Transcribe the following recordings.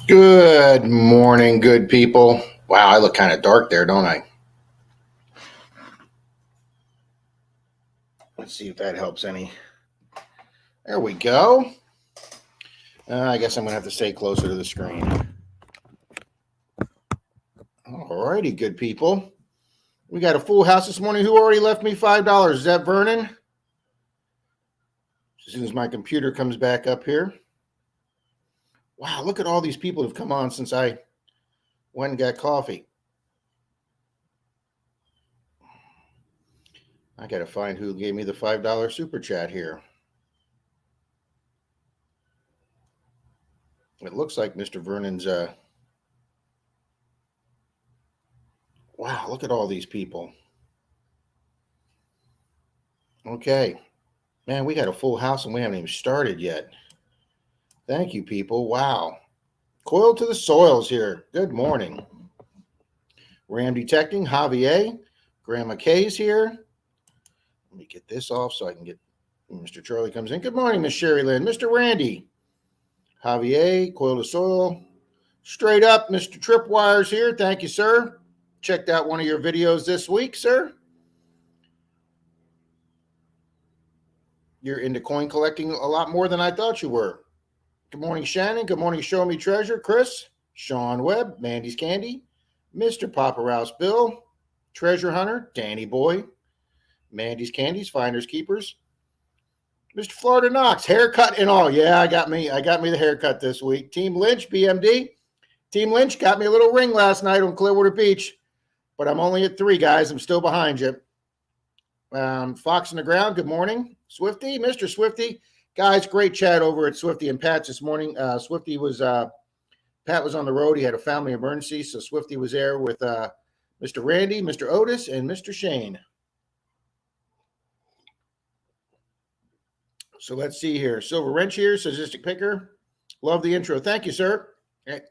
Good morning, good people. Wow, I look kind of dark there, don't I? Let's see if that helps any. There we go. I guess I'm going to have to stay closer to the screen. All righty, good people. We got a full house this morning. Who already left me $5? Is that Vernon? As soon as my computer comes back up here. Wow, look at all these people who've come on since I went and got coffee. I got to find who gave me the $5 super chat here. It looks like Mr. Vernon's, wow, look at all these people. Okay. Man, we got a full house and we haven't even started yet. Thank you, people. Wow. Coil to the soils here. Good morning. Ram detecting, Javier. Grandma K's here. Let me get this off so I can get Mr. Charlie comes in. Good morning, Miss Sherry Lynn. Mr. Randy. Javier, coil to soil. Straight up, Mr. Tripwire's here. Thank you, sir. Checked out one of your videos this week, sir. You're into coin collecting a lot more than I thought you were. Good morning, Shannon. Good morning, Show Me Treasure. Chris, Sean Webb, Mandy's Candy, Mr. Papa Rouse Bill, Treasure Hunter, Danny Boy, Mandy's Candies, Finders Keepers, Mr. Florida Knox, haircut and all. Yeah, I got me the haircut this week. Team Lynch, BMD. Team Lynch got me a little ring last night on Clearwater Beach, but I'm only at 3, guys. I'm still behind you. Fox in the Ground, good morning. Swifty, Mr. Swifty. Guys, great chat over at Swifty and Pat's this morning. Swifty was, Pat was on the road. He had a family emergency, so Swifty was there with Mr. Randy, Mr. Otis, and Mr. Shane. So let's see here. Silver Wrench here, Sadistic Picker. Love the intro. Thank you, sir.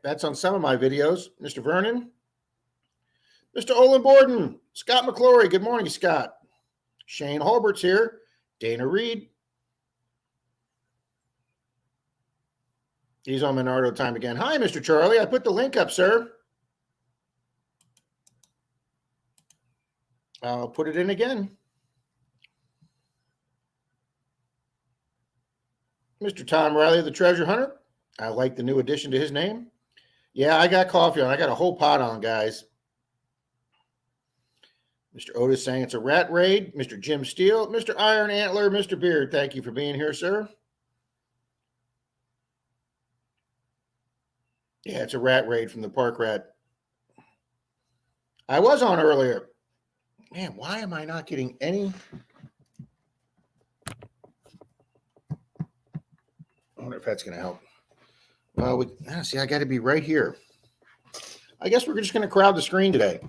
That's on some of my videos. Mr. Vernon. Mr. Olin Borden. Scott McClory. Good morning, Scott. Shane Hulbert's here. Dana Reed. He's on Menardo time again. Hi, Mr. Charlie. I put the link up, sir. I'll put it in again. Mr. Tom Riley, the Treasure Hunter. I like the new addition to his name. Yeah, I got coffee on. I got a whole pot on, guys. Mr. Otis saying it's a rat raid. Mr. Jim Steele. Mr. Iron Antler. Mr. Beard, thank you for being here, sir. Yeah, it's a rat raid from the Park Rat. I was on earlier. Man, why am I not getting any? I wonder if that's going to help. Well, see, I got to be right here. I guess we're just going to crowd the screen today.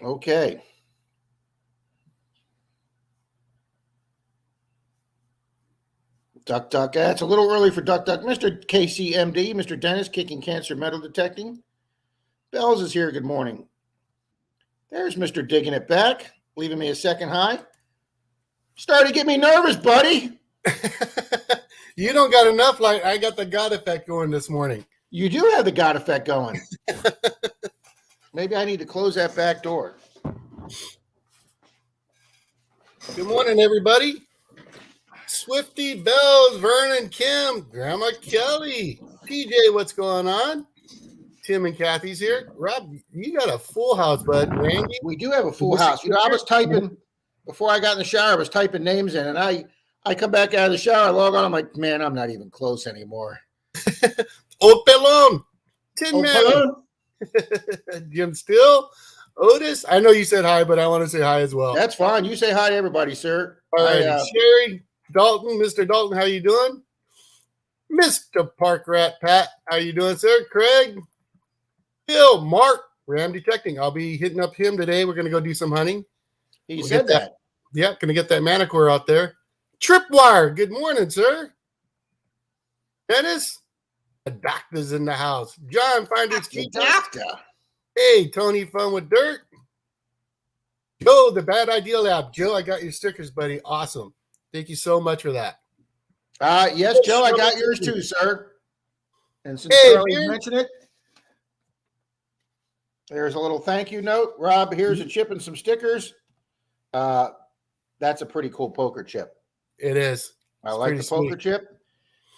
Okay. Duck Duck. It's a little early for Duck Duck. Mr. KCMD, Mr. Dennis, Kicking Cancer Metal Detecting. Bells is here. Good morning. There's Mr. Digging It Back, leaving me a second high. Starting to get me nervous, buddy. You don't got enough. Like I got the God effect going this morning. You do have the God effect going. Maybe I need to close that back door. Good morning, everybody. Swifty, Bells, Vernon, Kim, Grandma Kelly, PJ, what's going on? Tim and Kathy's here. Rob, you got a full house, bud. Randy, we do have a full house. You know, I was typing before I got in the shower. I was typing names in, and I come back out of the shower, I log on. I'm like, man, I'm not even close anymore. Old Pelon, Tin Man, Jim Steele, Otis. I know you said hi, but I want to say hi as well. That's fine. You say hi to everybody, sir. All right, Sherry, Dalton, Mr. Dalton, how you doing? Mr. Park Rat Pat, how you doing, sir? Craig, Bill, Mark, Ram Detecting. I'll be hitting up him today. We're going to go do some hunting. He said that. Yeah, going to get that Manticore out there. Tripwire, good morning, sir. Dennis, the doctor's in the house. John, Finders Keeper. Doctor. Hey, Tony, Fun with Dirt. Joe, the Bad Idea Lab. Joe, I got your stickers, buddy. Awesome. Thank you so much for that. Yes, Joe, I got yours too, sir. And since Hey, Charlie Beard. mentioned it, there's a little thank you note. Rob, here's a chip and some stickers. That's a pretty cool poker chip. It is. I like the poker chip.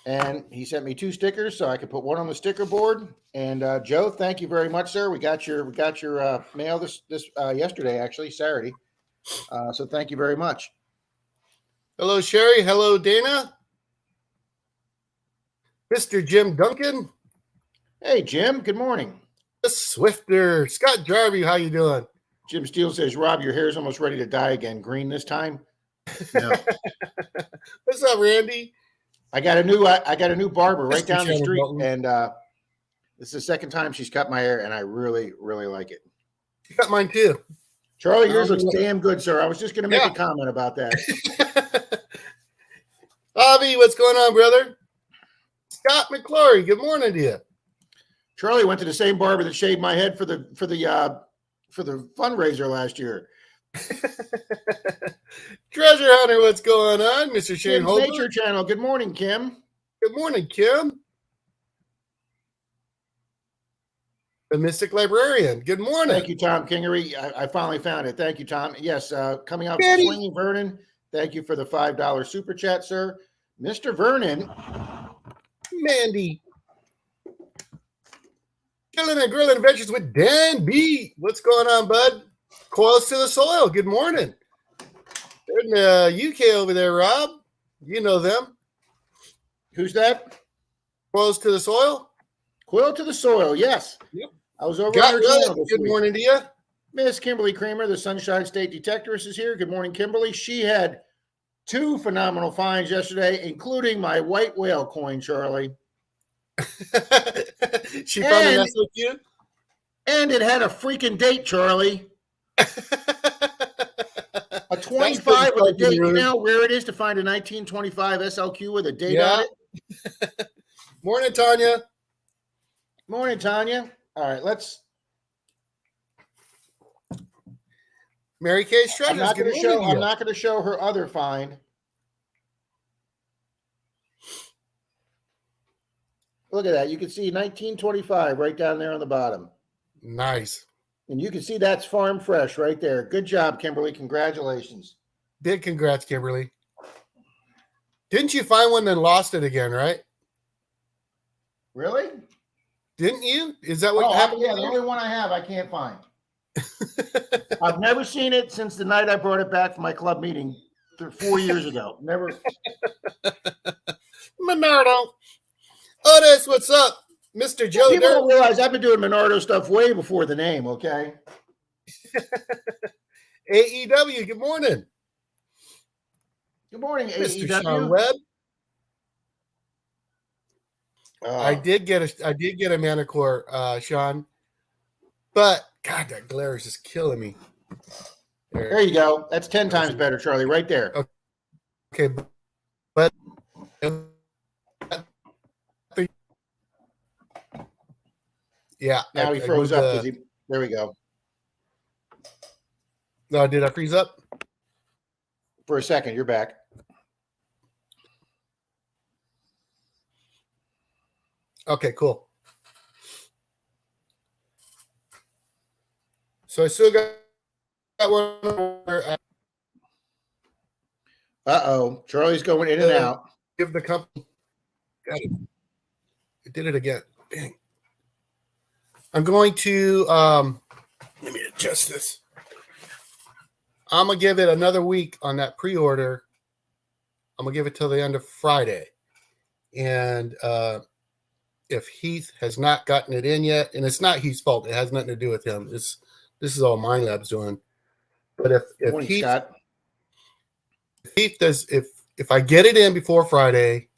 And he sent me 2 stickers, so I could put one on the sticker board. And Joe, thank you very much, sir. We got your mail this yesterday, actually, Saturday. So thank you very much. Hello, Sherry. Hello, Dana. Mr. Jim Duncan. Hey, Jim. Good morning. The Swifter. Scott Jarvie, how you doing? Jim Steele says, Rob, your hair's almost ready to die again. Green this time? No. What's up, Randy? I got a new barber right down the street, Bolton. and this is the second time she's cut my hair, and I really, really like it. You cut mine too. Charlie, yours looks damn good, sir. I was just going to make a comment about that. Avi, what's going on, brother? Scott McClory, good morning to you. Charlie went to the same barber that shaved my head for the fundraiser last year. Treasure Hunter, what's going on? Mr. Shane Holbert. Nature Channel. Good morning, Kim. Good morning, Kim. The Mystic Librarian. Good morning. Thank you, Tom Kingery. I finally found it. Thank you, Tom. Yes, coming out Betty. from Swinging Vernon. Thank you for the $5 super chat, sir. Mr. Vernon. Mandy. Killing and Grilling Adventures with Dan B. What's going on, bud? Coils to the Soil. Good morning. They're in the UK over there, Rob. You know them. Who's that? Coils to the Soil. Quill to the Soil, yes. Yep. I was over Got on her channel this Good week. morning to you. Miss Kimberly Kramer, the Sunshine State Detectorist, is here. Good morning, Kimberly. She had 2 phenomenal finds yesterday, including my white whale coin, Charlie. She found an SOQ? And it had a freaking date, Charlie. A 25 with a date. You know how rare it is to find a 1925 SLQ with a date on it? Morning, Tanya. Morning, Tanya. All right, let's. Mary Kay Stratton. I'm not going to show her other find. Look at that. You can see 1925 right down there on the bottom. Nice. And you can see that's farm fresh right there. Good job, Kimberly. Congratulations. Big congrats, Kimberly. Didn't you find one and lost it again, right? Really? Didn't you? Is that what happened? Yeah, the only one I have I can't find. I've never seen it since the night I brought it back for my club meeting 4 years ago. Never. Menardo. Otis, what's up? Mr. Joe People Dirt. don't realize I've been doing Menardo stuff way before the name, okay? AEW, good morning. Good morning, Mr. AEW. Sean Webb. Oh. I did get a Manticore, Sean. But God, that glare is just killing me. There you go. That's 10 times better, Charlie, right there. Okay, but yeah. Now he froze up. There we go. No, did I freeze up? For a second, you're back. Okay, cool. So I still got one. Uh-oh. Charlie's going in and out. Give the company. Got it. I did it again. Dang. I'm going to let me adjust this. I'm gonna give it another week on that pre-order. I'm gonna give it till the end of Friday. And if Heath has not gotten it in yet, and it's not Heath's fault, it has nothing to do with him. This is all Mind Lab's doing. But if Morning, Heath, Scott. if Heath does, if I get it in before Friday,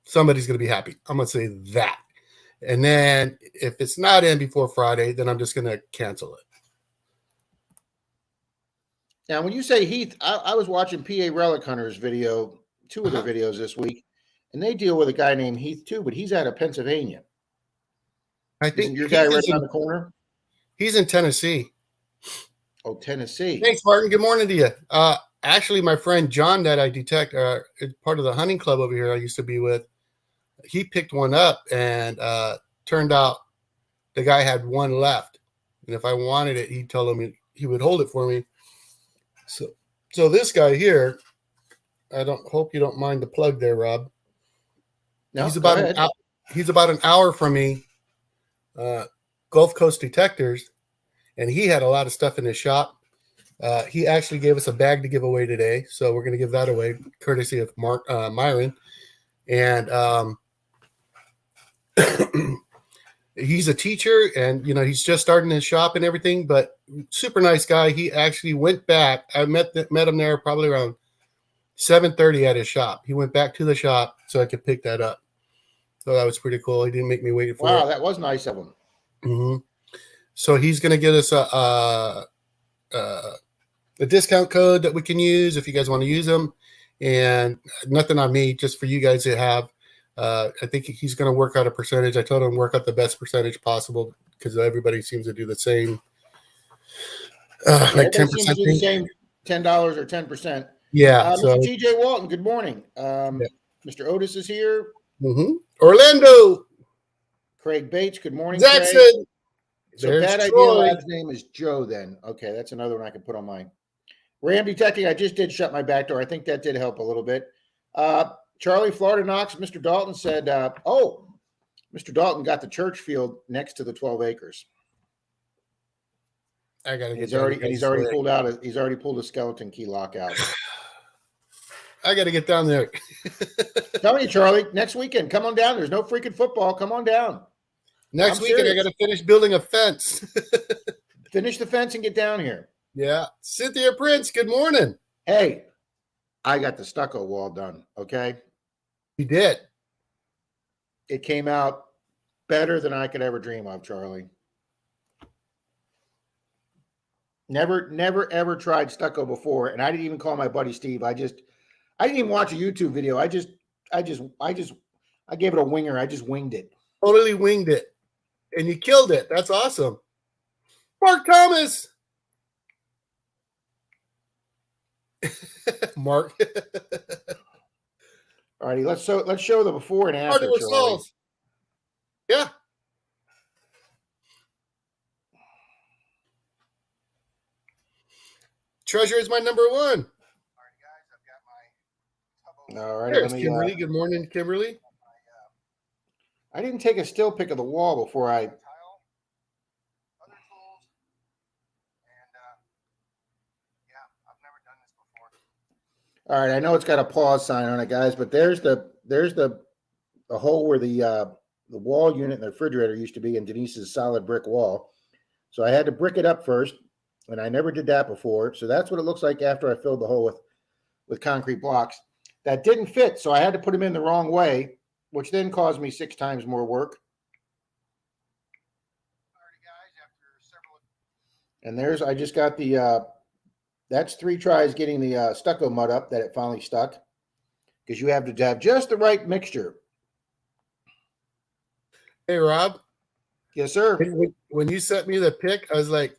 somebody's gonna be happy. I'm gonna say that. And then if it's not in before Friday, then I'm just gonna cancel it. Now, when you say Heath, I was watching PA Relic Hunters video, 2 of their videos this week, and they deal with a guy named Heath too, but he's out of Pennsylvania. I think Isn't your guy right around the corner? He's in Tennessee. Oh, Tennessee. Thanks, Martin. Good morning to you. actually, my friend John that I detect, part of the hunting club over here I used to be with, he picked one up and turned out the guy had one left. And if I wanted it, he told him he would hold it for me. So this guy here, I don't hope you don't mind the plug there, Rob. No, he's about an hour from me, Gulf Coast Detectors, and he had a lot of stuff in his shop. He actually gave us a bag to give away today, so we're going to give that away, courtesy of Myron. And he's a teacher, and he's just starting his shop and everything, but super nice guy. He actually went back. I met him there probably around 7:30 at his shop. He went back to the shop so I could pick that up. So that was pretty cool. He didn't make me wait for it. Wow, that was nice of him. Mm-hmm. So he's going to get us a discount code that we can use if you guys want to use them, and nothing on me, just for you guys to have. I think he's going to work out a percentage. I told him work out the best percentage possible because everybody seems to do the same, like 10%. Seems to do the same $10 or 10%. Yeah. Mr. TJ Walton, good morning. Yeah. Mr. Otis is here. Mm-hmm. Orlando. Craig Bates, good morning. Jackson. Craig. So There's bad Troy. idea. Lab's name is Joe. Then okay, that's another one I can put on mine. Ram detecting. I just did shut my back door. I think that did help a little bit. Charlie, Florida Knox. Mr. Dalton said, Mr. Dalton got the church field next to the 12 acres. I gotta get. He's already pulled out. He's already pulled a skeleton key lock out. I got to get down there. Tell you, Charlie, next weekend, come on down. There's no freaking football. Come on down. Next weekend, I got to finish building a fence. Finish the fence and get down here. Yeah. Cynthia Prince, good morning. Hey, I got the stucco wall done, okay? You did. It came out better than I could ever dream of, Charlie. Never, ever tried stucco before, and I didn't even call my buddy Steve. I didn't even watch a YouTube video. I gave it a winger. I just winged it. Totally winged it. And you killed it. That's awesome. Mark Thomas. Mark. All righty, let's show the before and after. Yeah. Treasure is my number one. All right, There's Kimberly. Good morning, Kimberly. I didn't take a still pic of the wall before I. All right, I know it's got a pause sign on it, guys, but there's the hole where the wall unit in the refrigerator used to be in Denise's solid brick wall. So I had to brick it up first, and I never did that before. So that's what it looks like after I filled the hole with concrete blocks. That didn't fit, so I had to put them in the wrong way, which then caused me 6 times more work. And I just got the, that's 3 tries getting the stucco mud up that it finally stuck, because you have to have just the right mixture. Hey, Rob. Yes, sir. When you sent me the pic, I was like,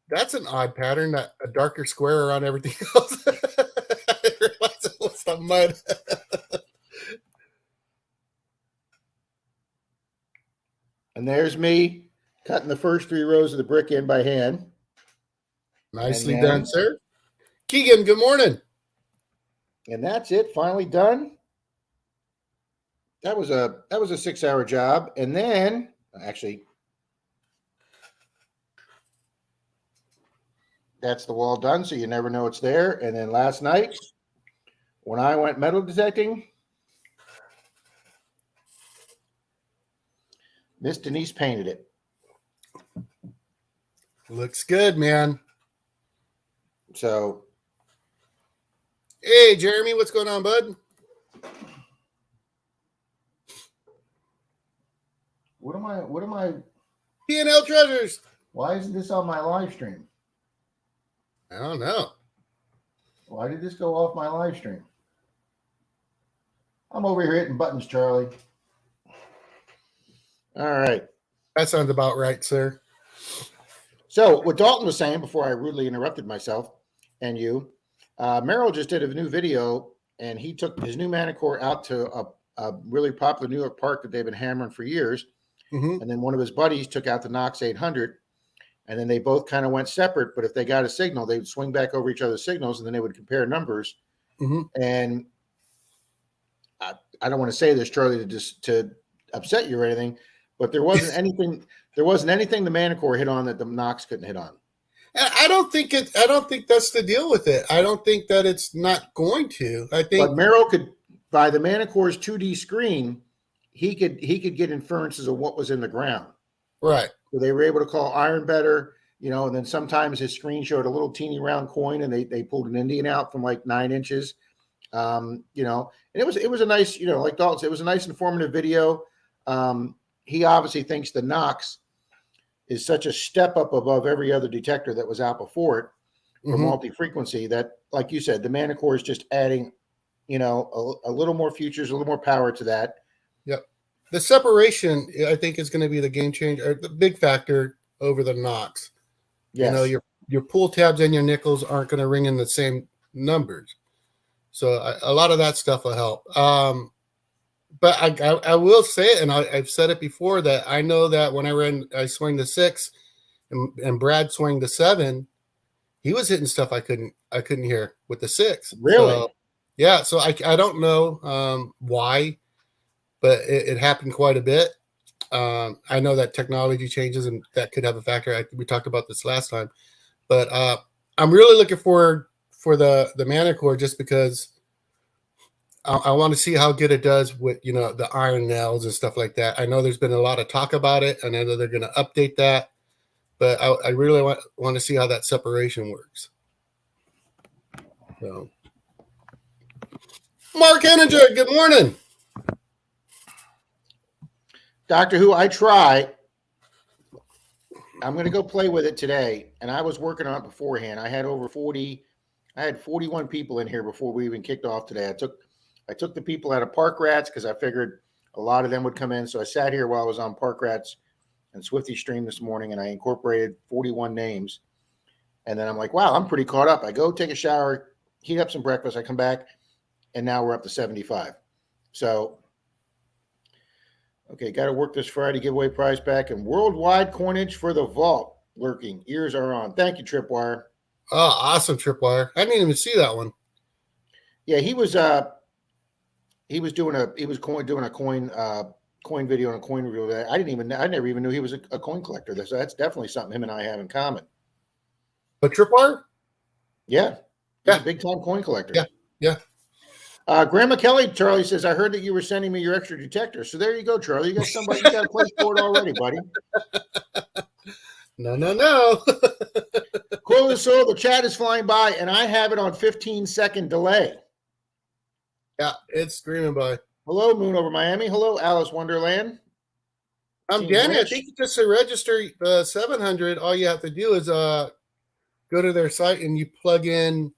that's an odd pattern, that a darker square around everything else. I realized it was the mud. And there's me cutting the first 3 rows of the brick in by hand. Nicely done, sir. Keegan, good morning. And that's it, finally done. That was a 6-hour job. And then actually that's the wall done, so you never know it's there. And then last night, when I went metal detecting, Miss Denise painted it. Looks good, man. So, hey, Jeremy, what's going on, bud? What am I? P&L Treasures. Why isn't this on my live stream? I don't know. Why did this go off my live stream? I'm over here hitting buttons, Charlie. All right. That sounds about right, sir. So what Dalton was saying before I rudely interrupted myself and you, Merrill just did a new video, and he took his new Manticore out to a really popular New York park that they've been hammering for years. Mm-hmm. And then one of his buddies took out the Knox 800, and then they both kind of went separate. But if they got a signal, they would swing back over each other's signals, and then they would compare numbers. Mm-hmm. And I don't want to say this, Charlie, to upset you or anything, but there wasn't anything. There wasn't anything the Manticore hit on that the Knox couldn't hit on. I don't think that's the deal with it. I don't think that it's not going to. I think, but Merrill could, by the Manticore's 2D screen, he could get inferences of what was in the ground. Right. So they were able to call iron better, and then sometimes his screen showed a little teeny round coin, and they pulled an Indian out from like 9 inches. And it was a nice, like Dalton said, it was a nice informative video. He obviously thinks the Knox is such a step up above every other detector that was out before it for multi-frequency that, like you said, the Manticore is just adding, a little more features, a little more power to that. Yep. The separation, I think, is going to be the game changer, or the big factor over the Knox. Yes. Your pull tabs and your nickels aren't going to ring in the same numbers. So a lot of that stuff will help. But I will say it, and I've said it before, that I know that when I swing the 6 and Brad swung the 7, he was hitting stuff I couldn't hear with the 6. Really? So, yeah. So I don't know why, but it happened quite a bit. I know that technology changes, and that could have a factor. We talked about this last time, but I'm really looking forward for the Manticore, just because I want to see how good it does with, the iron nails and stuff like that. I know there's been a lot of talk about it, and I know they're going to update that, but I really want to see how that separation works. So, Mark Henninger, good morning. Doctor Who, I try. I'm going to go play with it today, and I was working on it beforehand. I had 41 people in here before we even kicked off today. I took the people out of Park Rats because I figured a lot of them would come in. So I sat here while I was on Park Rats and Swifty Stream this morning, and I incorporated 41 names. And then I'm like, wow, I'm pretty caught up. I go take a shower, heat up some breakfast. I come back, and now we're up to 75. So, okay, got to work this Friday, giveaway prize back, and worldwide coinage for the vault lurking. Ears are on. Thank you, Tripwire. Oh, awesome, Tripwire. I didn't even see that one. Yeah, he was doing a coin video and a coin review. I never even knew he was a coin collector. So that's definitely something him and I have in common. But Tripwire? Yeah. He's a big time coin collector. Yeah. Grandma Kelly, Charlie says, I heard that you were sending me your extra detector. So there you go, Charlie. You got a place for it already, buddy. No. Cool the soul, the chat is flying by, and I have it on 15-second delay. Yeah, it's streaming by. Hello, Moon over Miami. Hello, Alice Wonderland. Danny, I think just to register 700, all you have to do is go to their site and you plug in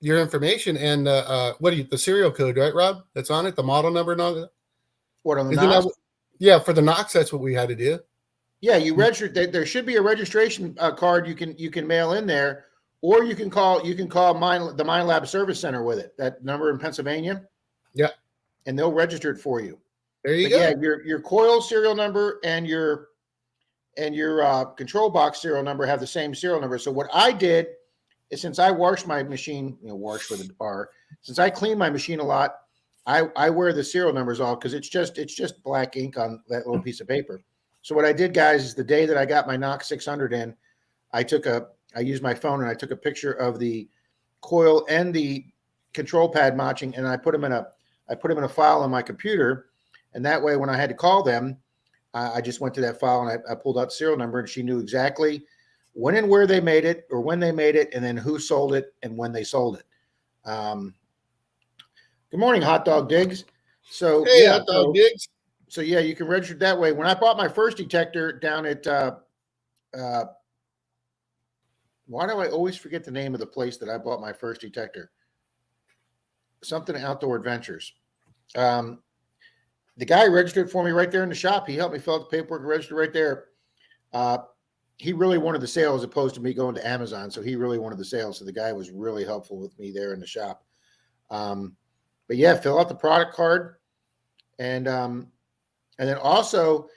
your information and the serial code, right, Rob? That's on it, the model number and all that. What, on the Knox? Yeah, for the Knox, that's what we had to do. Yeah, you registered. There should be a registration card you can mail in there, or you can call the Mine Lab Service Center with it. That number in Pennsylvania. Yeah, and they'll register it for you. There you go. Yeah, your coil serial number and your control box serial number have the same serial number. So what I did is, since I wash my machine, wash with a bar, since I clean my machine a lot, I wear the serial numbers off because it's just black ink on that little piece of paper. So what I did, guys, is the day that I got my Knox 600 in, I used my phone and I took a picture of the coil and the control pad matching, and I put them in a file on my computer. And that way, when I had to call them, I just went to that file and I pulled out the serial number, and she knew exactly when and where they made it, or when they made it, and then who sold it and when they sold it. Good morning, Hot Dog Diggs. So hey, Hot Dog Diggs. So yeah, you can register that way. When I bought my first detector down at why do I always forget the name of the place that I bought my first detector? Something Outdoor Adventures. The guy registered for me right there in the shop. He helped me fill out the paperwork and register right there. he really wanted the sale as opposed to me going to Amazon. So he really wanted the sale. So the guy was really helpful with me there in the shop. But yeah, fill out the product card. And then also,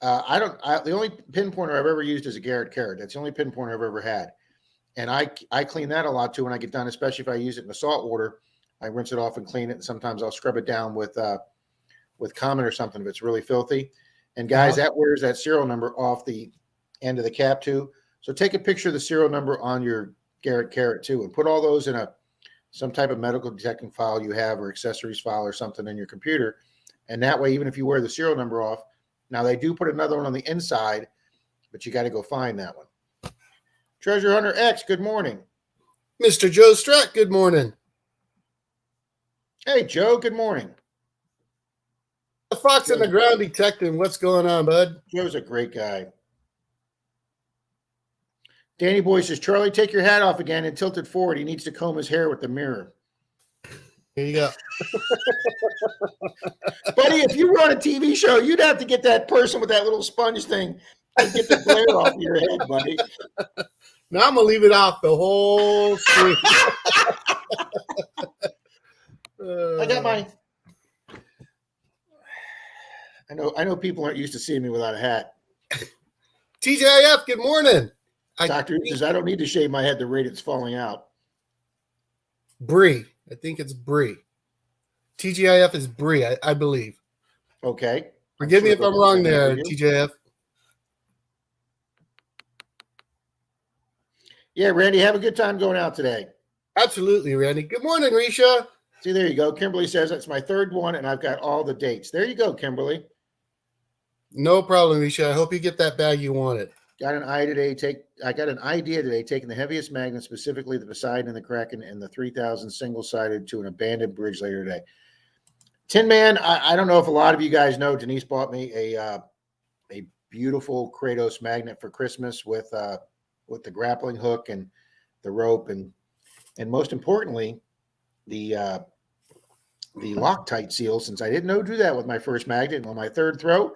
the only pin pointer I've ever used is a Garrett carrot. That's the only pin pointer I've ever had. And I clean that a lot too when I get done, especially if I use it in the salt water. I rinse it off and clean it. And sometimes I'll scrub it down with Common or something if it's really filthy. And guys, that wears that serial number off the end of the cap too. So take a picture of the serial number on your Garrett carrot too, and put all those in some type of medical detecting file you have or accessories file or something in your computer. And that way, even if you wear the serial number off, now they do put another one on the inside, but you got to go find that one. Treasure Hunter X, good morning. Mr. Joe Strutt, good morning. Hey, Joe, good morning. The fox in the ground detecting. What's going on, bud? Joe's a great guy. Danny Boy says, Charlie, take your hat off again and tilt it forward. He needs to comb his hair with the mirror. Here you go. Buddy, if you were on a TV show, you'd have to get that person with that little sponge thing and get the glare off your head, buddy. Now I'm going to leave it off the whole screen. I got my... I know people aren't used to seeing me without a hat. TJIF, good morning. Doctor says, I don't need to shave my head. The rate it's falling out. Brie. I think it's Brie. TGIF is Brie, I believe. Okay. Forgive me if I'm wrong there, TJF. Yeah, Randy, have a good time going out today. Absolutely, Randy. Good morning, Risha. See, there you go. Kimberly says that's my third one, and I've got all the dates. There you go, Kimberly. No problem, Risha. I hope you get that bag you wanted. Got an idea today, taking the heaviest magnet, specifically the Poseidon and the Kraken, and the 3000 single-sided to an abandoned bridge later today. Tin Man, I don't know if a lot of you guys know, Denise bought me a beautiful Kratos magnet for Christmas with the grappling hook and the rope, and most importantly, the Loctite seal, since I didn't know to do that with my first magnet. And on my third throw,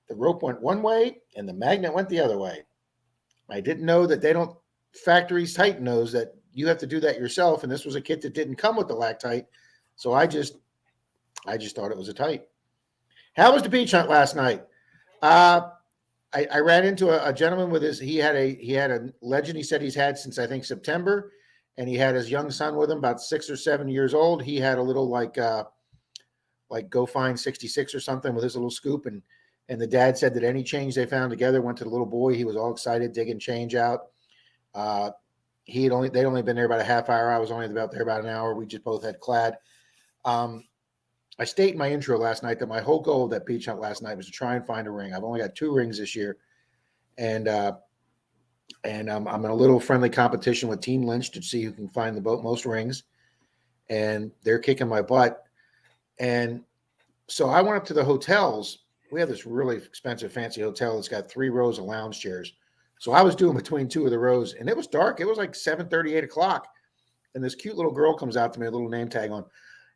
the rope went one way and the magnet went the other way. I didn't know that factories tighten those, that you have to do that yourself. And this was a kit that didn't come with the Loctite. So I just thought it was a tight. How was the beach hunt last night? I ran into a gentleman with he had a legend he said he's had since I think September. And he had his young son with him, about 6 or 7 years old. He had a little like Go Find 66 or something with his little scoop. And the dad said that any change they found together went to the little boy. He was all excited, digging change out. They'd only been there about a half hour. I was only there about an hour. We just both had clad. I stated in my intro last night that my whole goal of that beach hunt last night was to try and find a ring. I've only got 2 rings this year. And I'm in a little friendly competition with Team Lynch to see who can find the most rings. And they're kicking my butt. And so I went up to the hotels. We have this really expensive, fancy hotel that's got 3 rows of lounge chairs. So I was doing between 2 of the rows, and it was dark. It was like 7:30, 8 o'clock. And this cute little girl comes out to me, a little name tag on.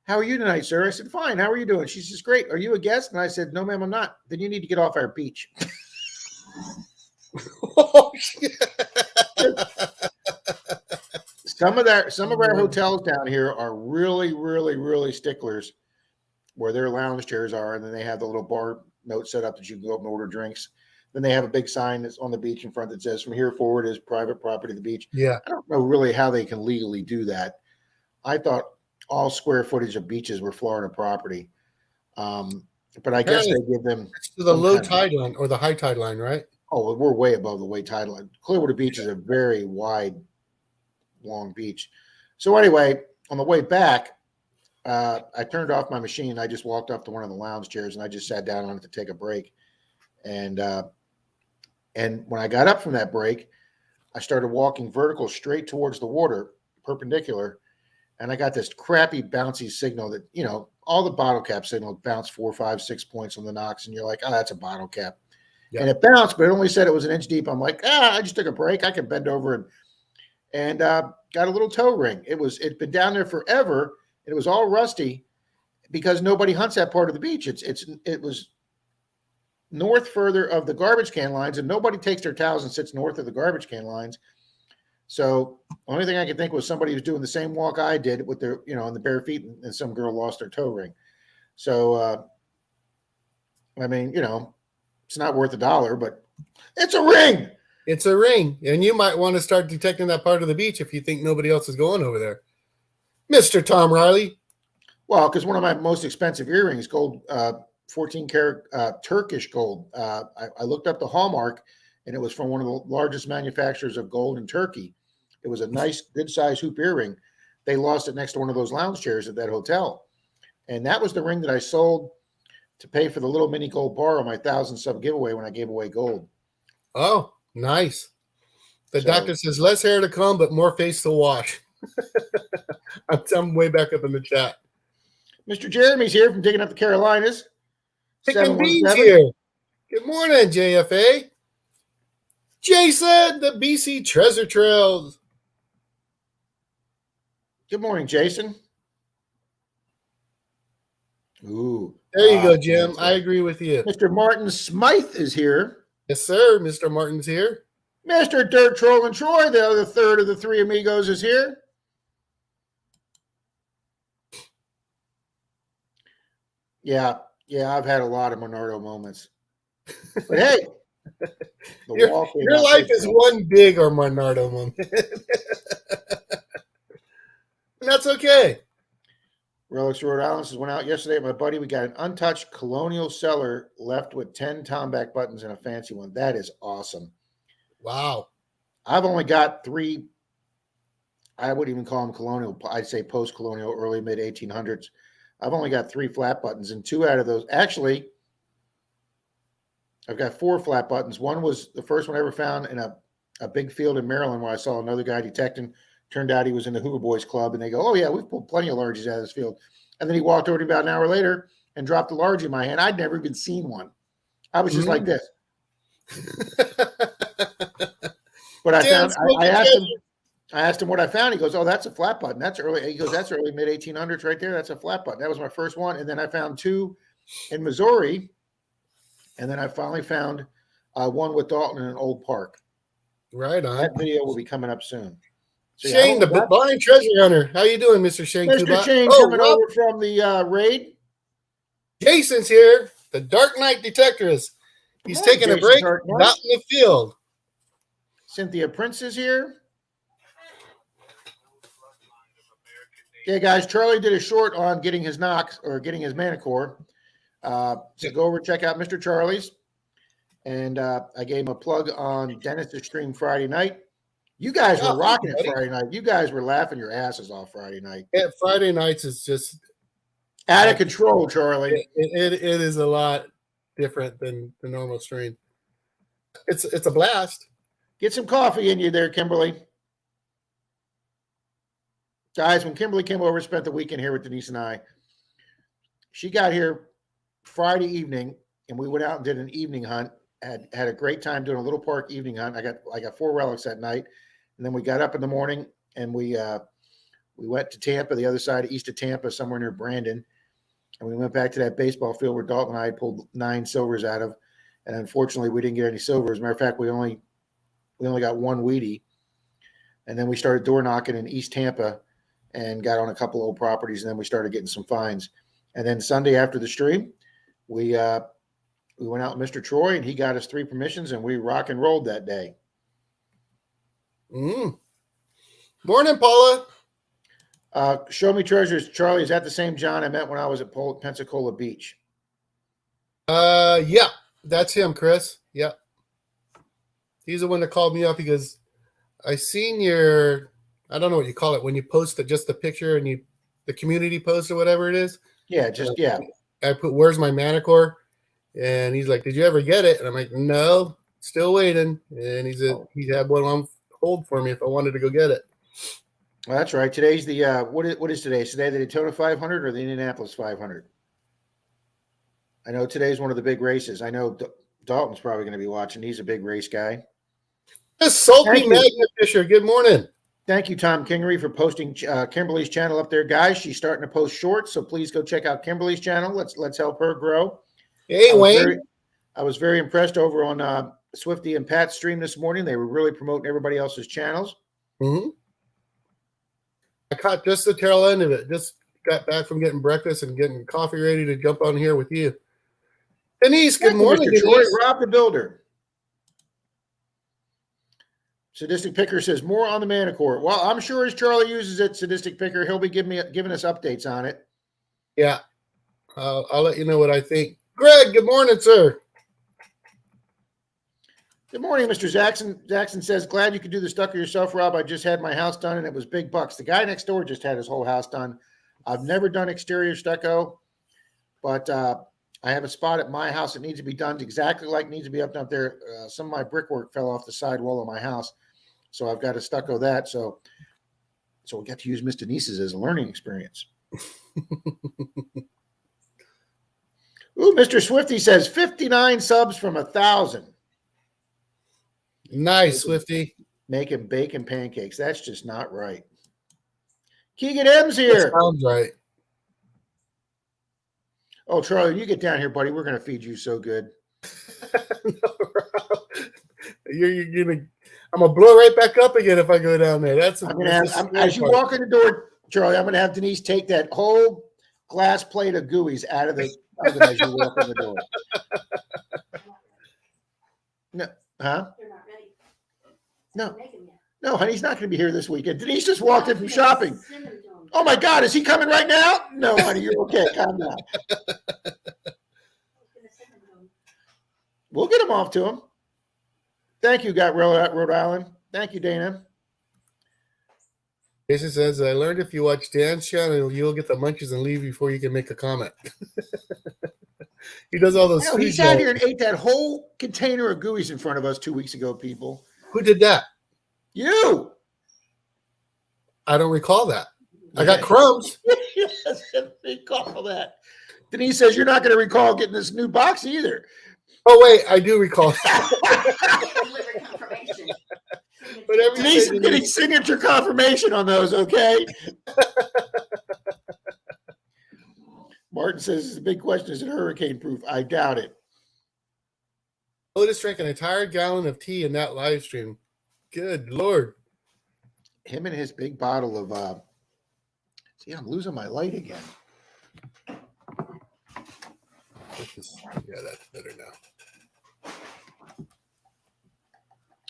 How are you tonight, sir? I said, fine. How are you doing? She says, great. Are you a guest? And I said, no, ma'am, I'm not. Then you need to get off our beach. Oh, shit. Some of our hotels down here are really, really, really sticklers where their lounge chairs are, and then they have the little bar note set up that you can go up and order drinks. Then they have a big sign that's on the beach in front that says, from here forward is private property of the beach. Yeah. I don't know really how they can legally do that. I thought all square footage of beaches were Florida property. But I guess they give them to the low tide line or the high tide line, right? Oh, we're way above the tide line. Clearwater Beach is a very wide, long beach. So anyway, on the way back, I turned off my machine. I just walked up to one of the lounge chairs and I just sat down on it to take a break. And when I got up from that break, I started walking vertical straight towards the water, perpendicular. And I got this crappy bouncy signal that, all the bottle cap signal bounced 4, 5, 6 points on the Knox. And you're like, oh, that's a bottle cap. Yeah. And it bounced, but it only said it was an inch deep. I'm like, I just took a break. I can bend over and got a little toe ring. It'd been down there forever. And it was all rusty because nobody hunts that part of the beach. It was north further of the garbage can lines, and nobody takes their towels and sits north of the garbage can lines. So only thing I could think was somebody was doing the same walk I did with their, on the bare feet, and some girl lost her toe ring. So, I mean, it's not worth $1, but it's a ring. It's a ring, and you might want to start detecting that part of the beach if you think nobody else is going over there. Mr. Tom Riley. Well, because one of my most expensive earrings, gold, 14 karat Turkish gold. I looked up the hallmark, and it was from one of the largest manufacturers of gold in Turkey. It was a nice, good-sized hoop earring. They lost it next to one of those lounge chairs at that hotel. And that was the ring that I sold to pay for the little mini gold bar on my 1,000 sub giveaway when I gave away gold. Oh, nice. The doctor says less hair to come, but more face to wash. I'm way back up in the chat. Mr. Jeremy's here from Digging Up the Carolinas. Chicken Beans here. Good morning, JFA. Jason, the BC Treasure Trails. Good morning, Jason. Ooh. There you go, Jim. I agree with you. Mr. Martin Smythe is here. Yes, sir. Mr. Martin's here. Mr. Dirt Troll and Troy, the other third of the three amigos, is here. Yeah, I've had a lot of Menardo moments. But hey, your life is one big or Menardo moment. And that's okay. Relics Rhode Island says, went out yesterday with my buddy. We got an untouched colonial cellar left with 10 Tomback buttons and a fancy one. That is awesome. Wow. I've only got 3. I wouldn't even call them colonial. I'd say post-colonial, early mid-1800s. I've only got 3 flat buttons, and 2 out of those. Actually, I've got 4 flat buttons. One was the first one I ever found in a big field in Maryland where I saw another guy detecting. Turned out he was in the Hoover Boys Club, and they go, oh, yeah, we've pulled plenty of largies out of this field. And then he walked over to me about an hour later and dropped a largie in my hand. I'd never even seen one. I was just like this. But I asked him what I found. He goes, oh, that's a flat button. That's early. He goes, that's early mid-1800s right there. That's a flat button. That was my first one. And then I found 2 in Missouri. And then I finally found one with Dalton in an old park. Right on. That video will be coming up soon. So, Shane, the blind treasure hunter. How you doing, Mr. Shane? Mr. Shane coming over from the raid. Jason's here. The Dark Knight Detectorist. He's taking a break out in the field. Cynthia Prince is here. Yeah, guys, Charlie did a short on getting his knocks or getting his Manticore. So go over and check out Mr. Charlie's. And I gave him a plug on Dennis' stream Friday night. You guys were rocking it Friday night. You guys were laughing your asses off Friday night. Yeah, Friday nights is just out of control, Charlie. It is a lot different than the normal stream. It's a blast. Get some coffee in you there, Kimberly. Guys, when Kimberly came over and spent the weekend here with Denise and I, she got here Friday evening, and we went out and did an evening hunt. Had a great time doing a little park evening hunt. I got 4 relics that night, and then we got up in the morning and we went to Tampa, the other side east of Tampa, somewhere near Brandon, and we went back to that baseball field where Dalton and I had pulled 9 silvers out of, and unfortunately we didn't get any silvers. As a matter of fact, we only got 1 Wheatie, and then we started door knocking in East Tampa and got on a couple old properties, and then we started getting some finds. And then Sunday after the stream, we went out with Mr. Troy, and he got us 3 permissions, and we rock and rolled that day. Morning, Paula. Show me treasures. Charlie, is that the same John I met when I was at Pensacola Beach? Yeah, that's him, Chris. Yeah. He's the one that called me up because I seen your, I don't know what you call it, when you post just the picture and the community post or whatever it is. Yeah, yeah. I put, where's my Manticore? And he's like, did you ever get it? And I'm like, no, still waiting. And he had one on hold for me if I wanted to go get it. Well, that's right. Today's the what is today? Is today the Daytona 500 or the Indianapolis 500? I know today's one of the big races. I know Dalton's probably going to be watching. He's a big race guy. Salty Magna Fisher. Good morning. Thank you, Tom Kingery, for posting Kimberly's channel up there, guys. She's starting to post shorts, so please go check out Kimberly's channel. Let's help her grow. Hey, Wayne. I was very impressed over on Swifty and Pat's stream this morning. They were really promoting everybody else's channels. Mm-hmm. I caught just the tail end of it. Just got back from getting breakfast and getting coffee ready to jump on here with you. Denise, good morning, Mr. Troy. Denise. Rob the Builder. Sadistic Picker says more on the Manticore. Well, I'm sure as Charlie uses it, Sadistic Picker, he'll be giving us updates on it. Yeah, I'll let you know what I think. Greg, good morning, sir. Good morning, Mr. Jackson. Jackson says, glad you could do the stucco yourself, Rob. I just had my house done, and it was big bucks. The guy next door just had his whole house done. I've never done exterior stucco, but I have a spot at my house that needs to be done exactly like it needs to be up there. Some of my brickwork fell off the side wall of my house, so I've got to stucco that. So we'll get to use Miss Denise's as a learning experience. Ooh, Mr. Swifty says 59 subs from 1,000. Nice, Swifty. Making bacon pancakes. That's just not right. Keegan M's here. That sounds right. Oh, Charlie, you get down here, buddy. We're going to feed you so good. You're gonna. I'm gonna blow right back up again if I go down there. That's. As you walk in the door, Charlie, I'm going to have Denise take that whole glass plate of gooey's out of the oven as you walk in the door. No, huh? They're not ready. No, Make 'em yet. no, honey, he's not going to be here this weekend. Denise just walked in from shopping. Send 'em to 'em. Oh my God, is he coming right now? No, honey, you're okay. Calm down. I was gonna send 'em to 'em. We'll get him off to him. Thank you, Rhode Island. Thank you, Dana. Jason says, I learned if you watch Dan's channel, you'll get the munchies and leave before you can make a comment. He does all those. He sat here and ate that whole container of gooey's in front of us 2 weeks ago, people. Who did that? You. I don't recall that. I got crumbs. He doesn't recall that. Denise says you're not going to recall getting this new box either. Oh, wait, I do recall that. Deliver confirmation. But every Denise is getting signature confirmation on those, okay? Martin says the big question is it hurricane proof? I doubt it. Otis drank an entire gallon of tea in that live stream. Good Lord. Him and his big bottle of see, I'm losing my light again. Yeah, that's better now.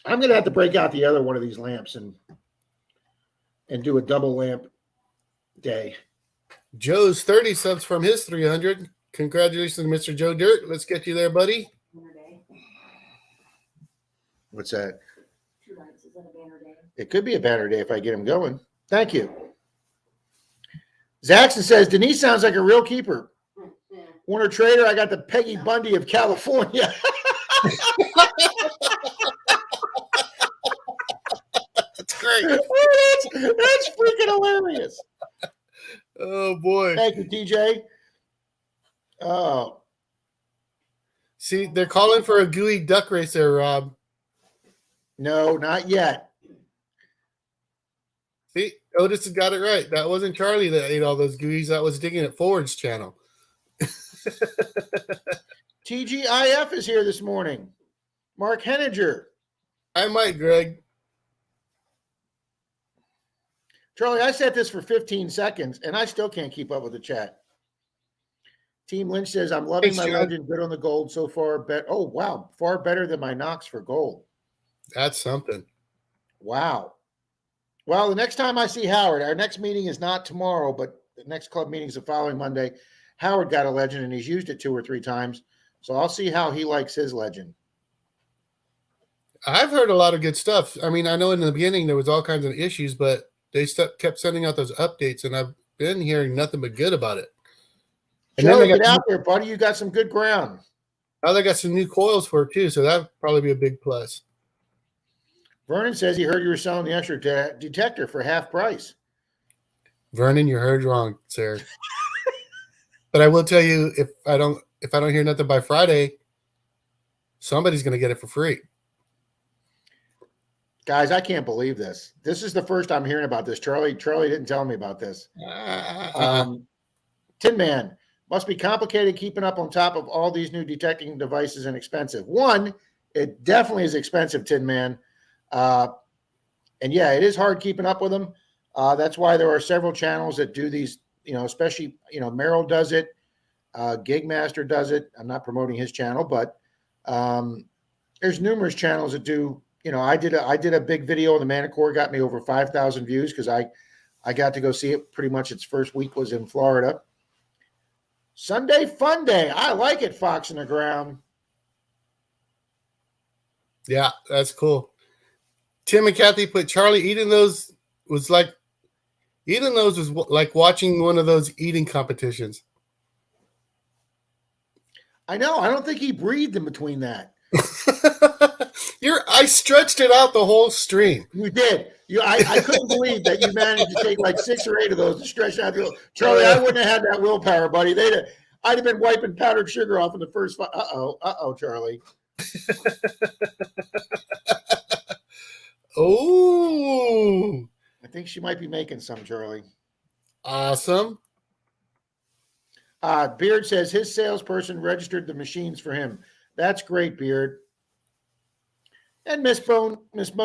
I'm gonna have to break out the other one of these lamps and do a double lamp day. Joe's 30 subs from his 300. Congratulations, Mr. Joe Dirt. Let's get you there, buddy. Banner day. What's that? 2 nights. Is that a banner day? It could be a banner day if I get him going. Thank you. Zaxton says Denise sounds like a real keeper. Yeah. Warner Trader, I got the Peggy Bundy of California. That's great. that's freaking hilarious. Oh, boy. Thank you, TJ. Oh, See, they're calling for a gooey duck race there, Rob. no, not yet. See, Otis has got it right. That wasn't Charlie that ate all those gooeys. That was Digging at Forward's channel. TGIF is here this morning. Mark Henninger. I might, Greg. Charlie, I set this for 15 seconds, and I still can't keep up with the chat. Team Lynch says, I'm loving Thanks, my John. legend. Good on the gold so far. Oh, wow. Far better than my Knox for gold. That's something. Wow. Well, the next time I see Howard, our next meeting is not tomorrow, but the next club meeting is the following Monday. Howard got a legend, and he's used it 2 or 3 times. So I'll see how he likes his legend. I've heard a lot of good stuff. I mean, I know in the beginning there was all kinds of issues, but they kept sending out those updates, and I've been hearing nothing but good about it. And Joe, then they get out there, buddy. You got some good ground. now they got some new coils for it too, so that'd probably be a big plus. Vernon says he heard you were selling the extra detector for half price. Vernon, you heard wrong, sir. But I will tell you, if I don't hear nothing by Friday, somebody's going to get it for free. Guys, I can't believe this. This is the first I'm hearing about this. Charlie didn't tell me about this. Tin Man, Must be complicated keeping up on top of all these new detecting devices and expensive. One, it definitely is expensive, Tin Man. And yeah, it is hard keeping up with them. That's why there are several channels that do these, especially, Merrill does it. Gigmaster does it. I'm not promoting his channel, but there's numerous channels that do, I did a big video on the Manticore, got me over 5,000 views because I got to go see it. Pretty much its first week was in Florida. Sunday fun day. I like it, Fox in the Ground. Yeah, that's cool. Tim and Kathy put Charlie eating those was like watching one of those eating competitions. I know. I don't think he breathed in between that. I stretched it out the whole stream. You did. I couldn't believe that you managed to take like 6 or 8 of those to stretch out. Charlie, I wouldn't have had that willpower, buddy. I'd have been wiping powdered sugar off in the first five. Charlie. Oh, I think she might be making some, Charlie. Awesome. Beard says his salesperson registered the machines for him. That's great, Beard. And Miss Bone, Mrs.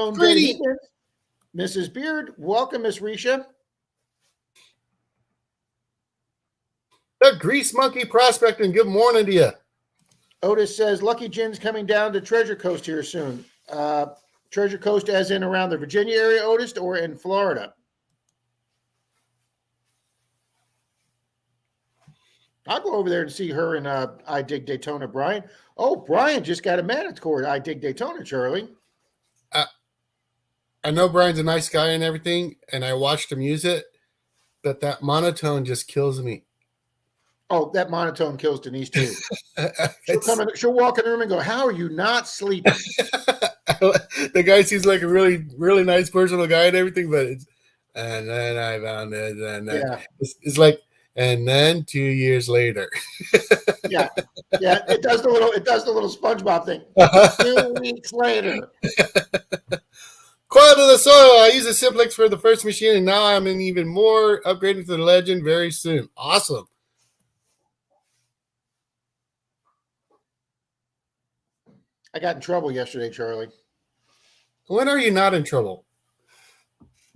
Beard, welcome, Miss Risha. The Grease Monkey Prospecting. Good morning to you. Otis says Lucky Gin's coming down to Treasure Coast here soon. Treasure Coast as in around the Virginia area, Otis, or in Florida? I'll go over there and see her and I Dig Daytona, Brian. Oh, Brian just got a Manticore. I Dig Daytona, Charlie. I know Brian's a nice guy and everything, and I watched him use it, but that monotone just kills me. Oh, that monotone kills Denise too. She'll walk in the room and go, "How are you not sleeping?" The guy seems like a really, really nice personal guy and everything, but and then I found it, and then it's like, and then 2 years later. yeah, it does the little SpongeBob thing. 2 weeks later. Coil to the soil. I use a Simplex for the first machine, and now I'm in even more upgrading to the Legend very soon. Awesome. I got in trouble yesterday, Charlie. When are you not in trouble?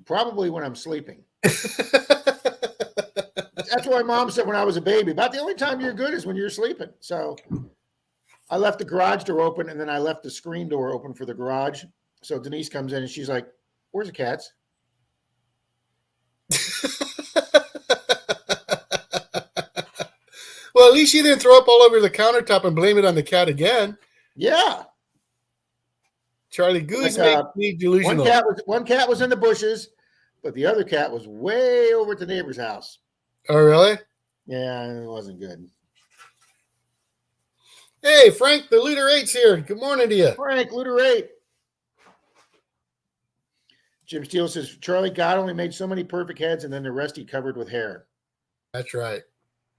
Probably when I'm sleeping. That's what my mom said when I was a baby. About the only time you're good is when you're sleeping. So I left the garage door open, and then I left the screen door open for the garage. So Denise comes in, and she's like, "Where's the cats?" Well, at least you didn't throw up all over the countertop and blame it on the cat again. Yeah. Charlie Goose makes me delusional. One cat was in the bushes, but the other cat was way over at the neighbor's house. Oh, really? Yeah, it wasn't good. Hey, Frank, the Looter 8's here. Good morning to you. Frank, Looter 8. Jim Steele says, Charlie, God only made so many perfect heads, and then the rest he covered with hair. That's right.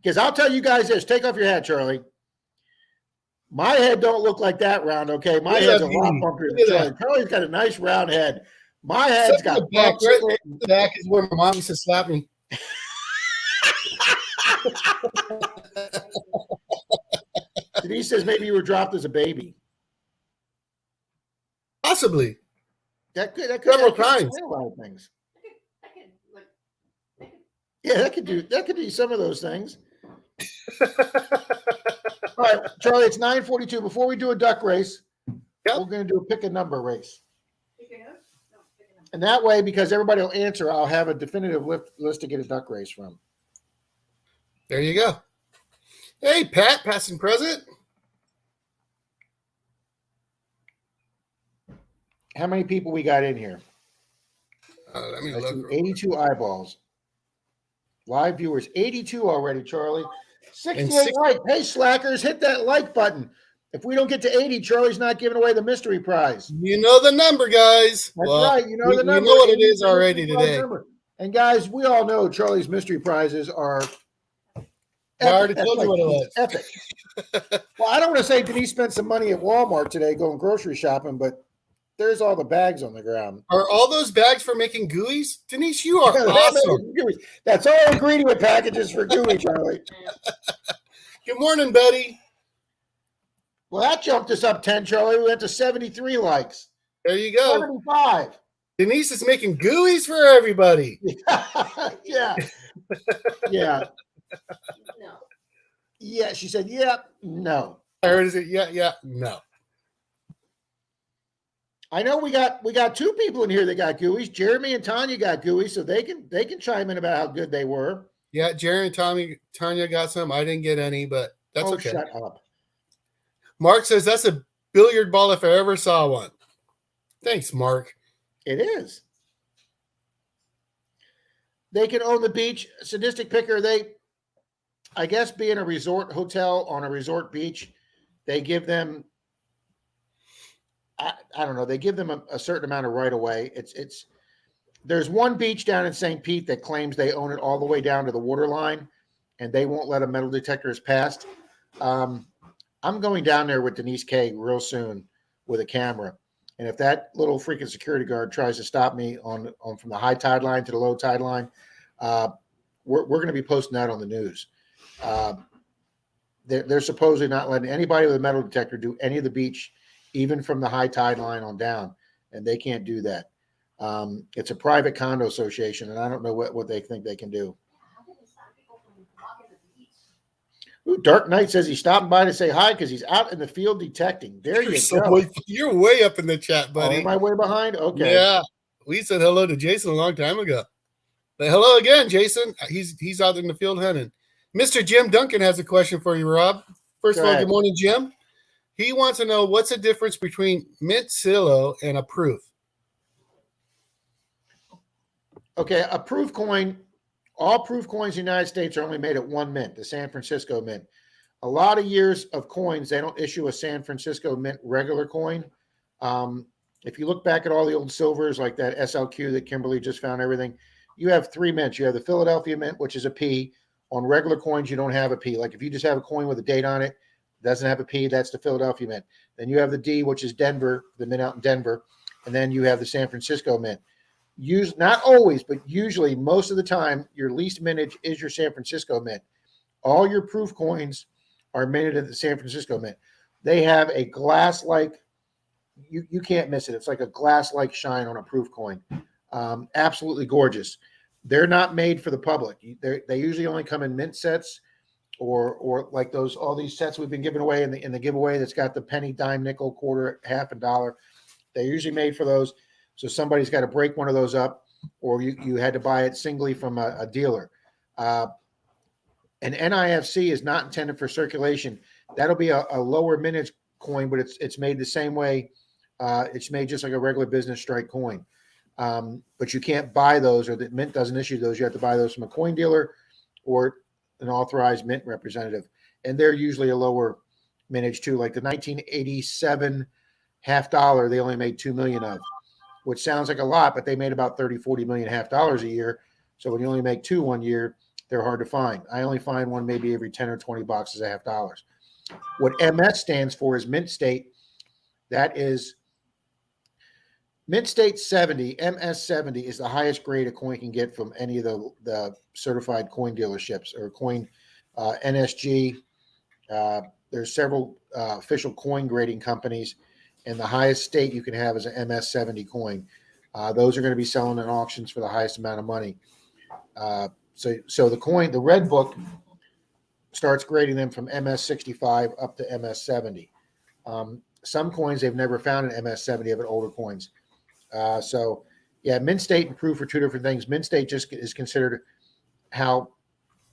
Because I'll tell you guys this. Take off your hat, Charlie. My head don't look like that round, okay? My head's a lot bumpier than Charlie. Charlie's got a nice round head. My head's got the back. Right the back is where my mom used to slap me. Denise says maybe you were dropped as a baby. Possibly. That could several times. A lot of things. Yeah, that could do some of those things. All right, Charlie, it's 9:42. Before we do a duck race, we're going to do a pick a number race. And that way, because everybody will answer, I'll have a definitive list to get a duck race from. There you go. Hey, Pat, past and present. How many people we got in here? Let me look. 82 eyeballs. Live viewers, 82 already, Charlie. 68 like. Hey, slackers, hit that like button. If we don't get to 80, Charlie's not giving away the mystery prize. You know the number, guys. That's right. You know the number. We know what it is already today. Number. And guys, we all know Charlie's mystery prizes are epic. I already told you what it was. Epic. Well, I don't want to say Denise spent some money at Walmart today going grocery shopping, but There's all the bags on the ground. Are all those bags for making GUIs? Denise, you are awesome. That's all ingredient packages for gooey, Charlie. Good morning, Betty. Well, that jumped us up 10, Charlie. We went to 73 likes. There you go. 75. Denise is making GUIs for everybody. Yeah. Yeah. No. Yeah. She said, yeah, no. I heard it. Yeah, no. I know we got two people in here that got GUIs. Jeremy and Tanya got GUIs, so they can chime in about how good they were. Yeah, Jerry and Tanya got some. I didn't get any, but that's okay. Shut up. Mark says that's a billiard ball if I ever saw one. Thanks, Mark. It is. They can own the beach. Sadistic Picker, I guess being a resort hotel on a resort beach, they give them, I don't know, they give them a certain amount of right of way. There's one beach down in St. Pete that claims they own it all the way down to the water line, and they won't let a metal detector pass. I'm going down there with Denise K real soon with a camera. And if that little freaking security guard tries to stop me on from the high tide line to the low tide line, we're going to be posting that on the news. They're supposedly not letting anybody with a metal detector do any of the beach, even from the high tide line on down, and they can't do that. It's a private condo association, and I don't know what they think they can do. How did they stop people from walking the beach? Ooh, Dark Knight says he's stopping by to say hi because he's out in the field detecting. There you go. You're way up in the chat, buddy. Oh, am I way behind? Okay. Yeah. We said hello to Jason a long time ago. But hello again, Jason. He's out in the field hunting. Mr. Jim Duncan has a question for you, Rob. First of all, good morning, Jim. He wants to know what's the difference between mint silo and a proof. Okay, a proof coin, all proof coins in the United States are only made at one mint, the San Francisco Mint. A lot of years of coins, they don't issue a San Francisco Mint regular coin. If you look back at all the old silvers, like that SLQ that Kimberly just found everything, you have three mints. You have the Philadelphia Mint, which is a P. On regular coins, you don't have a P. Like if you just have a coin with a date on it, doesn't have a P, that's the Philadelphia Mint. Then you have the D, which is Denver, the mint out in Denver. And then you have the San Francisco Mint. Not always, but usually most of the time, your least mintage is your San Francisco Mint. All your proof coins are minted at the San Francisco Mint. They have a glass-like, you can't miss it. It's like a glass-like shine on a proof coin. Absolutely gorgeous. They're not made for the public. They usually only come in mint sets or like all these sets we've been giving away in the giveaway that's got the penny, dime, nickel, quarter, half, and dollar. They're usually made for those. So somebody's got to break one of those up, or you had to buy it singly from a dealer. An NIFC is not intended for circulation. That'll be a lower mintage coin, but it's made the same way. It's made just like a regular business strike coin. But you can't buy those, or the mint doesn't issue those. You have to buy those from a coin dealer or an authorized mint representative. And they're usually a lower mintage too. Like the 1987 half dollar, they only made 2 million of, which sounds like a lot, but they made about 30, 40 million half dollars a year. So when you only make two 1 year, they're hard to find. I only find one maybe every 10 or 20 boxes of half dollars. What MS stands for is Mint State. That is Mint State 70, MS 70 is the highest grade a coin can get from any of the certified coin dealerships or coin NSG. There's several official coin grading companies, and the highest state you can have is an MS 70 coin. Those are going to be selling in auctions for the highest amount of money. So the red book starts grading them from MS 65 up to MS 70. Some coins they've never found an MS 70 of it, older coins. Mint state and proof are two different things. Mint state just is considered how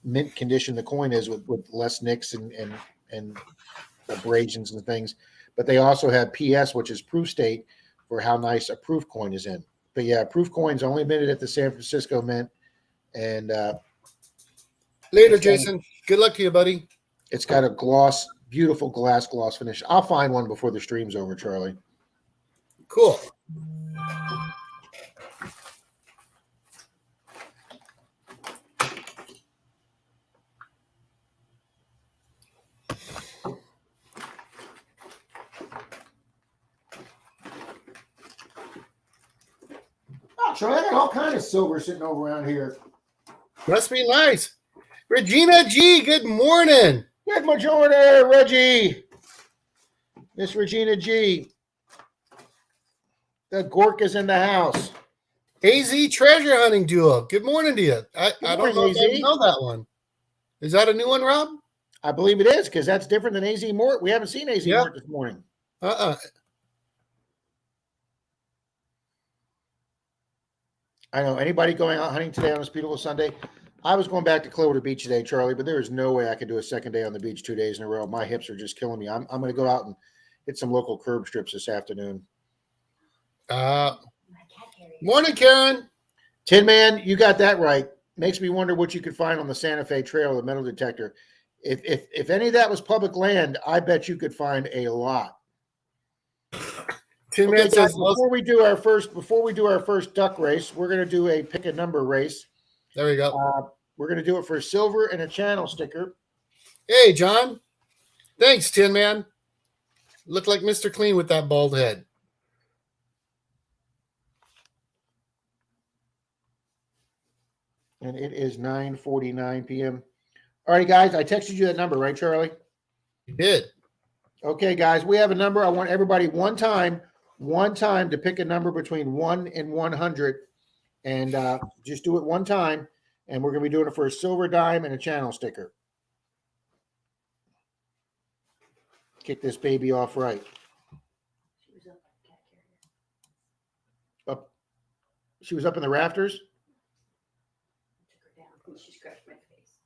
mint condition the coin is with less nicks and abrasions and things. But they also have PS, which is proof state, for how nice a proof coin is in. But yeah, proof coins only minted at the San Francisco Mint. And later, Jason. Good luck to you, buddy. It's got a beautiful glass gloss finish. I'll find one before the stream's over, Charlie. Cool. Charlie, I got all kind of silver sitting over around here. Must be nice. Regina G, good morning. Good morning, Reggie. Miss Regina G. The Gorka's in the house. AZ Treasure Hunting Duo. Good morning to you. I don't morning, know if I AZ. know that one. Is that a new one, Rob? I believe it is, because that's different than AZ Mort. We haven't seen AZ Yeah. Mort this morning. Uh-uh. I know. Anybody going out hunting today on this beautiful Sunday? I was going back to Clearwater Beach today, Charlie, but there is no way I could do a second day on the beach 2 days in a row. My hips are just killing me. I'm going to go out and hit some local curb strips this afternoon. Morning, Karen. Tin Man, you got that right. Makes me wonder what you could find on the Santa Fe Trail, the metal detector. If any of that was public land, I bet you could find a lot. Tin Okay, Man guys, says before we do our first duck race, we're going to do a pick a number race. there we go. We're going to do it for a silver and a channel sticker. Hey, John. Thanks, Tin Man. Look like Mr. Clean with that bald head. And it is 9:49 p.m. All right, guys, I texted you that number, right, Charlie? You did. Okay, guys, we have a number. I want everybody one time to pick a number between 1 and 100, and just do it one time. And we're going to be doing it for a silver dime and a channel sticker. Kick this baby off right. She was up at the cat carrier. Up. She was up in the rafters. I took her down and she scratched my face.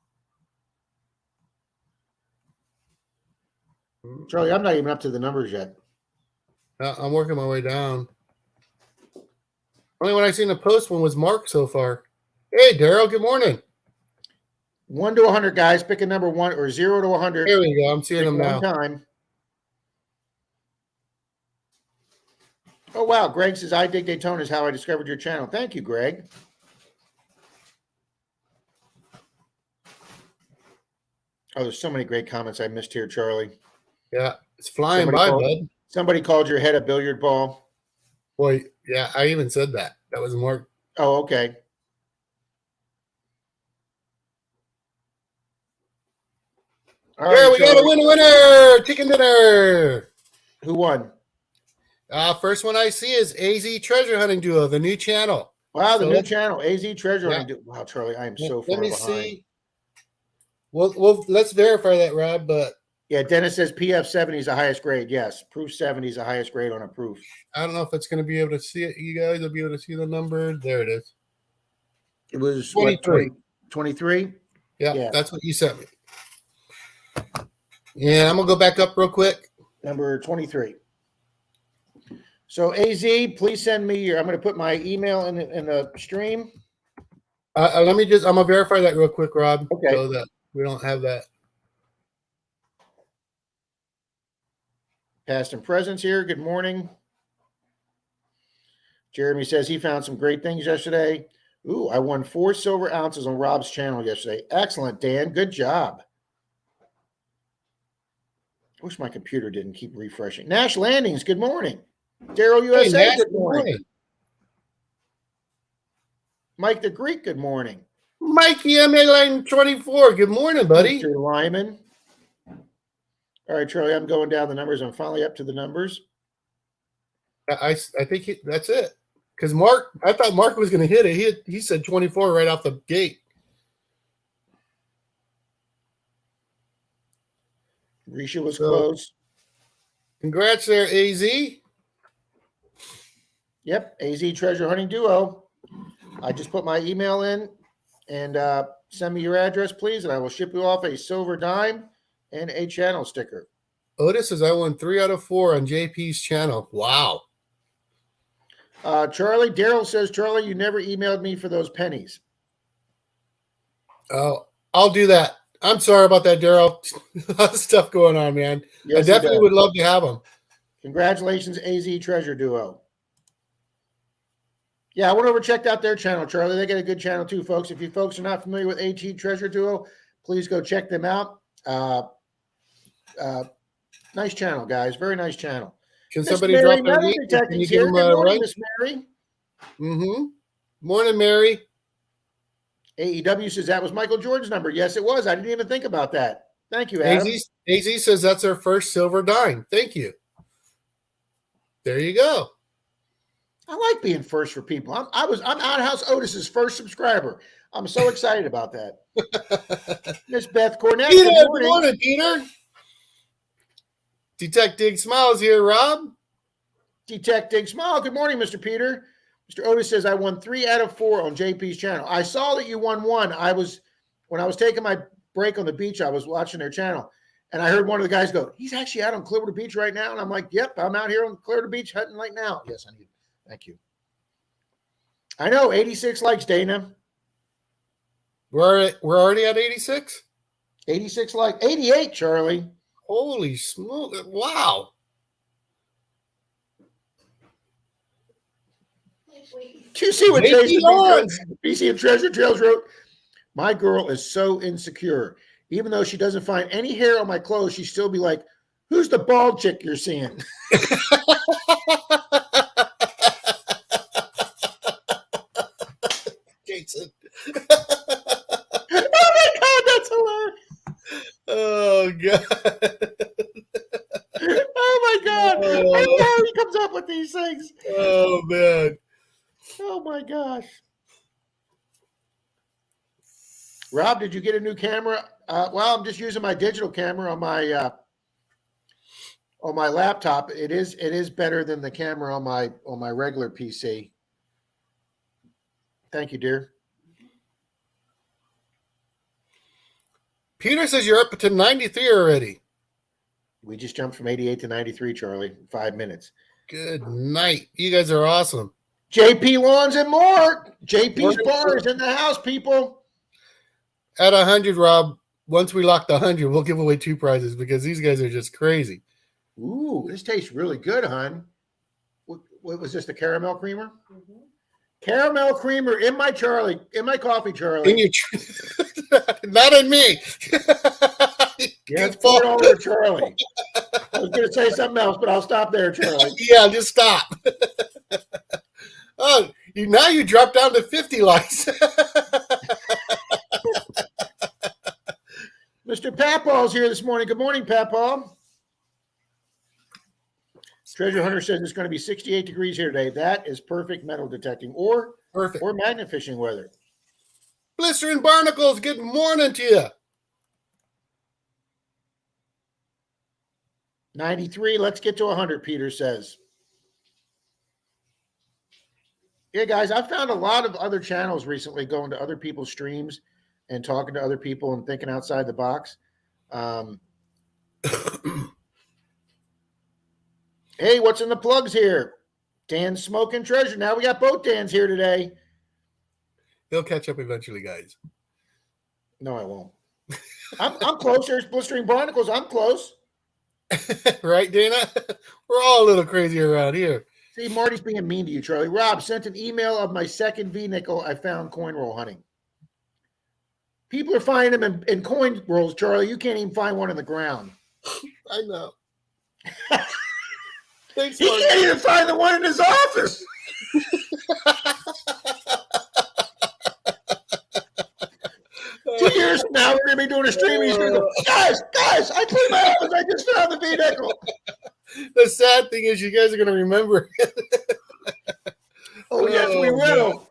Charlie, I'm not even up to the numbers yet. I'm working my way down. Only one I seen the post one was Mark so far. Hey, Daryl, good morning. 1 to 100, guys. Pick a number 1 or 0 to 100. Here we go. I'm seeing them now. One time. Oh, wow. Greg says, I Dig Daytona is how I discovered your channel. Thank you, Greg. Oh, there's so many great comments I missed here, Charlie. Yeah, it's flying by, bud. Somebody called your head a billiard ball. Boy, yeah, I even said that. That was Mark. Oh, okay. All Yeah, right, we got Charlie. a winner. Chicken dinner. Who won? First one I see is AZ Treasure Hunting Duo, the new channel. Wow, the So new let's- channel, AZ Treasure Yeah. Hunting. Wow, Charlie, I am so far Let me behind. see. Well, let's verify that, Rob. But Yeah, Dennis says PF 70 is the highest grade. Yes, proof 70 is the highest grade on a proof. I don't know if it's going to be able to see it. You guys will be able to see the number. There it is. It was 23. 23? Yeah, Yeah. that's what you sent me. Yeah, I'm going to go back up real quick. Number 23. So AZ, please send me your, I'm going to put my email in the stream. I'm going to verify that real quick, Rob. Okay. So that we don't have that. Past and presents here. Good morning. Jeremy says he found some great things yesterday. Ooh, I won 4 silver ounces on Rob's channel yesterday. Excellent, Dan. Good job. I wish my computer didn't keep refreshing. Nash Landings, good morning. Daryl USA, Hey, Nash, good morning. Mike the Greek, good morning. Mikey MA Line 24. Good morning, buddy. Mr. Lyman. All right, Charlie, I'm going down the numbers. I'm finally up to the numbers. I think that's it. Because I thought Mark was going to hit it. He said 24 right off the gate. Risha was close. Congrats there, AZ. Yep, AZ Treasure Hunting Duo. I just put my email in, and send me your address, please, and I will ship you off a silver dime and a channel sticker. Otis says I won 3 out of 4 on JP's channel. Wow. Charlie, Daryl says, Charlie, you never emailed me for those pennies. Oh, I'll do that. I'm sorry about that, Daryl. A lot of stuff going on, man. Yes, I definitely would love to have them. Congratulations, AZ Treasure Duo. Yeah, I went over and checked out their channel, Charlie. They got a good channel too, folks. If you folks are not familiar with AZ Treasure Duo, please go check them out. Nice channel, guys. Very nice channel. Can Miss somebody Mary drop their Metal link? Can you Detectives give here. them Good a morning, rank? Miss Mary. Morning, Mary. AEW says that was Michael Jordan's number. Yes, it was. I didn't even think about that. Thank you, Adam. AZ says that's our first silver dime. Thank you. There you go. I like being first for people. I'm Outhouse Otis's first subscriber. I'm so excited about that. Miss Beth Cornett. Peter, Good morning. Peter. Detect Dig Smiles here, Rob. Detect Dig Smile. Good morning, Mr. Peter. Mr. Otis says I won 3 out of 4 on JP's channel. I saw that you won 1. When I was taking my break on the beach, I was watching their channel, and I heard one of the guys go, "He's actually out on Clearwater Beach right now." And I'm like, "Yep, I'm out here on Clearwater Beach hunting right now." Yes, I need. Thank you. I know, 86 likes, Dana. We're already at 86? 86 likes. 88, Charlie. Holy smoke. Wow. Do you see what Jason BC of Treasure Trails wrote? My girl is so insecure. Even though she doesn't find any hair on my clothes, she'd still be like, "Who's the bald chick you're seeing?" Jason. Oh my God, that's hilarious. Oh, God. Oh my God. Oh. I know he comes up with these things. Oh, man. Oh my gosh. Rob, did you get a new camera? Well, I'm just using my digital camera on my laptop. It is better than the camera on my regular PC. Thank you, dear. Peter says you're up to 93 already. We just jumped from 88 to 93, Charlie, in 5 minutes. Good night. You guys are awesome. JP Lawns and more. JP's Bar is in the house, people. At 100, Rob, once we lock the 100, we'll give away 2 prizes because these guys are just crazy. Ooh, this tastes really good, hon. What was this, the caramel creamer? Mm-hmm. Caramel creamer in my coffee, Charlie. In your not in me. Yeah, it's pour it all over Charlie. I was going to say something else, but I'll stop there, Charlie. Yeah, just stop. Oh, now you drop down to 50 likes. Mr. Papaw's here this morning. Good morning, Papaw. Treasure Hunter says it's going to be 68 degrees here today. That is perfect metal detecting or magnet fishing weather. Blistering Barnacles, good morning to you. 93. Let's get to 100, Peter says. Yeah, guys, I found a lot of other channels recently going to other people's streams and talking to other people and thinking outside the box. Hey, what's in the plugs here? Dan's Smoking Treasure. Now we got both Dans here today. They'll catch up eventually, guys. No, I won't. I'm close. There's Blistering Barnacles. I'm close. Right, Dana? We're all a little crazy around here. See, Marty's being mean to you, Charlie. Rob sent an email of my second V-nickel I found coin roll hunting. People are finding them in coin rolls, Charlie. You can't even find one in the ground. I know. Thanks, he can't even find the one in his office. 2 years from now, we're going to be doing a stream. He's going to go, guys, I cleaned my office. I just found the V-nickel. The sad thing is you guys are going to remember. Oh, yes, we will.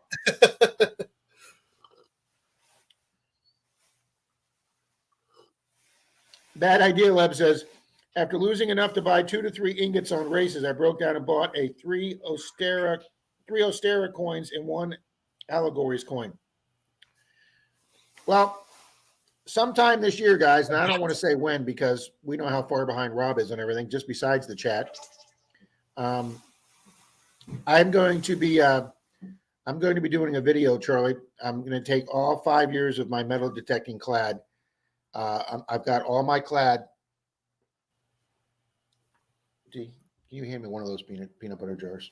Bad idea, Leb says. After losing enough to buy 2 to 3 ingots on races, I broke down and bought a 3 Ostera coins and 1 Allegories coin. Well, sometime this year, guys, and I don't want to say when because we know how far behind Rob is on everything, just besides the chat. I'm going to be doing a video, Charlie. I'm going to take all 5 years of my metal detecting clad. I've got all my clad. Can you hand me one of those peanut butter jars?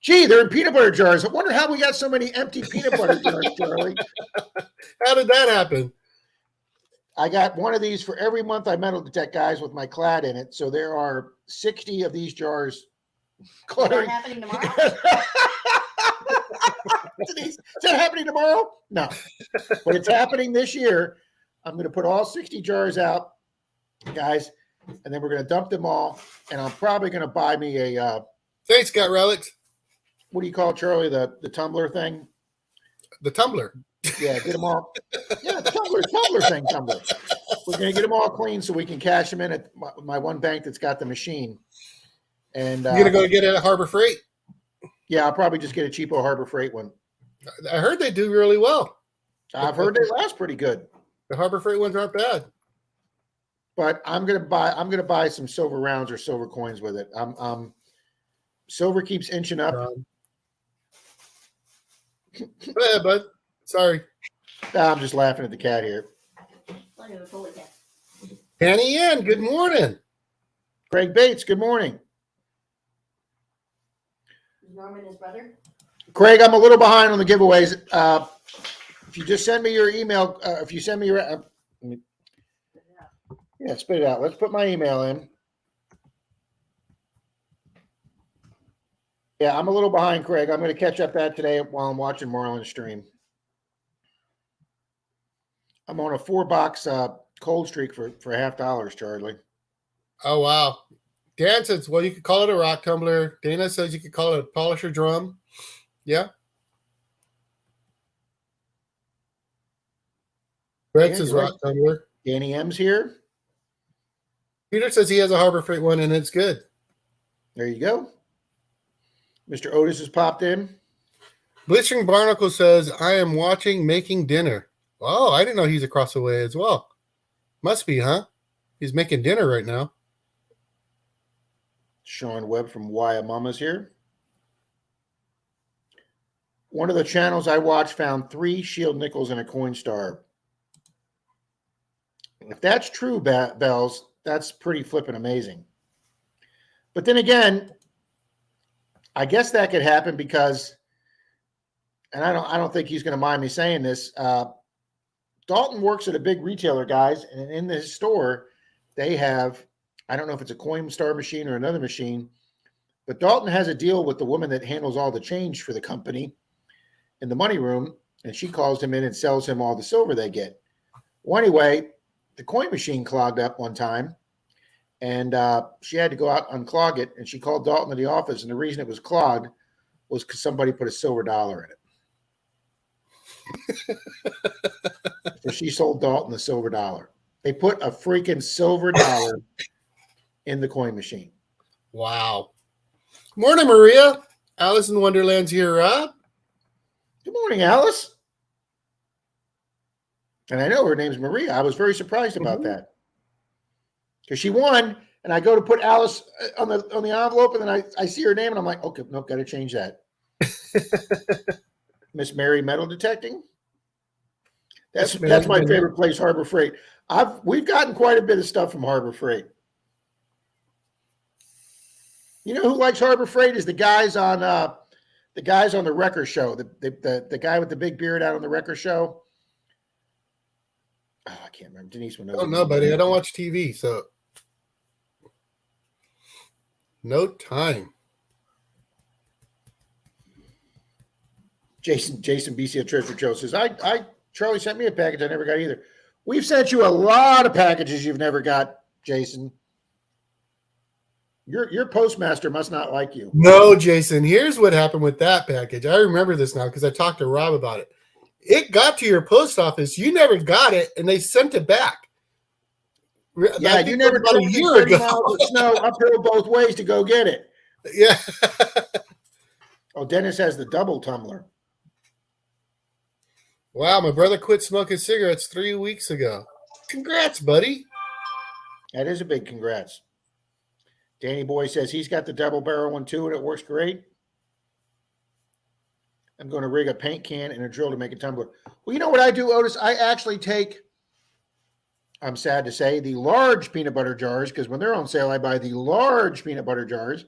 Gee, they're in peanut butter jars. I wonder how we got so many empty peanut butter jars, Charlie. How did that happen? I got one of these for every month I metal detect, guys, with my clad in it. So there are 60 of these jars. Is that happening tomorrow? Denise, is that happening tomorrow? No, but it's happening this year. I'm going to put all 60 jars out, guys, and then we're going to dump them all. And I'm probably going to buy me a Thanks, Scott Relics. what do you call it, Charlie? The tumbler thing. The tumbler. Yeah, get them all. Yeah, the tumbler thing, tumbler. We're going to get them all clean so we can cash them in at my one bank that's got the machine. And You're gonna go get it at Harbor Freight. yeah, I'll probably just get a cheapo Harbor Freight one. I heard they do really well. I've heard they last pretty good. The Harbor Freight ones aren't bad. But I'm gonna buy some silver rounds or silver coins with it. Silver keeps inching up. Go ahead, bud. Sorry. I'm just laughing at the cat here. Look at the fully cat. Annie Ann, good morning. Craig Bates, good morning. Is Norman his brother? Craig, I'm a little behind on the giveaways. If you just send me your email, if you send me your, yeah, spit it out. Let's put my email in. Yeah, I'm a little behind, Craig. I'm going to catch up that today while I'm watching Marlon's stream. I'm on a 4-box cold streak for $50, Charlie. Oh, wow. Dan says, well, you could call it a rock tumbler. Dana says you could call it a polisher drum. Yeah. Brett Dan, says you rock tumbler. Danny M's here. Peter says he has a Harbor Freight one and it's good. There you go. Mr. Otis has popped in. Blistering Barnacle says, I am watching Making Dinner. Oh, I didn't know he's across the way as well. Must be, huh? He's making dinner right now. Sean Webb from Why Mama's here. One of the channels I watched found 3 shield nickels and a coin star. If that's true, Bells, that's pretty flippin' amazing. But then again, I guess that could happen because, and I don't think he's going to mind me saying this. Dalton works at a big retailer, guys, and in his store, they have, I don't know if it's a coin star machine or another machine, but Dalton has a deal with the woman that handles all the change for the company in the money room, and she calls him in and sells him all the silver they get. Well, anyway, the coin machine clogged up one time, and she had to go out and unclog it, and she called Dalton to the office, and the reason it was clogged was because somebody put a silver dollar in it. So she sold Dalton the silver dollar. They put a freaking silver dollar in the coin machine. Wow. Morning, Maria. Alice in Wonderland's here, Rob. Good morning, Alice. And I know her name's Maria. I was very surprised about that because she won, and I go to put Alice on the envelope, and then I see her name, and I'm like, okay, nope, got to change that. Miss Mary Metal Detecting. That's my favorite place, Harbor Freight. We've gotten quite a bit of stuff from Harbor Freight. You know who likes Harbor Freight is the guys on the Wrecker Show. The guy with the big beard out on the Wrecker Show. Oh, I can't remember. Denise will know. Oh no, buddy. I don't watch TV, so no time. Jason BC at Treasure Joe says, Charlie sent me a package I never got either. We've sent you a lot of packages you've never got, Jason. Your postmaster must not like you. No, Jason. Here's what happened with that package. I remember this now because I talked to Rob about it. It got to your post office. You never got it, and they sent it back. Yeah, you never about a year ago. Miles of snow uphill both ways to go get it. Yeah. Oh, Dennis has the double tumbler. Wow, my brother quit smoking cigarettes 3 weeks ago. Congrats, buddy. That is a big congrats. Danny Boy says he's got the double barrel one too, and it works great. I'm going to rig a paint can and a drill to make a tumbler. Well, you know what I do, Otis? I actually take, I'm sad to say, the large peanut butter jars, because when they're on sale, I buy the large peanut butter jars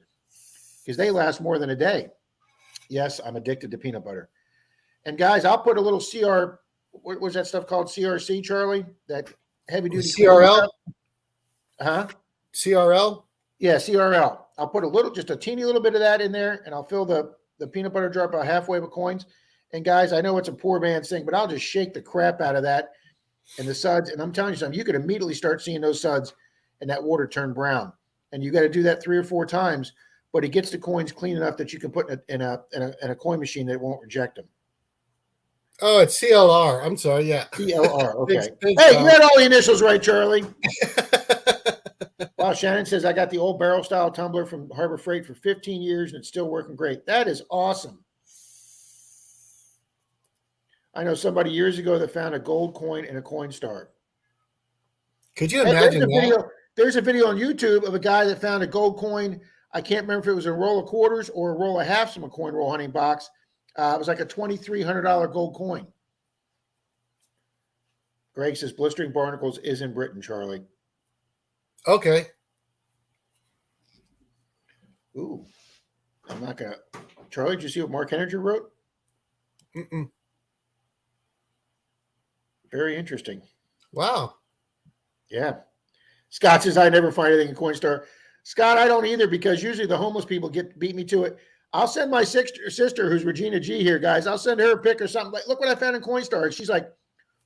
because they last more than a day. Yes, I'm addicted to peanut butter. And guys, I'll put a little what was that stuff called? CRC, Charlie? That heavy duty CRL? Huh? CRL? Yeah, CRL. I'll put just a teeny little bit of that in there, and I'll fill the peanut butter jar about halfway with coins. And guys, I know it's a poor man's thing, but I'll just shake the crap out of that and the suds. And I'm telling you something, you could immediately start seeing those suds and that water turn brown. And you got to do that 3 or 4 times, but it gets the coins clean enough that you can put in a coin machine that won't reject them. Oh, it's CLR. I'm sorry. Yeah. CLR. Okay. Thanks, Hey, Tom. you had all the initials right, Charlie. Wow, Shannon says, I got the old barrel style tumbler from Harbor Freight for 15 years and it's still working great. That is awesome. I know somebody years ago that found a gold coin in a coin star. Could you Hey, imagine that? There's a video on YouTube of a guy that found a gold coin. I can't remember if it was a roll of quarters or a roll of halves from a coin roll hunting box. It was like a $2,300 gold coin. Greg says blistering barnacles is in Britain, Charlie. Okay. Ooh, I'm not going to. Charlie, did you see what Mark Henninger wrote? Mm-mm. Very interesting. Wow. Yeah. Scott says, I never find anything in Coinstar. Scott, I don't either because usually the homeless people beat me to it. I'll send my sister, who's Regina G here, guys. I'll send her a pic or something. Like, look what I found in Coinstar. And she's like,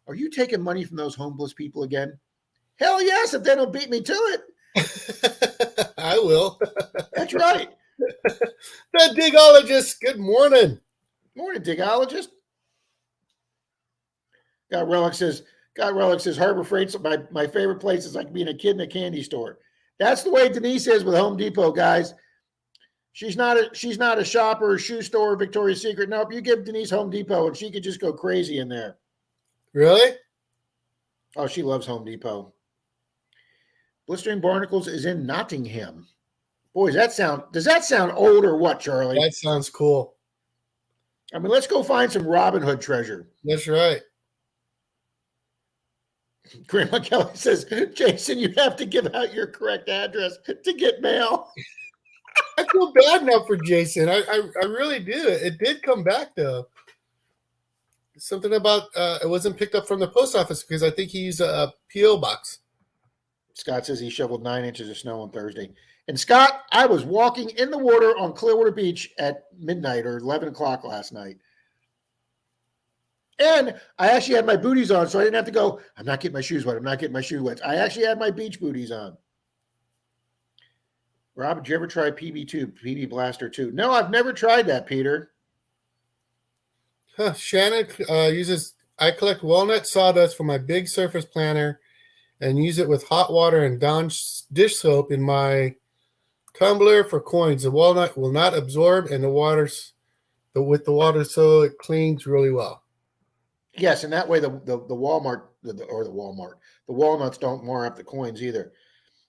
are you taking money from those homeless people again? Hell yes, if they don't beat me to it. I will. That's right. That digologist, good morning. Morning, digologist. Got Relic says, Harbor Freight's my favorite place is like being a kid in a candy store. That's the way Denise is with Home Depot, guys. She's not a shopper, shoe store, Victoria's Secret. Nope, you give Denise Home Depot and she could just go crazy in there. Really? Oh, she loves Home Depot. Blistering Barnacles is in Nottingham. Boy, does that sound old or what, Charlie? That sounds cool. I mean, let's go find some Robin Hood treasure. That's right. Grandma Kelly says, Jason, you have to give out your correct address to get mail. I feel bad now for Jason. I really do. It did come back, though. Something about it wasn't picked up from the post office because I think he used a P.O. box. Scott says he shoveled 9 inches of snow on Thursday. And Scott, I was walking in the water on Clearwater Beach at midnight or 11 o'clock last night. And I actually had my booties on, so I didn't have to go, I'm not getting my shoes wet. I'm not getting my shoe wet. I actually had my beach booties on. Rob, did you ever try PB2, PB Blaster 2? No, I've never tried that, Peter. Huh. Shannon I collect walnut sawdust for my big surface planner and use it with hot water and Dawn dish soap in my tumbler for coins. The walnut will not absorb and with the water so it cleans really well. Yes, and that way the walnuts don't mar up the coins either.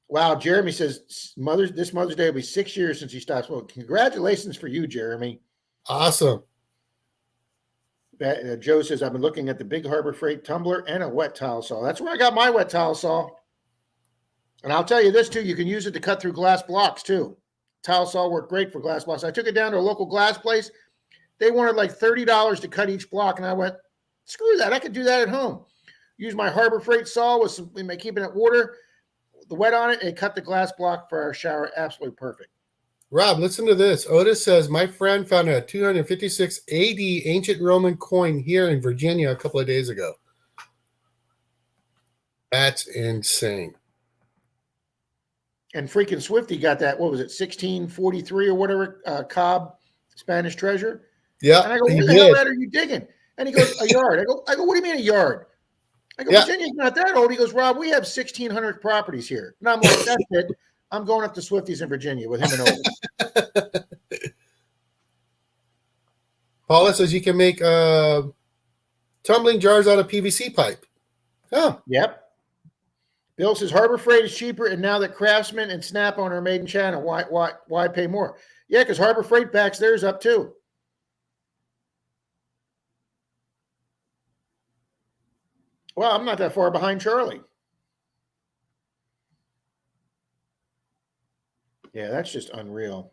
Wow, Jeremy says this Mother's Day will be 6 years since he stopped smoking. Congratulations for you, Jeremy. Awesome. Joe says, I've been looking at the big Harbor Freight tumbler and a wet towel saw. That's where I got my wet towel saw. And I'll tell you this, too. You can use it to cut through glass blocks, too. Towel saw worked great for glass blocks. I took it down to a local glass place. They wanted like $30 to cut each block. And I went, screw that. I could do that at home. Use my Harbor Freight saw with some, keeping it water, the wet on it, and cut the glass block for our shower. Absolutely perfect. Rob, listen to this. Otis says, my friend found a 256 AD ancient Roman coin here in Virginia a couple of days ago. That's insane. And freaking Swifty got that, what was it, 1643 or whatever, Cobb Spanish treasure? Yeah. And I go, where the hell are you digging? And he goes, a yard. I go, what do you mean a yard? I go, yeah. Virginia's not that old. He goes, Rob, we have 1,600 properties here. And I'm like, that's it. I'm going up to Swifty's in Virginia with him and Otis. Paula says you can make tumbling jars out of PVC pipe. Oh, yep. Bill says Harbor Freight is cheaper, and now that Craftsman and Snap-on are made in China, why pay more? Yeah, because Harbor Freight backs theirs up too. Well, I'm not that far behind Charlie. Yeah, that's just unreal.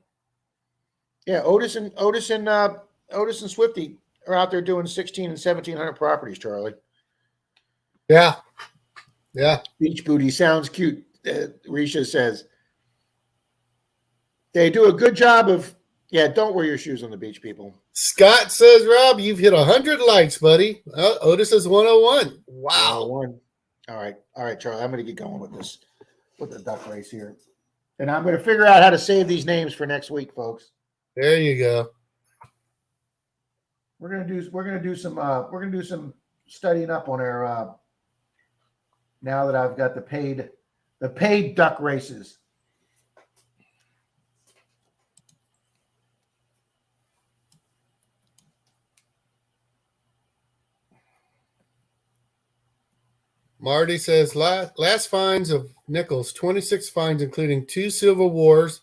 Yeah, Otis and Swifty are out there doing 1,600 and 1,700 properties, Charlie. Yeah. Yeah. Beach booty sounds cute, Risha says. They do a good job of Yeah, don't wear your shoes on the beach, people. Scott says, Rob, you've hit 100 likes, buddy. Otis is 101. Wow. 101. All right, Charlie. I'm going to get going with this, with the duck race here, and I'm going to figure out how to save these names for next week, folks. There you go. We're gonna do some studying up on our now that I've got the paid duck races. Marty says, last finds of Nichols, 26 finds, including 2 Civil Wars,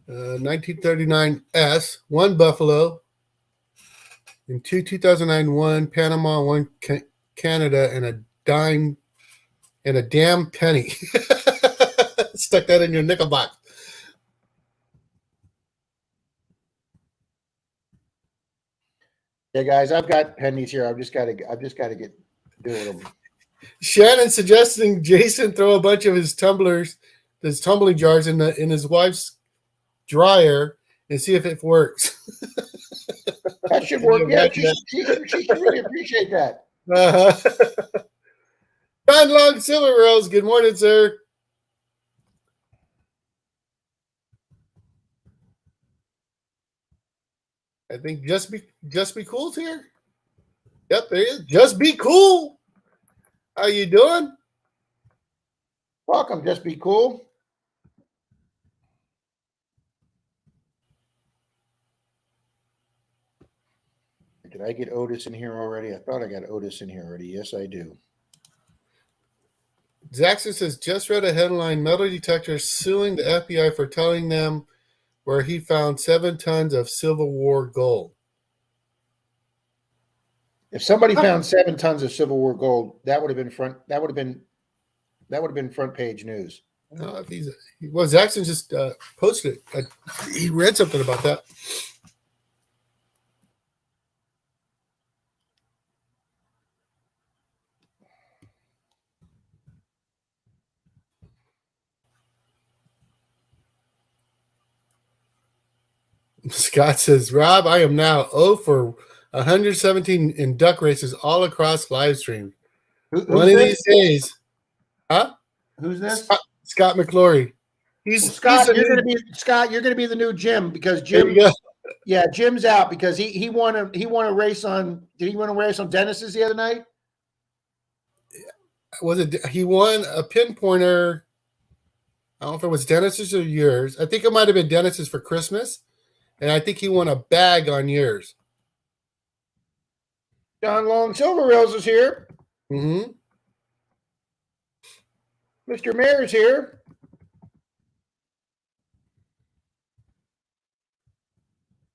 1939 S, 1 Buffalo, and 2 2009, 1 Panama, 1 Canada, and a dime and a damn penny. Stuck that in your nickel box. Yeah, guys, I've got pennies here. I've just got to get doing them. Shannon suggesting Jason throw a bunch of his tumbling jars in his wife's dryer and see if it works. That should work. Yeah, she should really appreciate that. John Long Silver Rose, good morning, sir. I think just be cool's here. Yep, there he is. Just be cool. How you doing? Welcome. Just be cool. Did I get Otis in here already? I thought I got Otis in here already. Yes, I do. Jackson says, just read a headline, metal detector suing the FBI for telling them where he found 7 tons of Civil War gold. If somebody found 7 tons of Civil War gold, that would have been front page news. Well, Jackson just posted it. He read something about that. Scott says, Rob, I am now 0 for 117 in duck races all across Livestream. One of these days. Huh? Who's this? Scott McClory. Scott, you're going to be the new Jim, because Jim. Yeah, Jim's out because he won a race on. Did he win a race on Dennis's the other night? Was it? He won a pinpointer. I don't know if it was Dennis's or yours. I think it might have been Dennis's for Christmas, and I think he won a bag on yours. John Long Silver Rails is here. Mm-hmm. Mr. Mayor's here.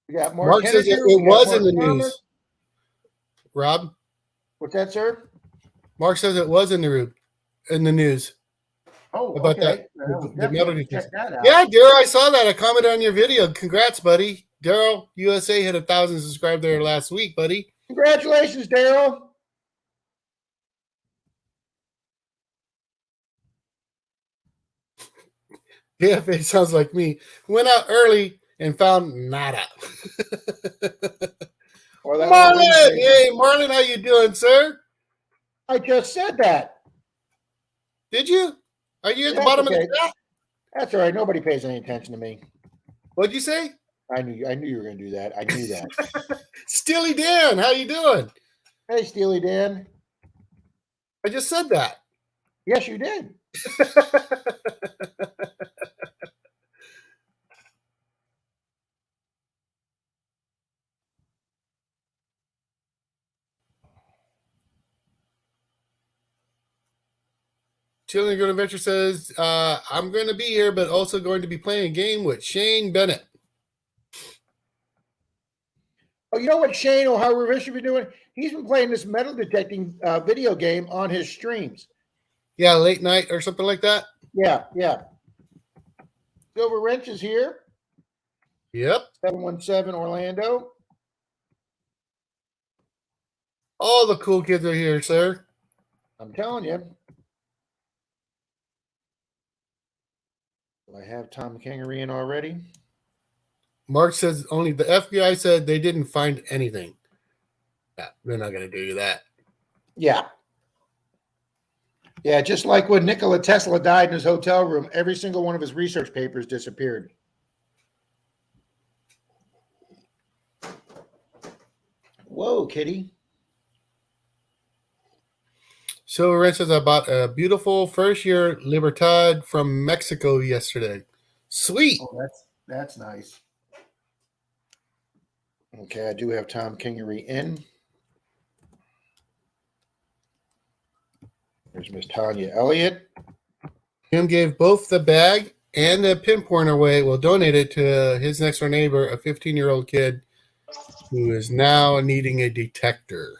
We got Mark says it was in the news. Rob? What's that, sir? Mark says it was in the news. Oh, about okay. that. Check that out. Yeah, Daryl, I saw that. I commented on your video. Congrats, buddy. Daryl, USA hit 1,000 subscribers there last week, buddy. Congratulations, Daryl. Yeah, it sounds like me. Went out early and found nada. Marlon! Hey, Marlon, how you doing, sir? I just said that. Did you? Are you at the bottom of the chat? That's all right. Nobody pays any attention to me. What'd you say? I knew you were going to do that. I knew that. Steely Dan, how you doing? Hey, Steely Dan. I just said that. Yes, you did. Chilling Good Adventure says, I'm going to be here, but also going to be playing a game with Shane Bennett. Oh, you know what Shane Ohio Rivers should be doing? He's been playing this metal detecting video game on his streams. Yeah, late night or something like that. Yeah. Silver Wrench is here. Yep. 717 Orlando. All the cool kids are here, sir. I'm telling you. Do I have Tom Kangaroo in already? Mark says only the FBI said they didn't find anything. Yeah, they're not going to do that. Yeah. Yeah, just like when Nikola Tesla died in his hotel room, every single one of his research papers disappeared. Whoa, kitty. So Ren says I bought a beautiful first-year Libertad from Mexico yesterday. Sweet. Oh, that's nice. Okay, I do have Tom Kingery in. There's Miss Tanya Elliott. Jim gave both the bag and the pinpoint away. Will donate it to his next door neighbor, a 15-year-old kid who is now needing a detector,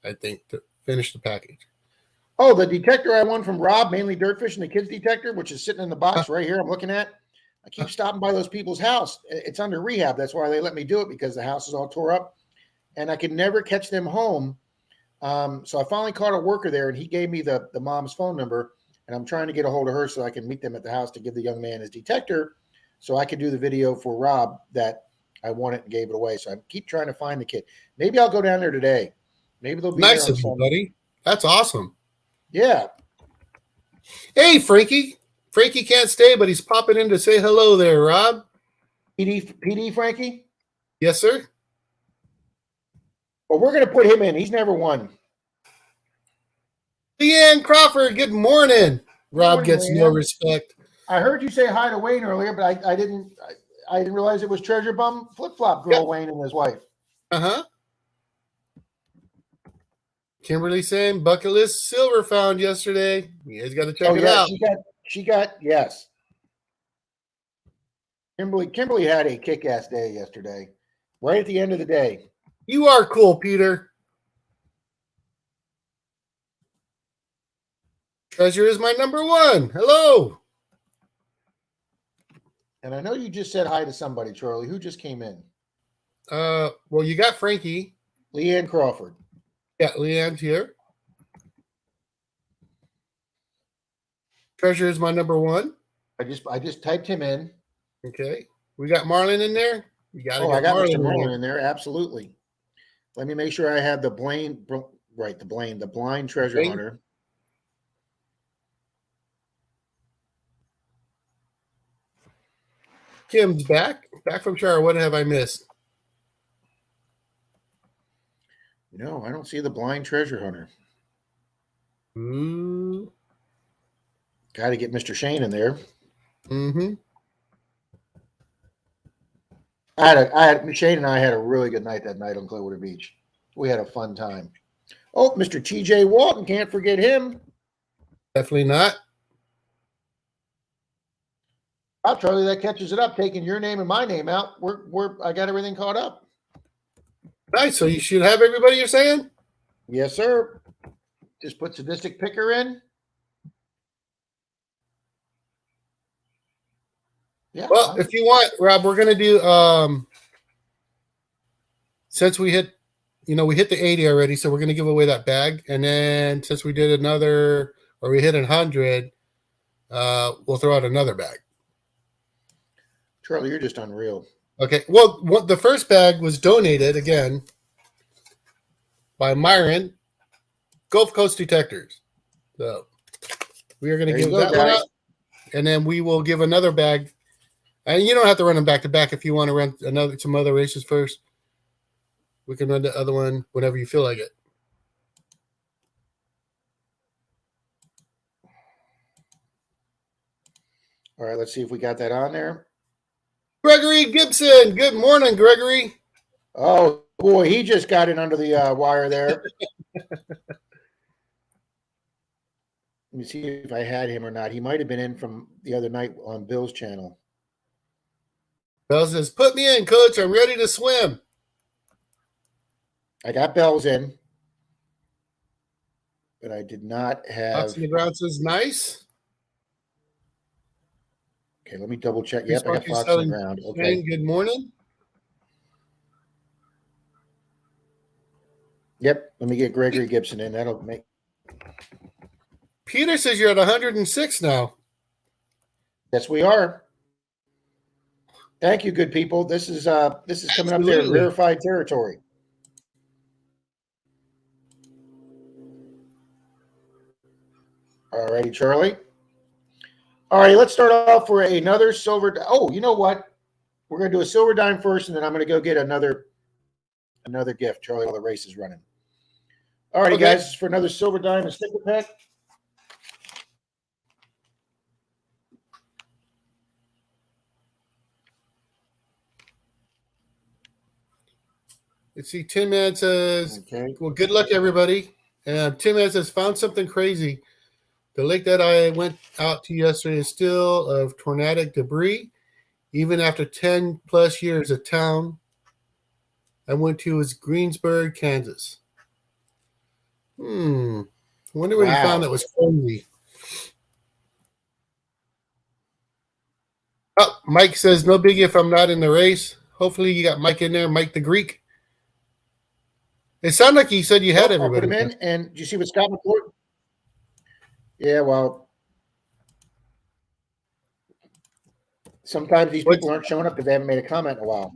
I think, to finish the package. Oh, the detector I won from Rob, mainly Dirtfish and the kids detector, which is sitting in the box right here I'm looking at. I keep stopping by those people's house. It's under rehab. That's why they let me do it, because the house is all tore up and I can never catch them home. So I finally caught a worker there, and he gave me the mom's phone number, and I'm trying to get a hold of her so I can meet them at the house to give the young man his detector so I could do the video for Rob that I won it and gave it away. So I keep trying to find the kid. Maybe I'll go down there today. Maybe they'll be Nice there of you, buddy. That's awesome. Yeah. Hey, Frankie. Frankie can't stay, but he's popping in to say hello there, Rob. PD Frankie? Yes, sir. Well, we're going to put him in. He's never won. Leanne Crawford, good morning. Rob Morning, gets no Leanne. respect. I heard you say hi to Wayne earlier, but I didn't realize it was Treasure Bum Flip Flop Girl, Yep. Wayne and his wife. Uh-huh. Kimberly saying bucket list silver found yesterday. You guys got to check it out. She got yes. Kimberly had a kick-ass day yesterday. Right at the end of the day. You are cool, Peter. Treasure is my number one. Hello. And I know you just said hi to somebody, Charlie. Who just came in? Well, you got Frankie. Leanne Crawford. Yeah, Leanne's here. Treasure is my number one. I just typed him in. Okay. We got Marlon in there. You got to I get got Mr. Marlon in Marlin there. in there. Absolutely. Let me make sure I have the blind treasure Blaine? hunter. Kim's back from shower. What have I missed? No, I don't see the blind treasure hunter. Ooh. Got to get Mr. Shane in there. Mm-hmm. Shane and I had a really good night that night on Clearwater Beach. We had a fun time. Oh, Mr. TJ Walton, can't forget him. Definitely not. Oh, Charlie, that catches it up, taking your name and my name out. I got everything caught up. Nice. So you should have everybody you're saying? Yes, sir. Just put Sadistic Picker in. Yeah. Well, if you want, Rob, we're going to do, since we hit the 80 already, so we're going to give away that bag. And then since we did we hit 100, we'll throw out another bag. Charlie, you're just unreal. Okay. Well, the first bag was donated again by Myron, Gulf Coast Detectors. So we are going to give that one out. And then we will give another bag. And you don't have to run them back to back if you want to run some other races first. We can run the other one whenever you feel like it. All right, let's see if we got that on there. Gregory Gibson. Good morning, Gregory. Oh, boy, he just got in under the wire there. Let me see if I had him or not. He might have been in from the other night on Bill's channel. Bell says, put me in, coach. I'm ready to swim. I got Bells in, but I did not have. Box in the ground says, nice. Okay, let me double check. Yep, I got Fox on the ground. Okay. Good morning. Yep, let me get Gregory Gibson in. That'll make. Peter says you're at 106 now. Yes, we are. Thank you, good people. This is coming up there in Absolutely. rarefied territory. All righty, Charlie. All right, let's start off for another silver. Oh, you know what? We're going to do a silver dime first, and then I'm going to go get another gift, Charlie, while the race is running. All righty, Okay. guys, for another silver dime and sticker pack. Let's see. Tim Man says, Okay. well, good luck, everybody. And Tim Man says, found something crazy. The lake that I went out to yesterday is still of tornadic debris. Even after 10 plus years, a town I went to was Greensburg, Kansas. I wonder what he found that Wow. was crazy. Oh, Mike says, no biggie if I'm not in the race. Hopefully you got Mike in there, Mike the Greek. It sounded like he said you had Well, I'll put everybody. him in. And do you see what Scott McCord? Yeah, well, sometimes these people aren't showing up because they haven't made a comment in a while.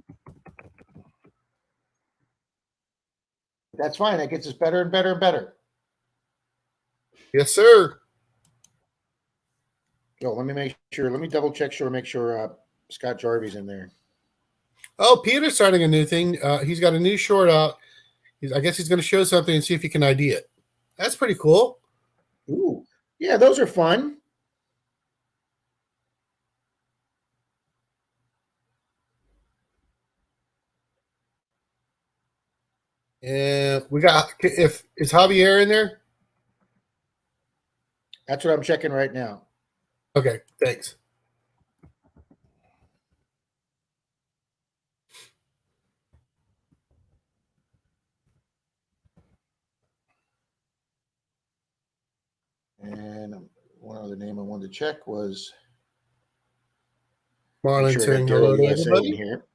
That's fine. That gets us better and better and better. Yes, sir. Yo, let me make sure. Let me double check. Make sure Scott Jarvie's in there. Oh, Peter's starting a new thing. He's got a new short out. I guess he's going to show something and see if he can ID it. That's pretty cool. Ooh, yeah, those are fun. And we got, if is Javier in there? That's what I'm checking right now. Okay, thanks. And one other name I wanted to check was Marlon sure saying Daryl hello to USA everybody. in here.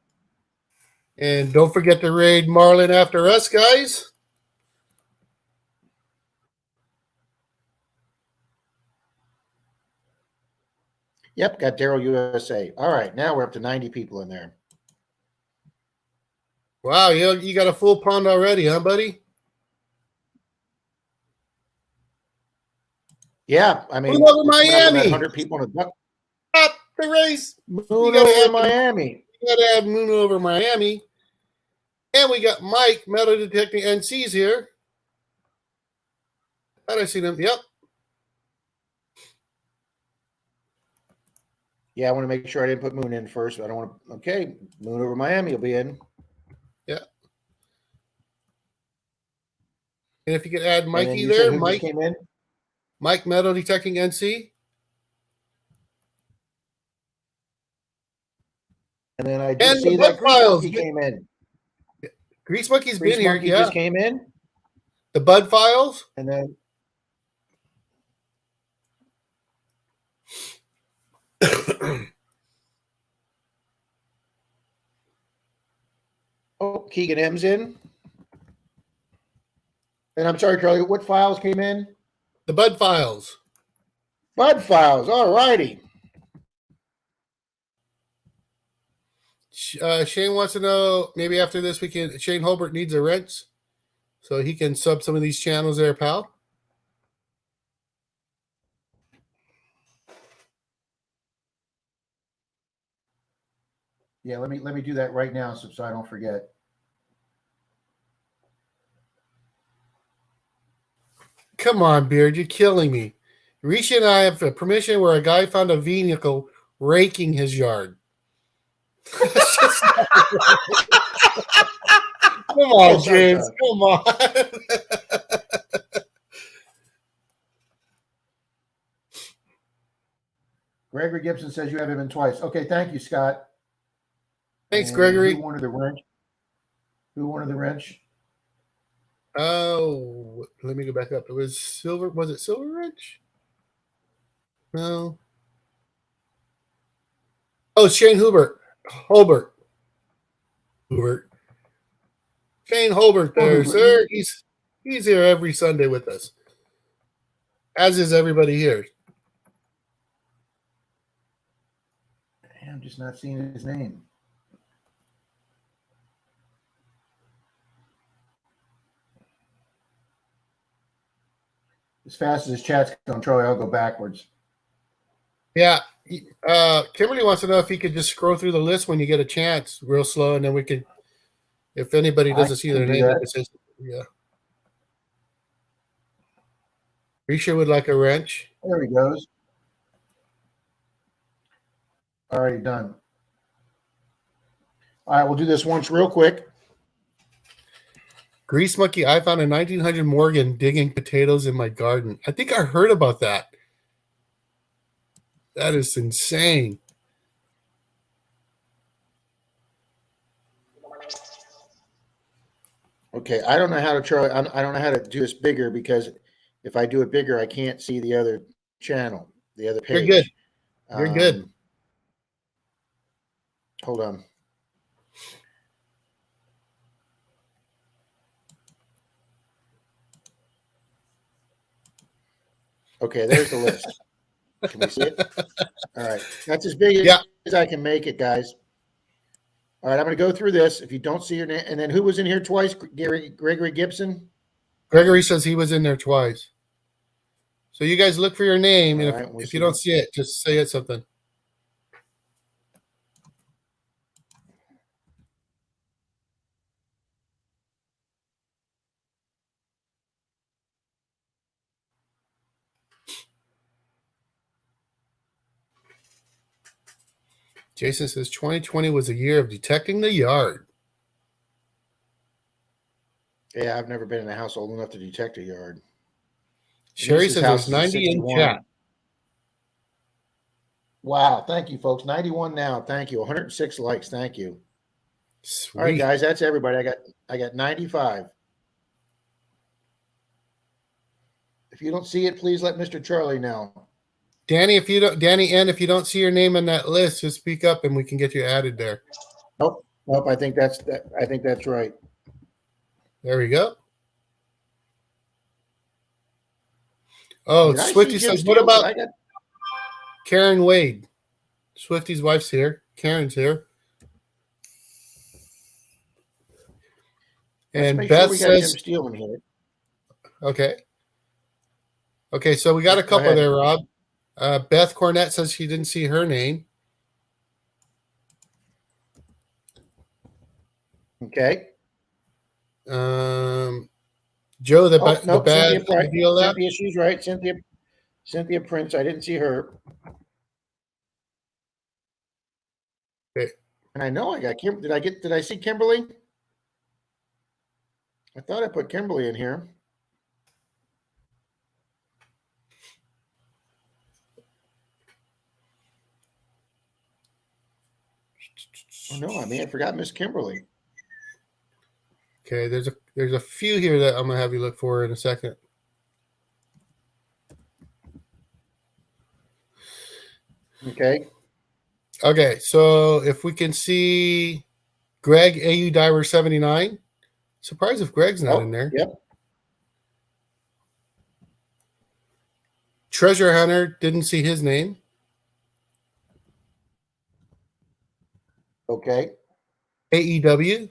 And don't forget to raid Marlon after us, guys. Yep, got Daryl USA. All right, now we're up to 90 people in there. Wow, you got a full pond already, huh, buddy? Yeah, I mean, Moon over we're coming up on that Miami. 100 people in a duck. Stop the race. Moon You gotta over add Miami. You got to add Moon over Miami. And we got Mike, Metal Detecting NC's here. Thought I seen him. Yep. Yeah, I want to make sure I didn't put Moon in first. I don't want to. Okay, Moon over Miami will be in. Yeah. And if you could add Mikey there, there, Mike came in. Mike Metal Detecting NC. And then I just And see the that Bud Grease Files Monkey came in. Grease Monkey's Grease been here. Monkey Yeah. just came in. The Bud Files. And then oh, Keegan M's in. And I'm sorry, Charlie, what files came in? The Bud Files. Bud Files. All righty. Shane wants to know, maybe after this weekend, Shane Holbert needs a wrench so he can sub some of these channels there, pal. Yeah, let me do that right now so I don't forget. Come on, Beard, you're killing me. Risha and I have a permission where a guy found a vehicle raking his yard. Come on, James. Come on. Gregory Gibson says you have him in twice. Okay, thank you, Scott. Thanks, Gregory. Who wanted the wrench? Who wanted the wrench? Oh, let me go back up. It was Silver. Was it Silver Wrench? No. Oh, Shane Holbert. Shane Holbert there, sir. He's here every Sunday with us. As is everybody here. I'm just not seeing his name. As fast as his chat's going, Troy, I'll go backwards. Yeah. Kimberly wants to know if he could just scroll through the list when you get a chance, real slow, and then we could, if anybody doesn't see their name, yeah. Risha would like a wrench. There he goes. Already done. All right, we'll do this once real quick. Grease Monkey, I found a 1900 Morgan digging potatoes in my garden. I think I heard about that. That is insane. Okay, I don't know how to try. I don't know how to do this bigger because if I do it bigger, I can't see the other channel, the other page. You're good. You're good. Hold on. Okay, there's the list. Can we see it? All right. That's as big as I can make it, guys. All right, I'm going to go through this. If you don't see your name, and then who was in here twice? Gregory Gibson? Gregory says he was in there twice. So you guys look for your name, and right, if you don't see it, just say it something. Jason says 2020 was a year of detecting the yard. Yeah, I've never been in a house old enough to detect a yard. Sherry says there's 90 in chat. Wow, thank you, folks. 91 now. Thank you. 106 likes. Thank you. Sweet. All right, guys, that's everybody. I got 95. If you don't see it, please let Mr. Charlie know. Danny, if you don't see your name on that list, just speak up and we can get you added there. Nope. I think that's right. There we go. Oh, Swifty says, what about Karen Wade? Swifty's wife's here. Karen's here. And Beth says, Jim Steele in here. Okay. Okay, so we got a couple there, Rob. Beth Cornett says she didn't see her name. Okay. Joe, the bad deal that. Cynthia, she's right. Cynthia Prince. I didn't see her. Okay. And I know I got Kim. Did I see Kimberly? I thought I put Kimberly in here. Oh no, I mean I forgot Miss Kimberly. Okay, there's a few here that I'm gonna have you look for in a second. Okay. Okay, so if we can see Greg AU Diver 79. Surprised if Greg's not in there. Yep. Treasure Hunter, didn't see his name. Okay. AEW.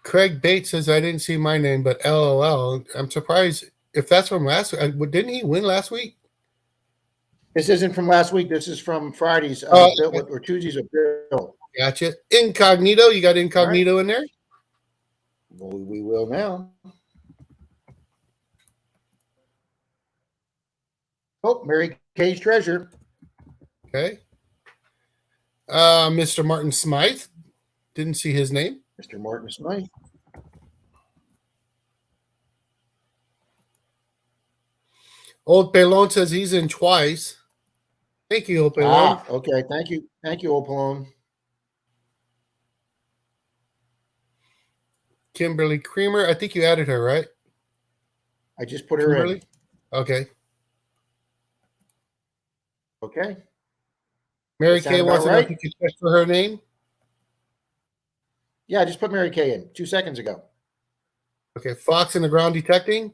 Craig Bates says, I didn't see my name, but LOL. I'm surprised if that's from last week. Didn't he win last week? This isn't from last week. This is from Friday's or Tuesday's of Bill. Gotcha. Incognito. You got Incognito in there? Well, we will now. Oh, Mary Kay's treasure. Okay. Mr. Martin Smythe. Didn't see his name. Mr. Martin Smythe. Old Pelon says he's in twice. Thank you, Old Pelon. Okay. Thank you, Old Pelon. Kimberly Creamer. I think you added her, right? I just put her in. Okay. Okay. Mary Kay wants to know if you can check for her name. Yeah, I just put Mary Kay in 2 seconds ago. Okay. Fox in the Ground Detecting.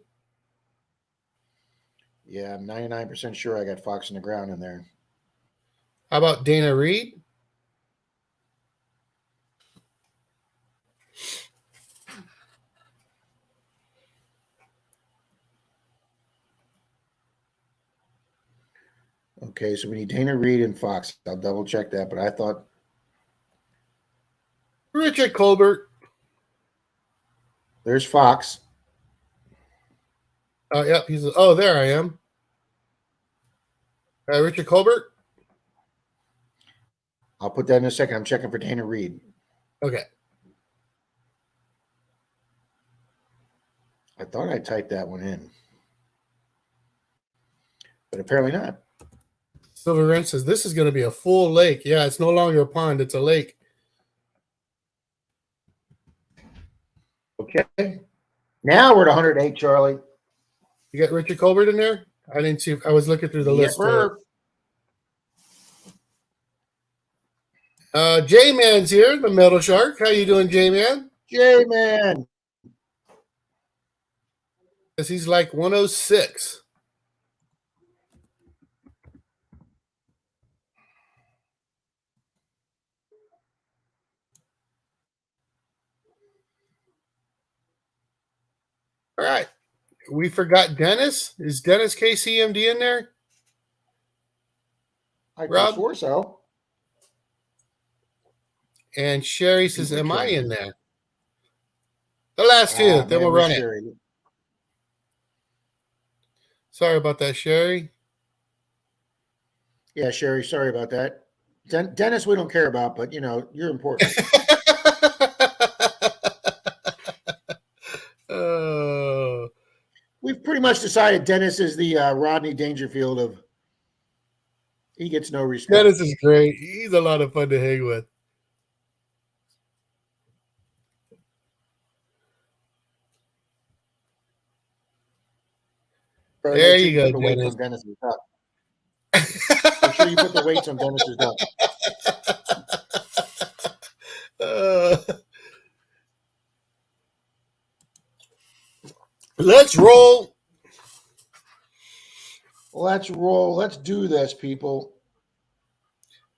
Yeah, I'm 99% sure I got Fox in the Ground in there. How about Dana Reed? Okay, so we need Dana Reed and Fox. I'll double check that, but I thought Richard Colbert. there's Fox. Yep, oh, there I am. Richard Colbert. I'll put that in a second. I'm checking for Dana Reed. Okay. I thought I typed that one in, but apparently not. Silver Wrench says this is going to be a full lake. Yeah, it's no longer a pond; it's a lake. Okay. Now we're at 108, Charlie. You got Richard Colbert in there? I didn't see. I was looking through the list. J-Man's here, the Metal Shark. How you doing, J-Man? J-Man. Because he's like 106. All right. We forgot Dennis. Is Dennis KCMD in there? I Rob? sure so. And Sherry says, am I in there? The last two. Then we'll run Sherry. it. Sorry about that, Sherry. Yeah, Sherry, sorry about that. Dennis, we don't care about, but, you know, you're important. We've pretty much decided Dennis is the Rodney Dangerfield of he gets no respect. Dennis is great. He's a lot of fun to hang with. There you go, Dennis. Dennis's duck. Make sure you put the weights on Dennis's duck. Let's roll. Let's roll. Let's do this, people.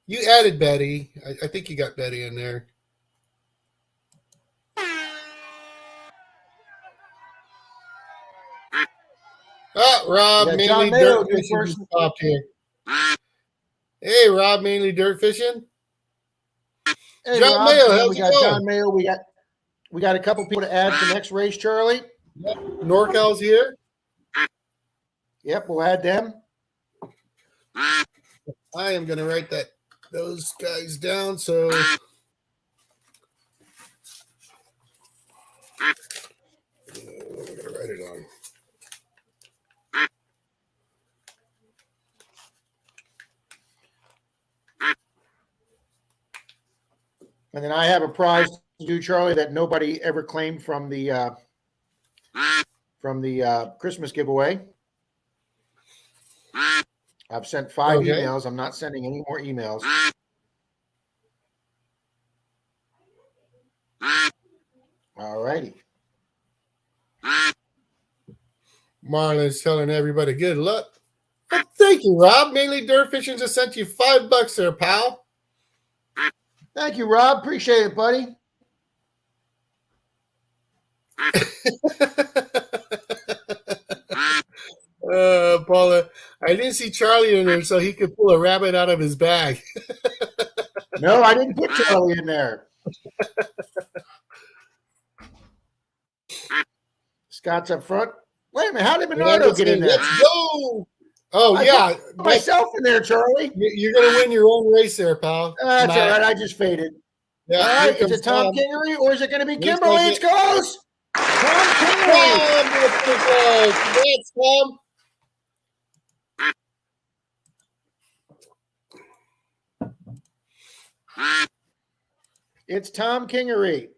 You added Betty. I think you got Betty in there. Rob, mainly dirt fishing just stopped here. Hey, Rob, mainly dirt fishing. Hey, John Rob, Mayo, how's we it got going? John Mayo. We got a couple people to add for the next race, Charlie. Yep. NorCal's here. Yep, we'll add them. I am going to write those guys down. So I'm going to write it on. And then I have a prize to do, Charlie, that nobody ever claimed from the Christmas giveaway. I've sent 5 emails. I'm not sending any more emails. All righty. Marlon's telling everybody good luck. Well, thank you, Rob. Mainly Dirt Fishing just sent you $5 there, pal. Thank you, Rob. Appreciate it, buddy. Paula, I didn't see Charlie in there so he could pull a rabbit out of his bag. No, I didn't put Charlie in there. Scott's up front. Wait a minute. How did Menardo get in there? Let's go. Oh, I put myself in there, Charlie. You're going to win your own race there, pal. That's all right. I just faded. Yeah, all right. Is it Tom Kingery or is it going to be Kimberly? It's close. Tom Kingery. Congrats, Tom. It's Tom Kingery.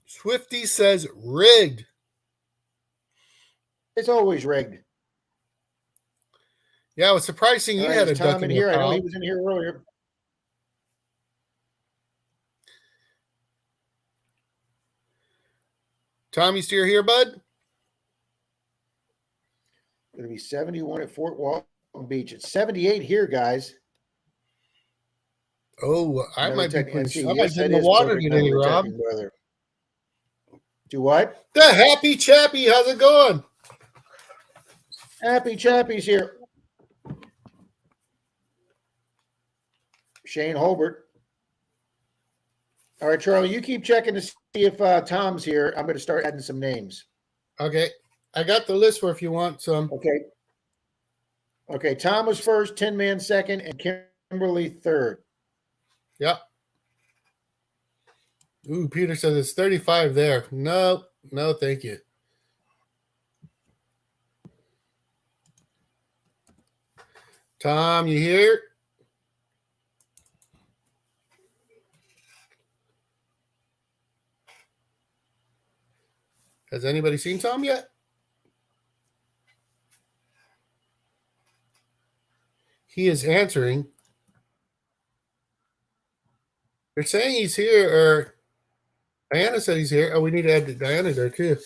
Swifty says rigged. It's always rigged. Yeah, it was surprising you had a duck in here. I know he was in here earlier. Tom, you still here, bud? Going to be 71 at Fort Walton Beach. It's 78 here, guys. Oh, I might be in the water today, Rob. Do what? The Happy Chappy, how's it going? Happy Chappy's here. Shane Holbert. All right, Charlie, you keep checking to see if Tom's here. I'm going to start adding some names. Okay. I got the list for if you want some. Okay. Okay, Tom was first, 10-man second, and Kimberly third. Yep. Ooh, Peter says it's 35 there. No, thank you. Tom, you here? Has anybody seen Tom yet? He is answering. They're saying he's here, or Diana said he's here. Oh, we need to add Diana there too.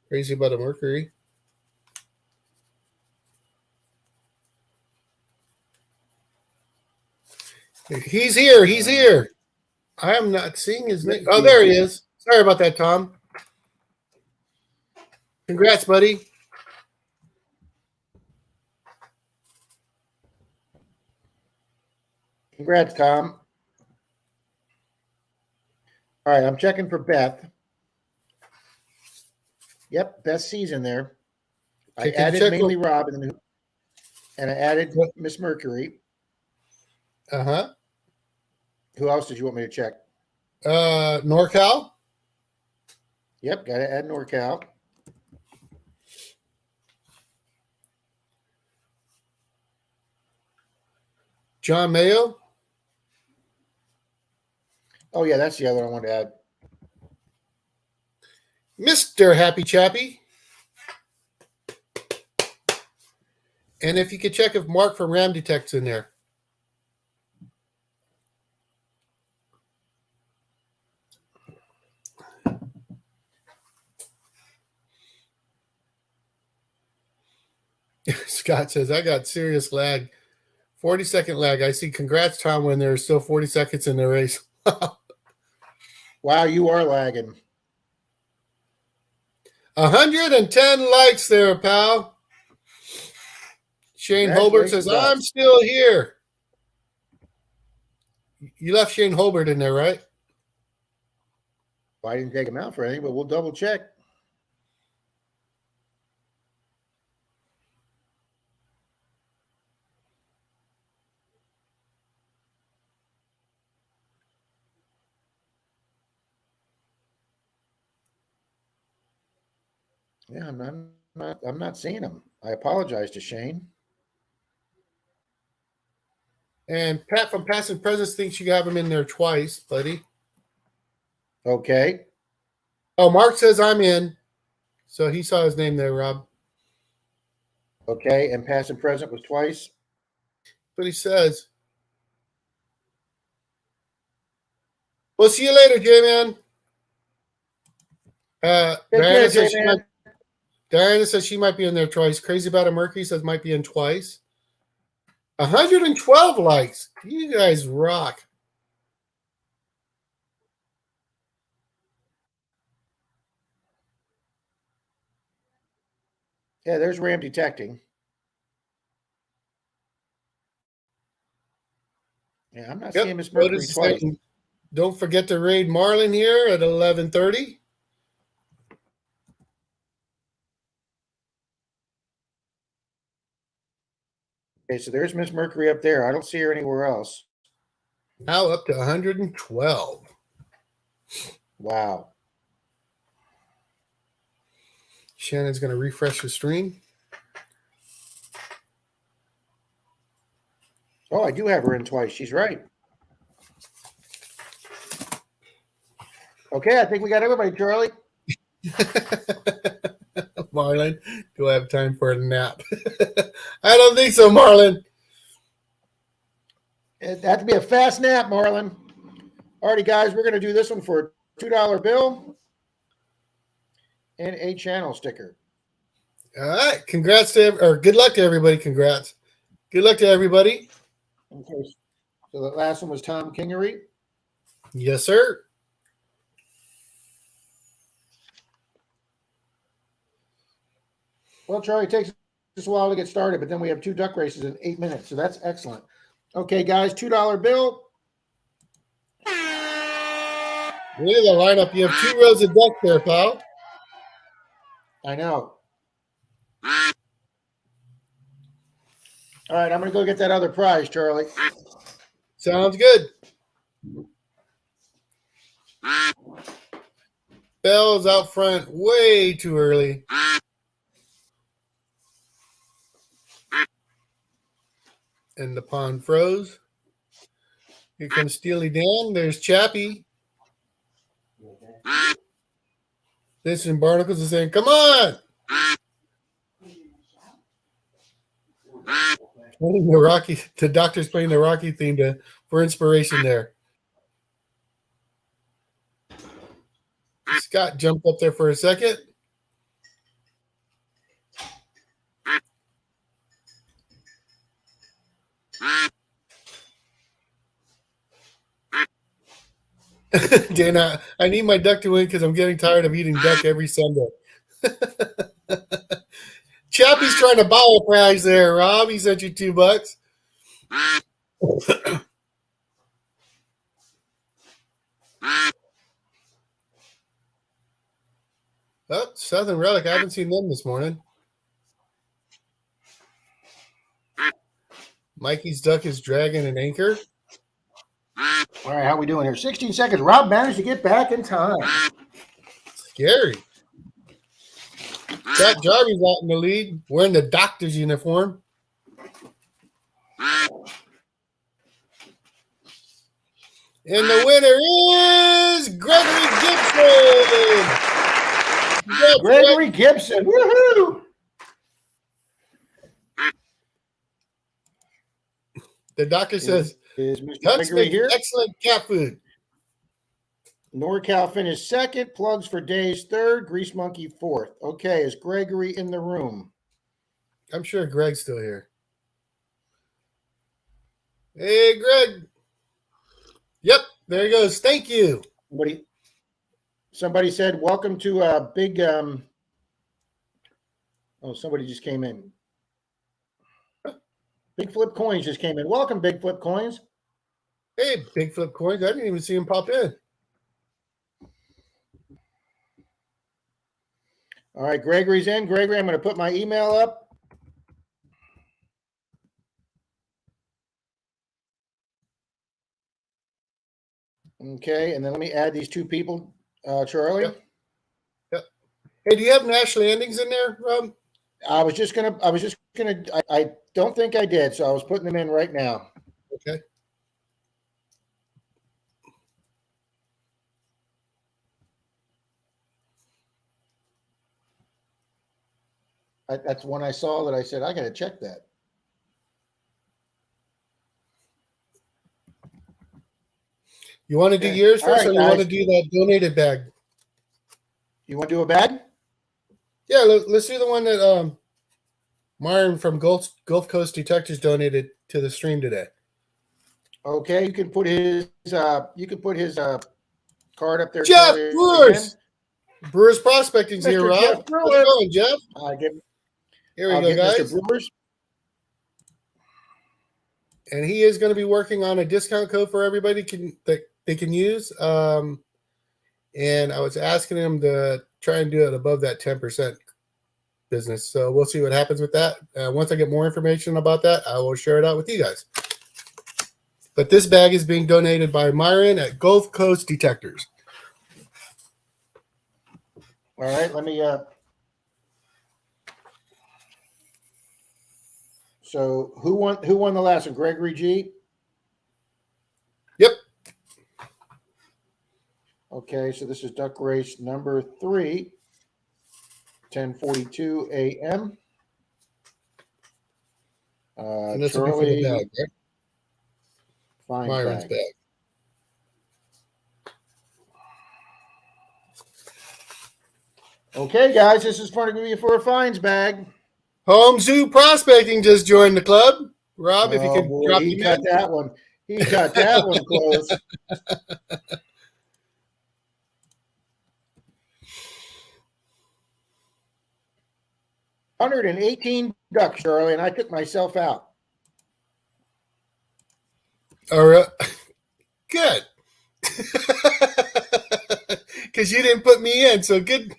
Crazy about a Mercury. He's here. He's here. I am not seeing his name. Oh, there he is. Sorry about that, Tom. Congrats, buddy. Congrats, Tom. All right, I'm checking for Beth. Yep, Beth's season there. I added mainly Rob, and I added Miss Mercury. Uh-huh. Who else did you want me to check? NorCal. Yep, got to add NorCal. John Mayo. Oh, yeah, that's the other one I wanted to add. Mr. Happy Chappy. And if you could check if Mark from Ram Detect's in there. Scott says, I got serious lag. 40-second lag. I see. Congrats, Tom, when there's still 40 seconds in the race. Wow, you are lagging. 110 likes there, pal. Shane Holbert says, I'm still here. You left Shane Holbert in there, right? Well, I didn't take him out for anything, but we'll double check. Yeah, I'm not seeing him. I apologize to Shane. And Pat from Past and Presents thinks you have him in there twice, buddy. Okay. Oh, Mark says I'm in. So he saw his name there, Rob. Okay, and past and present was twice. But he says. We'll see you later, J-Man. Diana says she might be in there twice. Crazy About a Mercury says might be in twice. 112 likes. You guys rock. Yeah, there's Ram Detecting. Yeah, I'm not seeing Miss Mercury twice. Don't forget to raid Marlin here at 11:30. Okay, so there's Miss Mercury up there. I don't see her anywhere else. Now up to 112. Wow. Shannon's going to refresh the stream. Oh, I do have her in twice. She's right. Okay, I think we got everybody, Charlie. Marlon, do I have time for a nap? I don't think so, Marlon. It had to be a fast nap, Marlon. Alrighty, guys, we're going to do this one for a $2 bill and a channel sticker. All right. Congrats or good luck to everybody. Congrats. Good luck to everybody. Okay. So the last one was Tom Kingery. Yes, sir. Well, Charlie, it takes us a while to get started, but then we have 2 duck races in 8 minutes, so that's excellent. Okay, guys, $2 bill. Look at the lineup. You have 2 rows of duck there, pal. I know. All right, I'm going to go get that other prize, Charlie. Sounds good. Bell's out front way too early. And the pond froze. Here comes Steely Dan. There's Chappie. This and Barnacles is saying, come on. Playing the doctor's playing the Rocky theme for inspiration there. Scott jumped up there for a second. Dana, I need my duck to win because I'm getting tired of eating duck every Sunday. Chappie's trying to buy a prize there, Rob. He sent you $2. Oh, Southern Relic. I haven't seen them this morning. Mikey's duck is dragging an anchor. All right, how we doing here? 16 seconds. Rob managed to get back in time. Scary. Scott Jarvis out in the lead, wearing the doctor's uniform. And the winner is Gregory Gibson. Yes, Gregory Gibson. Woohoo! The doctor says, Is Mr. ducks Gregory make here? excellent cat food. NorCal finished second. Plugs for Days third. Grease Monkey fourth. Okay, is Gregory in the room? I'm sure Greg's still here. Hey, Greg. Yep, there he goes. Thank you. Somebody said, welcome to a big, oh, somebody just came in. Big Flip Coins just came in. Welcome, Big Flip Coins. Hey, Big Flip Coins. I didn't even see him pop in. All right, Gregory's in. Gregory, I'm going to put my email up. Okay, and then let me add these 2 people, Charlie. Yep. Hey, do you have Nash Landings in there, Rob? I don't think I did, so I was putting them in right now. Okay. That's one I saw that I said, I got to check that. You want to do Okay. yours first, All right, or you want to guys. do that donated bag? You want to do a bag? Yeah, let's do the one that Myron from Gulf Coast Detectors donated to the stream today. Okay, you can put his card up there. Jeff Charlie, Brewers. again. Brewers Prospecting's here, Mr. Rob. Jeff How's Brewer. it going, Jeff? Here we I'll go, get guys. Mr. Brewers. And he is going to be working on a discount code for everybody that they can use. And I was asking him to try and do it above that 10% business. So we'll see what happens with that. Once I get more information about that, I will share it out with you guys. But this bag is being donated by Myron at Gulf Coast Detectors. All right, let me. So who won the last one? Gregory G. Yep. Okay, so this is duck race number 3, 10:42 a.m. And this will be for the Charlie, bag, right? fine Myron's bag. Okay, guys, this is going to be for a fines bag. Home Zoo Prospecting just joined the club. Rob, if you can drop he him cut in. that one. He cut that one close. $118 ducks, Charlie, and I took myself out. All right. Good. Because you didn't put me in, so good.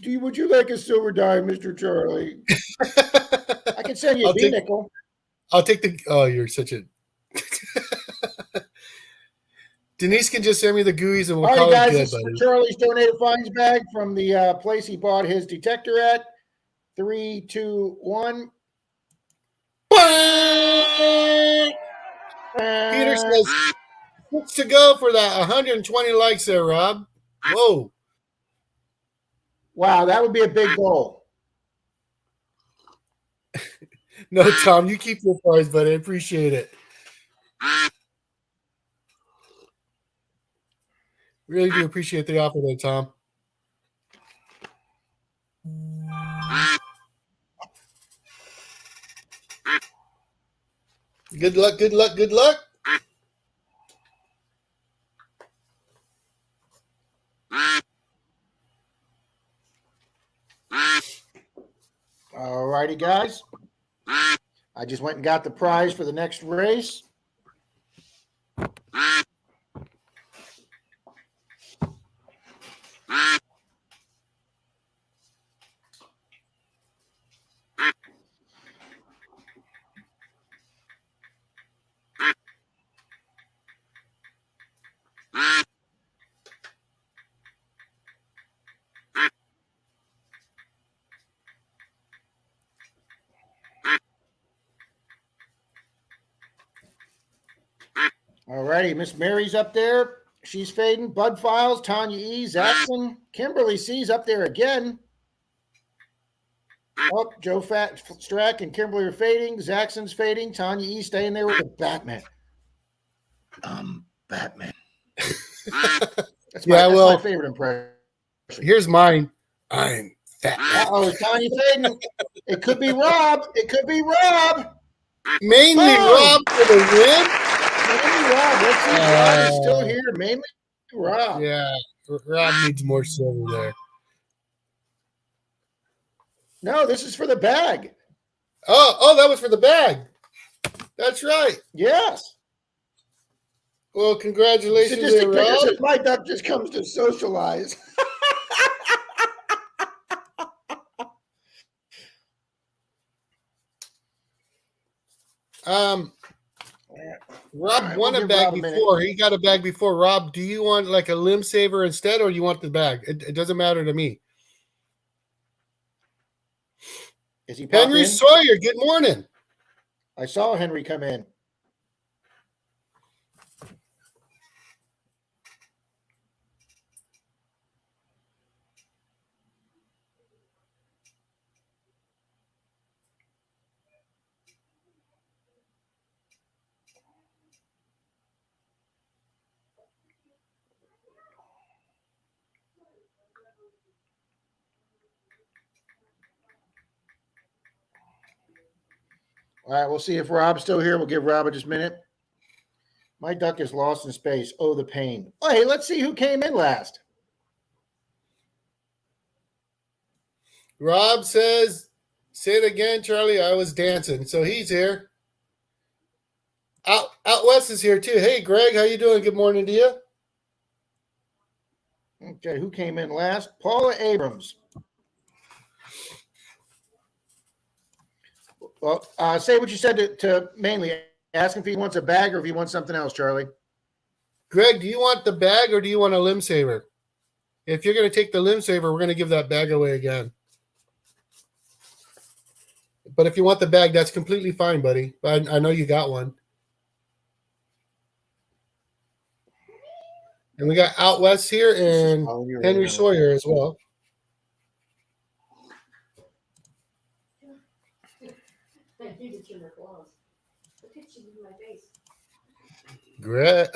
Would you like a silver dime, Mr. Charlie? I can send you a nickel. I'll take the. Oh, you're such a. Denise can just send me the GUIs and we'll call it good, this buddy. is Charlie's donated fines bag from the place he bought his detector at. 3, 2, 1. Peter says 6 to go for that 120 likes there, Rob. Whoa. Wow, that would be a big goal. No, Tom, you keep your prize, buddy. I appreciate it. Really do appreciate the offer there, Tom. Good luck, good luck, good luck. All righty, guys. I just went and got the prize for the next race. All righty, Miss Mary's up there. She's fading. Bud Files, Tanya E, Zaxxon, Kimberly C's up there again. Oh, Joe Strack and Kimberly are fading. Zaxxon's fading. Tanya E staying there with the Batman. Batman. That's my favorite impression. Here's mine. I'm fat. Uh-oh, Tanya fading. It could be Rob. It could be Rob. Mainly Rob for the win. Mainly Rob. Let's see if Rob is still here. Mainly Rob. Yeah, Rob needs more silver there. No, this is for the bag. Oh, that was for the bag. That's right. Yes. Well, congratulations, there, Rob. My duck just comes to socialize. Rob won a bag before. He got a bag before. Rob, do you want like a limb saver instead, or you want the bag? It doesn't matter to me. Is he Henry Sawyer? Good morning. I saw Henry come in. All right, we'll see if Rob's still here. We'll give Rob just a minute. My duck is lost in space. Oh, the pain. Oh, hey, let's see who came in last. Rob says, say it again, Charlie. I was dancing. So he's here. Out West is here too. Hey, Greg, how you doing? Good morning to you. Okay, who came in last? Paula Abrams. Well, say what you said to mainly. Ask him if he wants a bag or if he wants something else, Charlie. Greg, do you want the bag or do you want a limb saver? If you're going to take the limb saver, we're going to give that bag away again. But if you want the bag, that's completely fine, buddy. I know you got one. And we got Out West here and Henry Sawyer as well. Greg,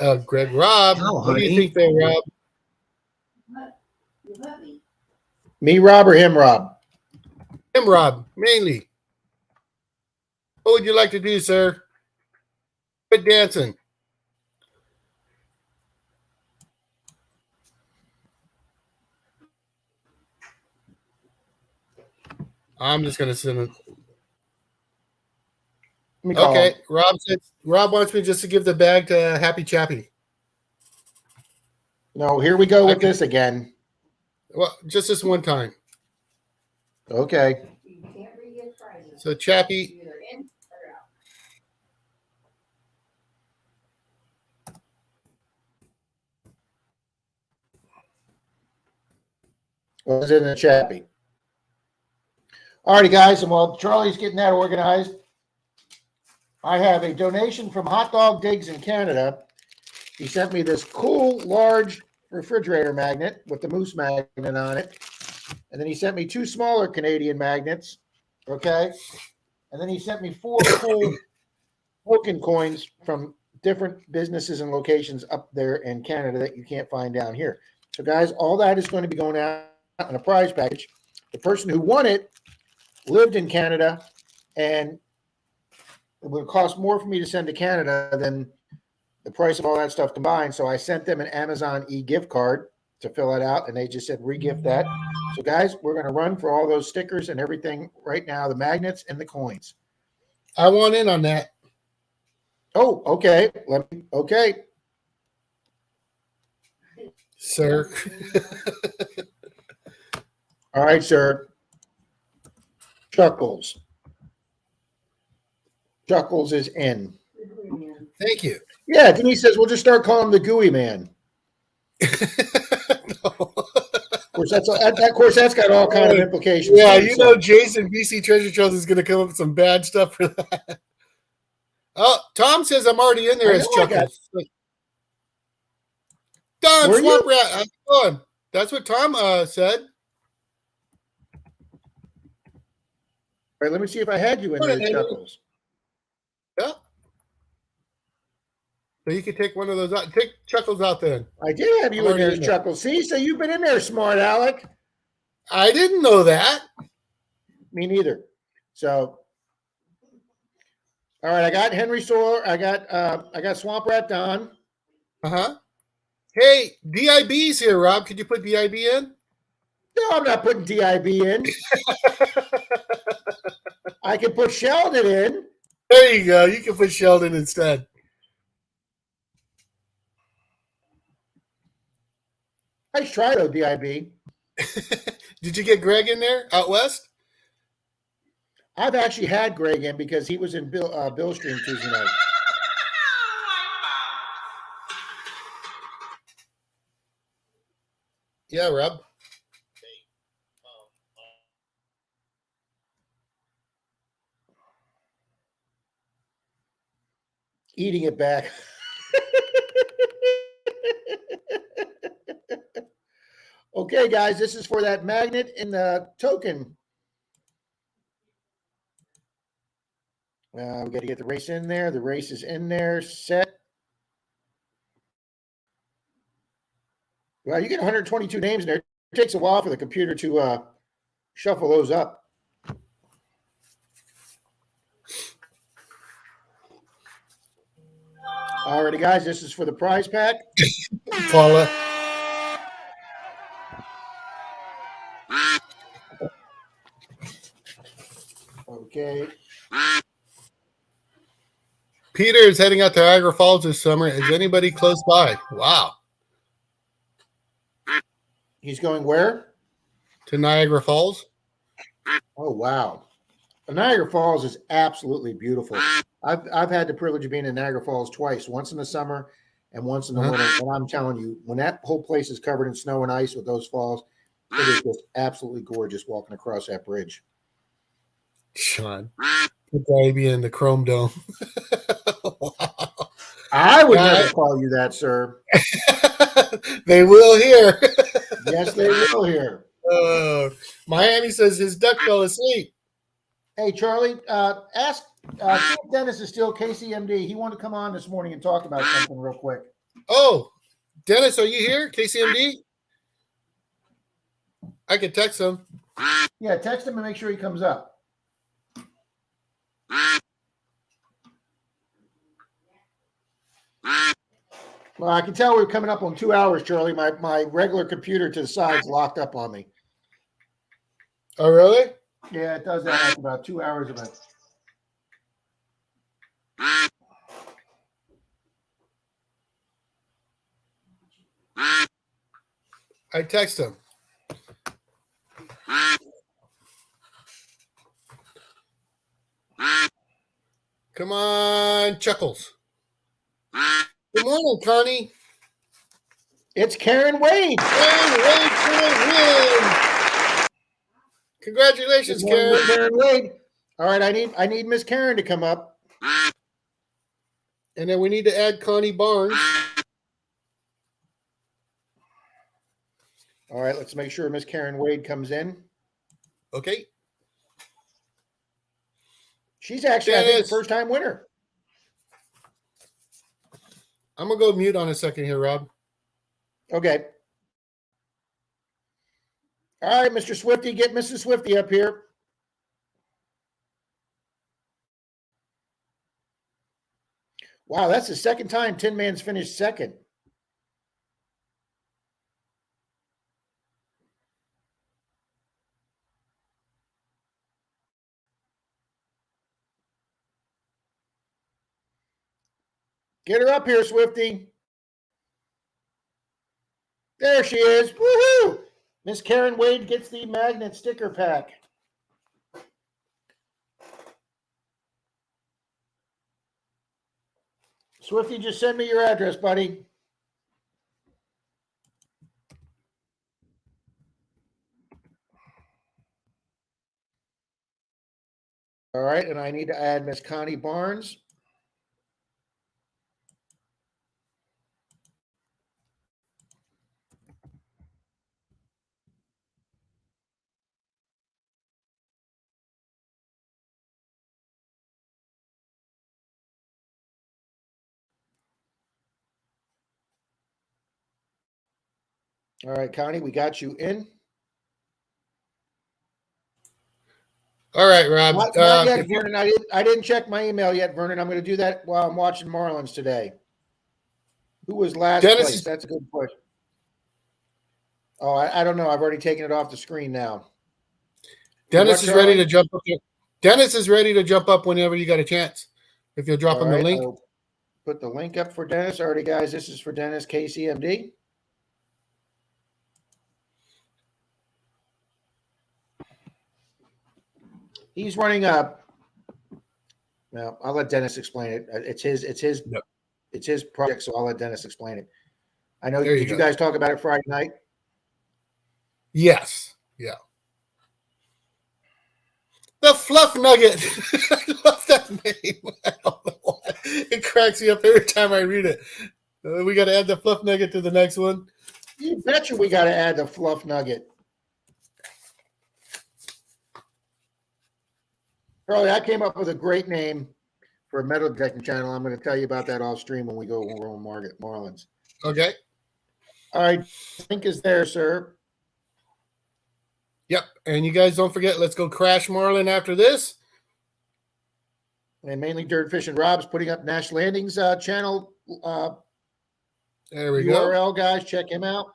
Rob. What do you think there, Rob? Me, Rob, or him, Rob? Him, Rob, mainly. What would you like to do, sir? Quit dancing. I'm just gonna send it. Let me call Okay, him. Rob wants me just to give the bag to Happy Chappy. No, here we go with this again. Well, just this one time. Okay. You can't re-get prizes. So Chappy, Either in or out. Was in the chappy. All righty, guys, and while Charlie's getting that organized, I have a donation from Hot Dog Digs in Canada. He sent me this cool, large refrigerator magnet with the moose magnet on it. And then he sent me 2 smaller Canadian magnets, okay? And then he sent me 4 cool token coins from different businesses and locations up there in Canada that you can't find down here. So, guys, all that is going to be going out in a prize package. The person who won it lived in Canada, and it would cost more for me to send to Canada than the price of all that stuff combined. So I sent them an Amazon e-gift card to fill it out, and they just said re-gift that. So, guys, we're going to run for all those stickers and everything right now, the magnets and the coins. I want in on that. Oh, okay. Okay. Sir. All right, sir. Chuckles. Chuckles is in. Thank you. Yeah, Denise says we'll just start calling him the Gooey Man. No. Of course, that's got all kind of implications. Yeah, too, you so. know Jason, BC Treasure Trove is going to come up with some bad stuff for that. Oh, Tom says I'm already in there I as know I got- Chuckles. Don Were Swamp you? Rat, how's it going? That's what Tom said. All right, let me see if I had you in there, Chuckles. Yeah. So you could take one of those out. Take Chuckles out then. I did have you I'm in there, already in there. Chuckles. See, so you've been in there, smart Alec. I didn't know that. Me neither. So, all right, I got Henry Sawyer. I got Swamp Rat Don. Uh-huh. Hey, DIB's here, Rob. Could you put DIB in? No, I'm not putting DIB in. I can put Sheldon in. There you go. You can put Sheldon instead. Nice try, though, DIB. Did you get Greg in there out west? I've actually had Greg in because he was in Bill's stream Tuesday night. Yeah, Rob. Eating it back. Okay, guys, this is for that magnet and the token. We got to get the race in there. The race is in there. Set. Well, you get 122 names in there. It takes a while for the computer to shuffle those up. Alrighty, guys, this is for the prize pack. Paula. Okay. Peter is heading out to Niagara Falls this summer. Is anybody close by? Wow. He's going where? To Niagara Falls? Oh, wow. Niagara Falls is absolutely beautiful. I've had the privilege of being in Niagara Falls twice, once in the summer and once in the winter. And I'm telling you, when that whole place is covered in snow and ice with those falls, it is just absolutely gorgeous walking across that bridge. Sean. Put baby in the Chrome Dome. Wow. I would never call you that, sir. They will hear. Yes, they will hear. Miami says his duck fell asleep. Hey, Charlie, ask if Dennis is still KCMD. He wanted to come on this morning and talk about something real quick. Oh, Dennis, are you here? KCMD? I can text him. Yeah, text him and make sure he comes up. Well, I can tell we're coming up on 2 hours, Charlie. My regular computer to the side's locked up on me. Oh, really? Yeah, it does that after about 2 hours of it. I text him. Come on, Chuckles. Good morning, Connie. It's Karen Wade. Wade for the win. Congratulations, Good morning, Karen. Miss Karen Wade. All right, I need Miss Karen to come up. And then we need to add Connie Barnes. All right, let's make sure Miss Karen Wade comes in. Okay. She's actually, I think, Dennis. a first-time winner. I'm going to go mute on a second here, Rob. Okay. All right, Mr. Swifty, get Mrs. Swifty up here. Wow, that's the second time Tin Man's finished second. Get her up here, Swifty. There she is. Woohoo! Miss Karen Wade gets the magnet sticker pack. Swifty, just send me your address, buddy. All right, and I need to add Miss Connie Barnes. All right, Connie, we got you in. All right, Rob. Not yet, Vernon. I didn't check my email yet, Vernon. I'm going to do that while I'm watching Marlins today. Who was last place? That's a good question. Oh, I don't know. I've already taken it off the screen now. Dennis is ready to jump up here. Dennis is ready to jump up whenever you got a chance. If you'll drop him the link. I'll put the link up for Dennis. All right, guys, this is for Dennis, KCMD. He's running up. Well, I'll let Dennis explain it. It's his project, so I'll let Dennis explain it. I know. Did you guys talk about it Friday night? Yes. Yeah. The Fluff Nugget. I love that name. I don't know why. It cracks me up every time I read it. We got to add the Fluff Nugget to the next one. You betcha we got to add the Fluff Nugget. Charlie, I came up with a great name for a metal detecting channel. I'm going to tell you about that off stream when we're on Marlins. Okay. All right. Link is there, sir. Yep. And you guys don't forget, let's go crash Marlin after this. And mainly Dirt Fish and Rob's putting up Nash Landing's channel. There we URL, go. guys. Check him out.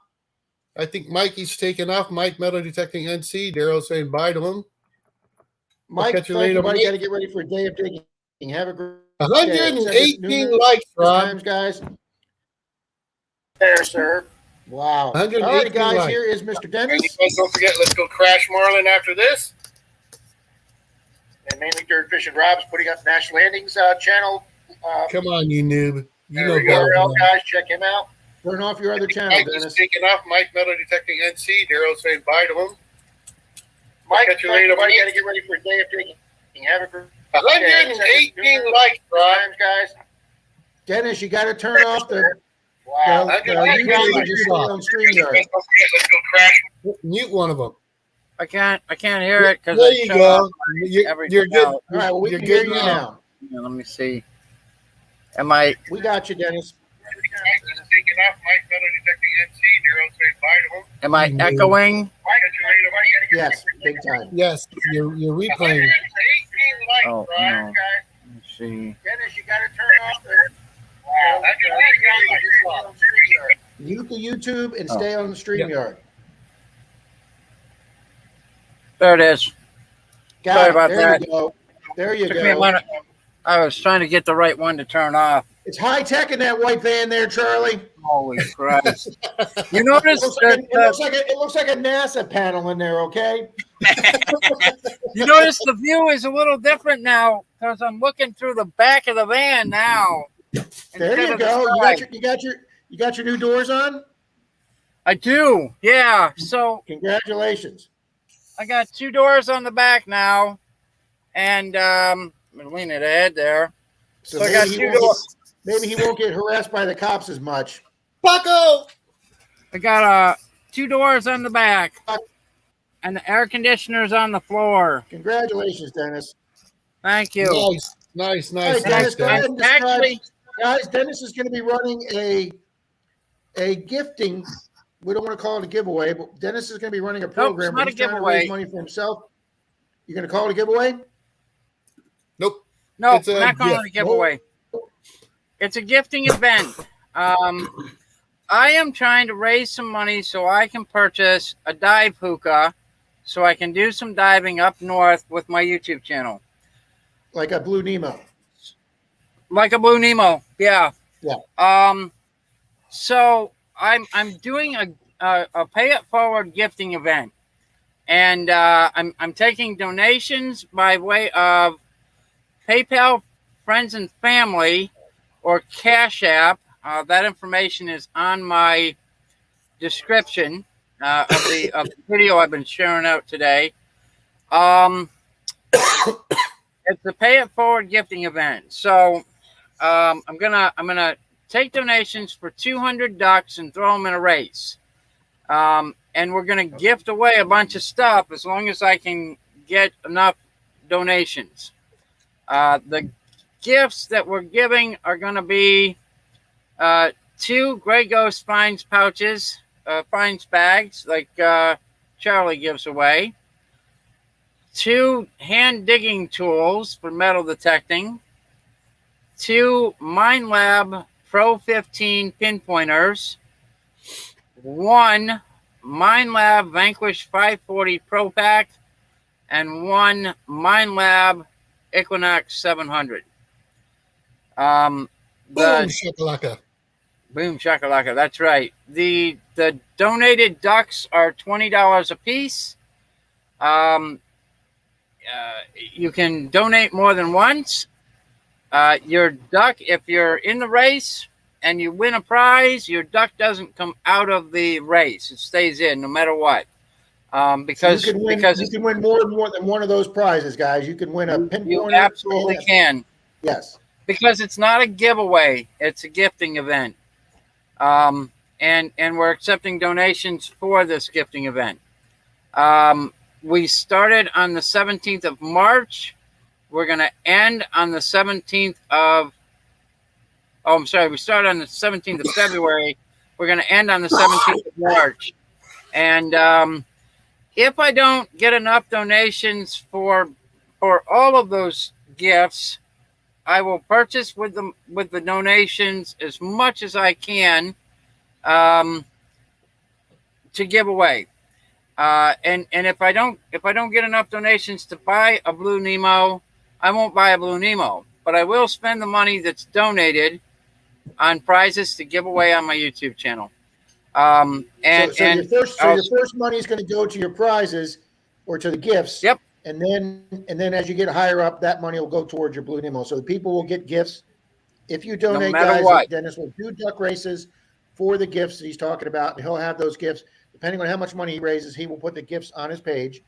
I think Mikey's taking off. Mike Metal Detecting NC. Daryl's saying bye to him. Mike, thank you, buddy. Got to get ready for a day of digging. Have a great 118 likes, Rob. Times, guys. There, sir. Wow. 118 All right, guys, likes. here is Mr. Dennis. You guys don't forget, let's go crash Marlin after this. And mainly Dirt Fish and Rob's putting up Nash Landing's channel. Come on, you noob. You know URL, guys. Check him out. Turn off your other channel, Mike Dennis. is taking off. Mike Metal Detecting NC. Daryl's saying bye to him. Mike, catch you later, buddy. Got to get ready for a day of digging. Have a great 118 likes, Rob. Guys. Dennis, you got to turn off the. Wow. Mute one of them. I can't hear it because there you go. You're good. All right, well, we can hear you now. Yeah, let me see. Am I? We got you, Dennis. Am I echoing? Yes, big time. Yes, you're replaying. Oh no. Let me see. Dennis, you got to turn off the. Mute the YouTube and stay on the StreamYard. There it is. Got Sorry it. about There that. you go. There you Took me a go. minute. I was trying to get the right one to turn off. It's high tech in that white van there, Charlie. Holy Christ! You It notice looks that it looks like a NASA panel in there. Okay. you notice the view is a little different now because I'm looking through the back of the van now. There instead you of the go. side. You got your new doors on. I do. Yeah. So Congratulations. I got 2 doors on the back now, and I'm gonna lean it ahead there. So I got 2 doors. Maybe he won't get harassed by the cops as much. Paco! I got 2 doors on the back, and the air conditioner's on the floor. Congratulations, Dennis. Thank you. Nice. All right, Dennis, go ahead and describe. Actually, Guys, Dennis is going to be running a gifting. We don't want to call it a giveaway, but Dennis is going to be running a program. it's not where he's a trying to giveaway. raise money for himself. You're going to call it a giveaway? Nope. no, It's a not calling it a gift. giveaway. It's a gifting event. I am trying to raise some money so I can purchase a dive hookah so I can do some diving up north with my YouTube channel. Like a Blue Nemo. Like a Blue Nemo, yeah. Yeah. So I'm doing a pay it forward gifting event, and I'm taking donations by way of PayPal, friends and family, or Cash App. That information is on my description of the video I've been sharing out today. It's a pay it forward gifting event, so I'm gonna take donations for 200 ducks and throw them in a race, and we're gonna gift away a bunch of stuff as long as I can get enough donations. The gifts that we're giving are gonna be 2 Grey Ghost Finds pouches, finds bags like Charlie gives away. 2 hand digging tools for metal detecting. 2 MindLab Pro 15 pinpointers. 1 MindLab Vanquish 540 Pro Pack. And 1 MindLab Equinox 700. Boom, shakalaka. Boom shakalaka. That's right. The donated ducks are $20 a piece. You can donate more than once. Your duck, if you're in the race and you win a prize, your duck doesn't come out of the race. It stays in no matter what. Because you can win more than one of those prizes, guys. You can win a pinpointer. You absolutely can. Yes. Because it's not a giveaway; it's a gifting event. And we're accepting donations for this gifting event. We started on the 17th of March. We're going to end on the 17th of... Oh, I'm sorry. We started on the 17th of February. We're going to end on the 17th of March. And if I don't get enough donations for all of those gifts, I will purchase with the donations as much as I can to give away. And if I don't get enough donations to buy a Blue Nemo, I won't buy a Blue Nemo. But I will spend the money that's donated on prizes to give away on my YouTube channel. Your first money is going to go to your prizes or to the gifts. Yep. And then as you get higher up, that money will go towards your Blue Nemo. So the people will get gifts. If you donate, guys, Dennis will do duck races for the gifts that he's talking about, and he'll have those gifts. Depending on how much money he raises, he will put the gifts on his page.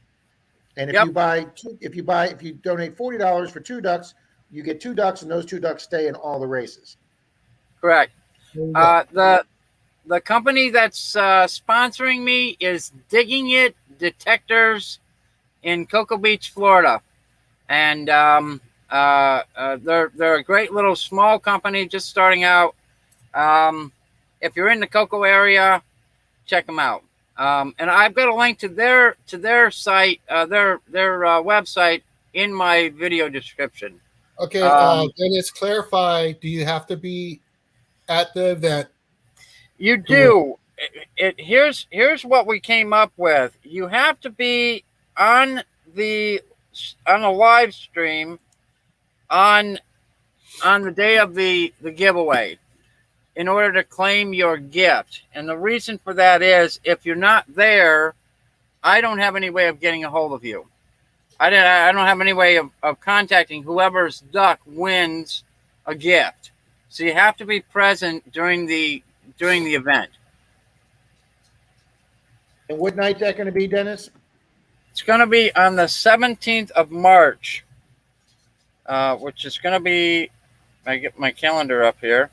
And if you donate $40 for 2 ducks, you get 2 ducks, and those 2 ducks stay in all the races. Correct. The company that's sponsoring me is Digging It Detectors in Cocoa Beach, Florida, and they're a great little small company just starting out. If you're in the Cocoa area, check them out. And I've got a link to their site, their website in my video description. Okay, Dennis, clarify. Do you have to be at the event? You do. Here's what we came up with. You have to be on the live stream on the day of the giveaway in order to claim your gift. And the reason for that is if you're not there, I don't have any way of getting a hold of you. I don't have any way of contacting whoever's duck wins a gift. So you have to be present during the event. And what night that going to be, Dennis? It's going to be on the 17th of March, which is going to be, I get my calendar up here.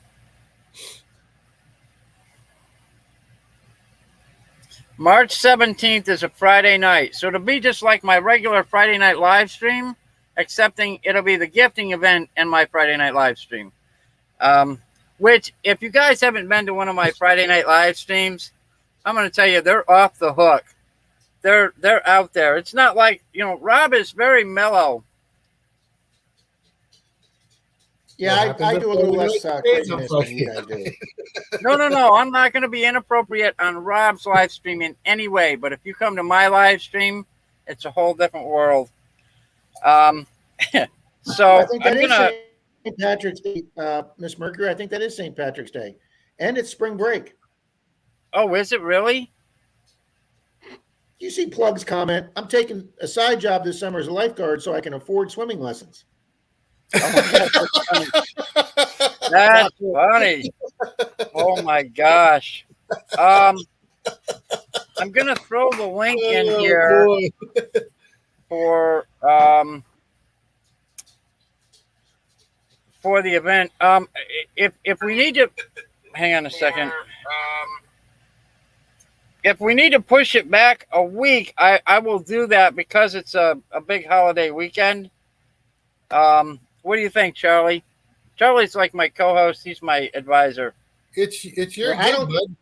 March 17th is a Friday night. So it'll be just like my regular Friday night live stream, excepting it'll be the gifting event and my Friday night live stream. Which, if you guys haven't been to one of my Friday night live streams, I'm going to tell you, they're off the hook. They're out there. It's not like, Rob is very mellow. Yeah, I do a little less craziness than you guys do. No. I'm not going to be inappropriate on Rob's live stream in any way. But if you come to my live stream, it's a whole different world. So I think that is St. Patrick's Day, Miss Mercury. I think that is St. Patrick's Day, and it's spring break. Oh, is it really? You see Plug's comment. I'm taking a side job this summer as a lifeguard so I can afford swimming lessons. Oh, that's funny. Oh my gosh. I'm gonna throw the link in here for the event. If we need to hang on a second. If we need to push it back a week, I will do that because it's a big holiday weekend. What do you think, Charlie? Charlie's like my co-host. He's my advisor. It's your game, bud.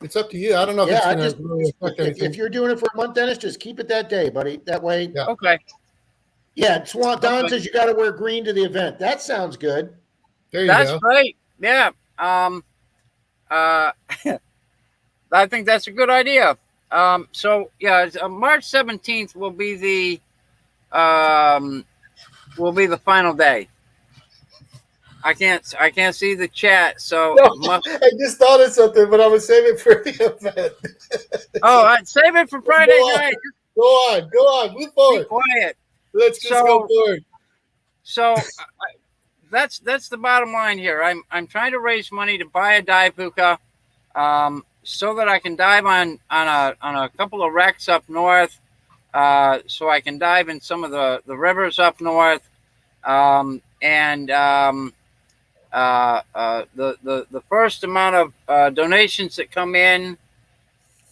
It's up to you. I don't know if it's going to really affect anything. If you're doing it for a month, Dennis, just keep it that day, buddy. That way. Yeah. Okay. Yeah, Don says you got to wear green to the event. That sounds good. There you go. That's great. Yeah. I think that's a good idea. So yeah, March 17th will be the final day. I can't see the chat, so I just thought of something, but I'm gonna save it for the event. I'd save it for Friday night. Go on, move forward. Be quiet. Let's just go forward. So that's the bottom line here. I'm trying to raise money to buy a dive hookah, so that I can dive on a couple of wrecks up north, so I can dive in some of the rivers up north, and the first amount of donations that come in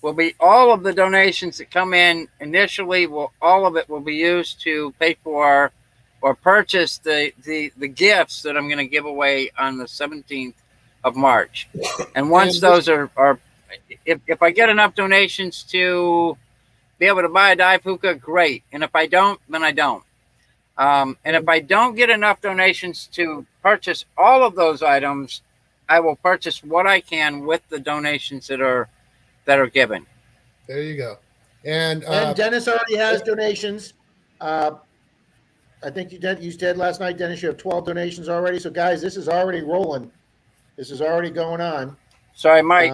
will be all of the donations that come in initially. All of it will be used to pay for or purchase the gifts that I'm going to give away on the 17th of March. And once those are if I get enough donations to be able to buy a dive hookah, great. And if I don't, then I don't. And if I don't get enough donations to purchase all of those items, I will purchase what I can with the donations that are given. There you go. And Dennis already has donations. I think you said last night, Dennis, you have 12 donations already. So guys, this is already rolling. This is already going on. Sorry, Mike.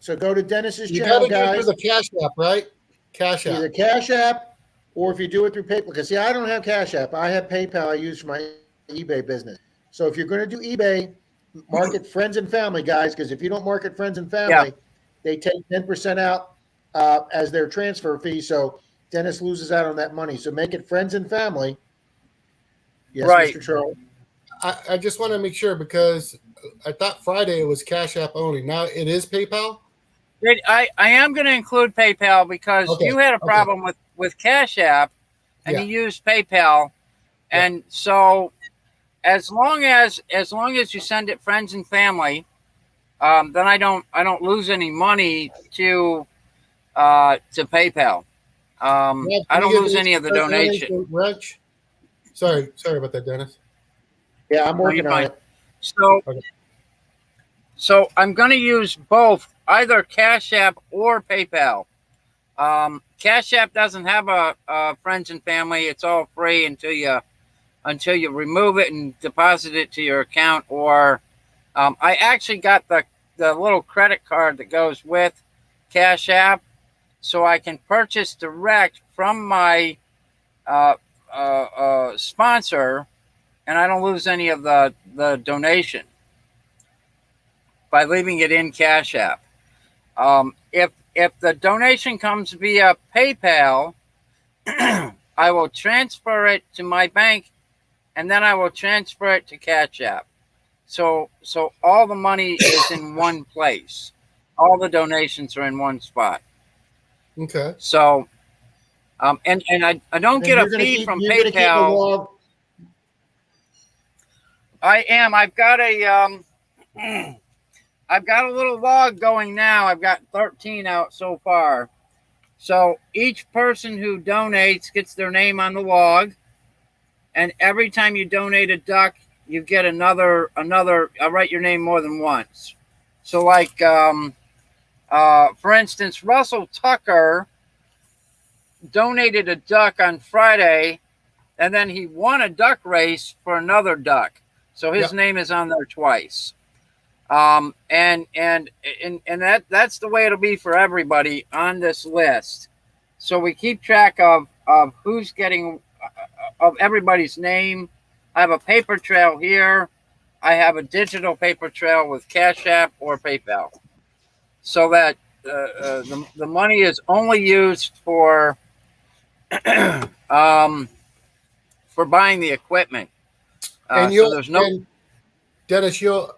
So go to Dennis's you channel, got to guys. do the Cash App, right? Cash App. Either Cash App, or if you do it through PayPal. Because, see, I don't have Cash App. I have PayPal I use for my eBay business. So if you're going to do eBay, market friends and family, guys, because if you don't market friends and family, they take 10% out as their transfer fee. So Dennis loses out on that money. So make it friends and family. Yes, right. Mr. Charles. I just want to make sure because I thought Friday it was Cash App only. Now it is PayPal? I am going to include PayPal because you had a problem with Cash App and you used PayPal. And so as long as you send it friends and family, then I don't lose any money to PayPal. I don't lose any of the donation. Sorry about that, Dennis. Yeah, I'm working on it. So I'm going to use both, either Cash App or PayPal. Cash App doesn't have a friends and family. It's all free until you remove it and deposit it to your account. Or I actually got the little credit card that goes with Cash App, so I can purchase direct from my sponsor, and I don't lose any of the donation by leaving it in Cash App. If the donation comes via PayPal, I will transfer it to my bank, and then I will transfer it to Cash App. So all the money is in one place. All the donations are in one spot. Okay. So, and I don't get a fee from PayPal. I am. I've got a little log going now. I've got 13 out so far. So each person who donates gets their name on the log, and every time you donate a duck, you get another. I write your name more than once. So, like, for instance, Russell Tucker donated a duck on Friday, and then he won a duck race for another duck. So his name is on there twice. And that's the way it'll be for everybody on this list. So we keep track of who's getting of everybody's name. I have a paper trail here. I have a digital paper trail with Cash App or PayPal, so that the money is only used for buying the equipment. And so there's no. And Dennis, you'll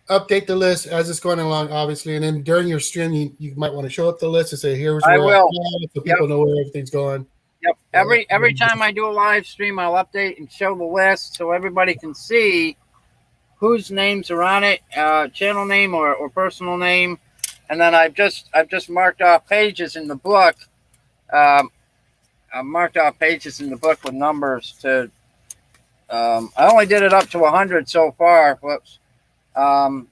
update the list as it's going along, obviously, and then during your stream, you might want to show up the list and say, "Here's where I will. so people know where everything's going." Yep. Every time I do a live stream, I'll update and show the list so everybody can see whose names are on it, channel name or personal name, and then I've just marked off pages in the book. I marked off pages in the book with numbers to. I only did it up to 100 so far. Whoops. But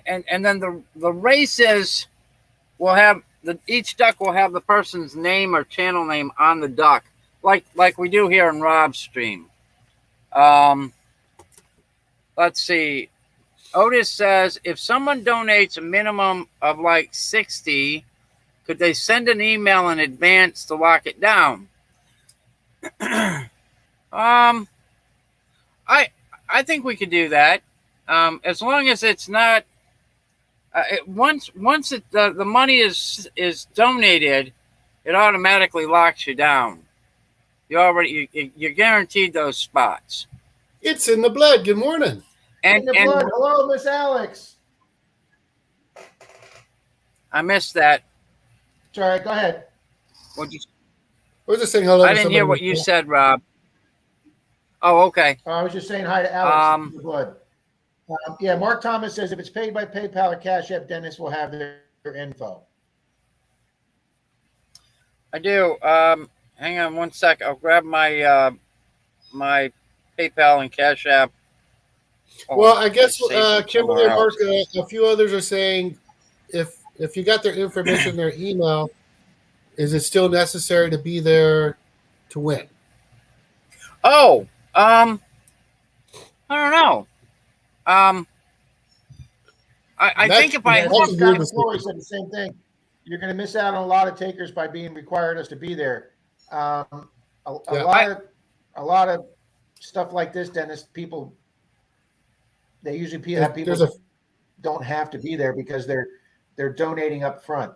and then the races will have each duck will have the person's name or channel name on the duck, like we do here in Rob's stream. Let's see. Otis says, if someone donates a minimum of like 60, could they send an email in advance to lock it down? I think we could do that, as long as it's not. Once the money is donated, it automatically locks you down. You're guaranteed those spots. It's in the blood. Good morning. And hello, Miss Alex. I missed that. Sorry, go ahead. What'd you? I was just saying hello. I didn't hear what you said, Rob. Oh, okay. I was just saying hi to Alex. Yeah, Mark Thomas says if it's paid by PayPal or Cash App, Dennis will have their info. I do. Hang on one sec. I'll grab my my PayPal and Cash App. Well, I guess Kimberly and Mark, a few others are saying if you got their information, their email, is it still necessary to be there to win? Oh, I don't know. I think if I Corey said the same thing. You're going to miss out on a lot of takers by being required us to be there. A lot of stuff like this, Dennis. People, they usually have people don't have to be there because they're donating up front.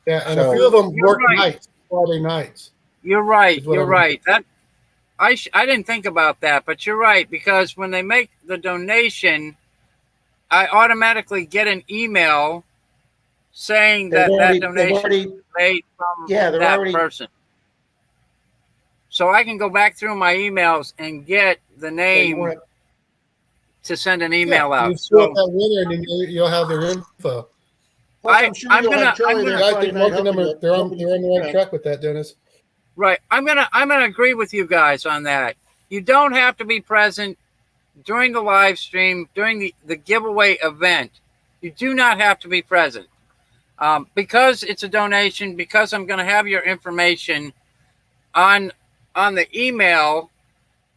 Yeah, and a few of them work nights, Friday nights. You're right. You're right. That I didn't think about that, but you're right, because when they make the donation, I automatically get an email saying that donation is made from that person. So I can go back through my emails and get the name to send an email out. You fill that winner, and you'll have their info. I'm gonna they're on the right track with that, Dennis. Right. I'm gonna agree with you guys on that. You don't have to be present during the live stream, during the giveaway event. You do not have to be present. Because it's a donation, because I'm going to have your information on the email,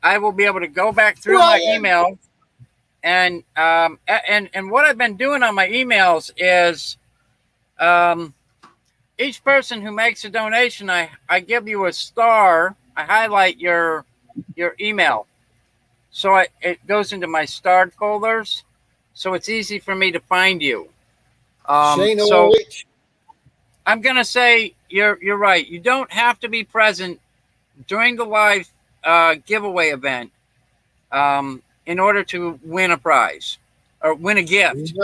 I will be able to go back through my email. And what I've been doing on my emails is each person who makes a donation, I give you a star. I highlight your email. So it goes into my starred folders. So it's easy for me to find you. So I'm going to say you're right. You don't have to be present during the live giveaway event in order to win a prize or win a gift.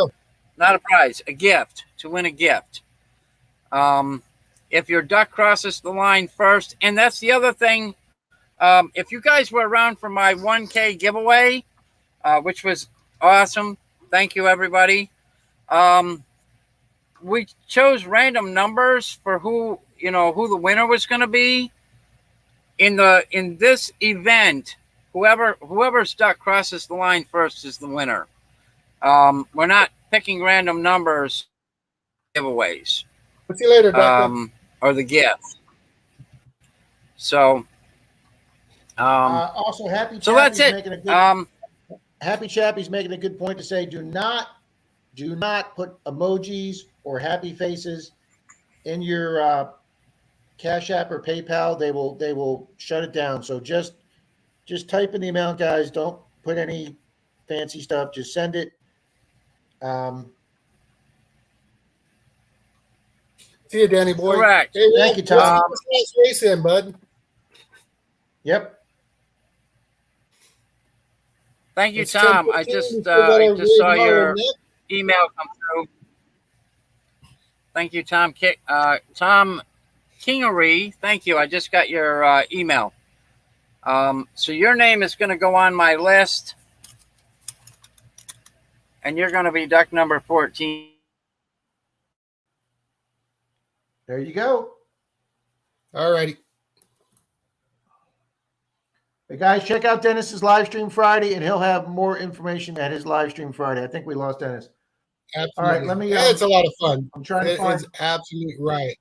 Not a prize, a gift, to win a gift. If your duck crosses the line first, and that's the other thing. If you guys were around for my 1K giveaway, which was awesome. Thank you, everybody. We chose random numbers for who the winner was going to be. In this event, whoever's duck crosses the line first is the winner. We're not picking random numbers giveaways. See you later, Doctor. Or the gift. So also, Happy so that's Chappie's it. making a good Happy Chappie's making a good point to say do not put emojis or happy faces in your Cash App or PayPal. They will shut it down. So just type in the amount, guys. Don't put any fancy stuff. Just send it. See you, Danny boy. Correct. Hey, Thank you, Tom. Let's race in, bud. Yep. Thank you, It's Tom. 10:15. I just We saw got a your raid email come through. Thank you, Tom. Tom Kingery. Thank you. I just got your email. So your name is going to go on my list, and you're going to be duck number 14. There you go. All righty. Hey guys, check out Dennis's live stream Friday, and he'll have more information at his live stream Friday. I think we lost Dennis. Absolutely. All right, let me. It's a lot of fun. I'm trying to find. It's absolutely right.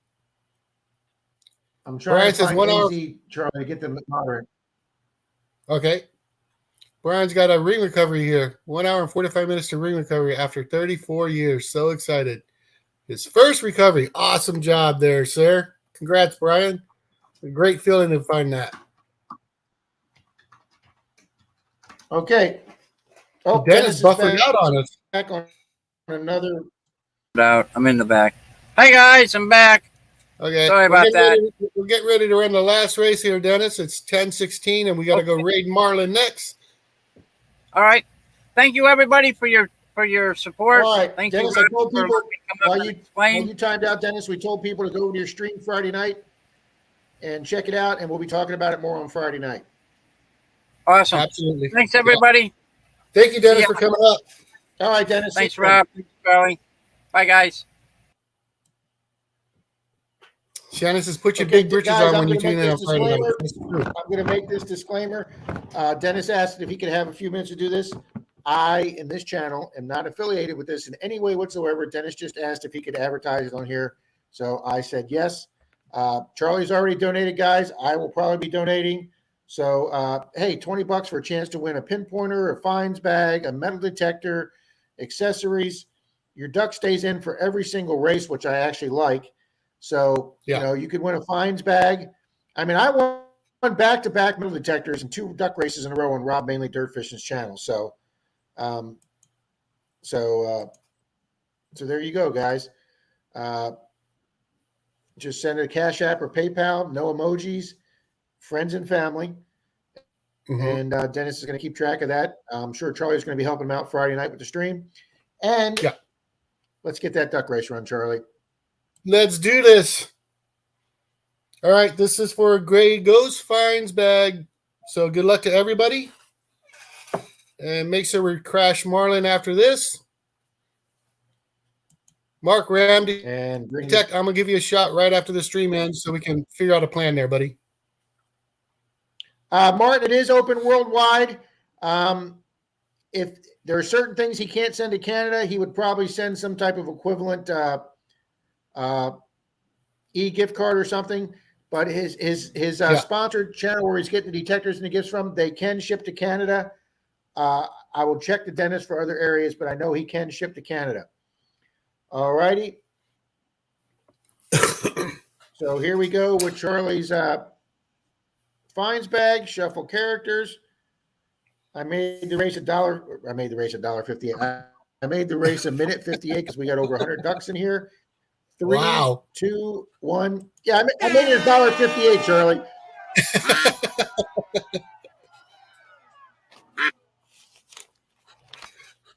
I'm trying to find AZ, Charlie, to get them moderate. Okay. Brian's got a ring recovery here. 1 hour and 45 minutes to ring recovery after 34 years. So excited. His first recovery. Awesome job there, sir. Congrats, Brian. A great feeling to find that. Okay. Oh, Dennis buffering out on us. Back on another. I'm in the back. Hi, guys. I'm back. Okay. Sorry about that. We're getting ready to run the last race here, Dennis. It's 10:16, and we got to go raid Marlin next. All right. Thank you, everybody, for your support. All right, Thank Dennis, you. I told people while you timed out, Dennis, we told people to go to your stream Friday night and check it out, and we'll be talking about it more on Friday night. Awesome. Absolutely. Thanks, everybody. Yeah. Thank you, Dennis, for coming up. All right, Dennis. Thanks, Rob. Thanks, Charlie. Bye, guys. Shannon says, put your big britches on when you tune in on Friday night. I'm going to make this disclaimer. Dennis asked if he could have a few minutes to do this. I, in this channel, am not affiliated with this in any way whatsoever. Dennis just asked if he could advertise it on here. So I said yes. Charlie's already donated, guys. I will probably be donating. So, hey, $20 for a chance to win a pinpointer, a fines bag, a metal detector, accessories. Your duck stays in for every single race, which I actually like. So, you know, you could win a fines bag. I mean, I won back-to-back metal detectors and 2 duck races in a row on Rob Mainly Dirt Fishing's channel. So, so there you go, guys. Just send it a Cash App or PayPal, no emojis, friends and family. And Dennis is going to keep track of that. I'm sure Charlie's going to be helping him out Friday night with the stream. And let's get that duck race run, Charlie. Let's do this. All right, this is for a Gray Ghost Fines bag. So good luck to everybody. And make sure we crash Marlin after this. Mark Ramsey and Tech, I'm going to give you a shot right after the stream ends so we can figure out a plan there, buddy. Martin, it is open worldwide. If there are certain things he can't send to Canada. He would probably send some type of equivalent e-gift card or something. But his sponsored channel where he's getting the detectors and the gifts from, they can ship to Canada. I will check the Dennis for other areas, but I know he can ship to Canada. All righty. So here we go with Charlie's fines bag, shuffle characters. I made the race $1. I made the race $1.58. I made the race a minute 58 because we got over 100 ducks in here. 3, Wow. 2, 1. Yeah, I made it $1.58, Charlie.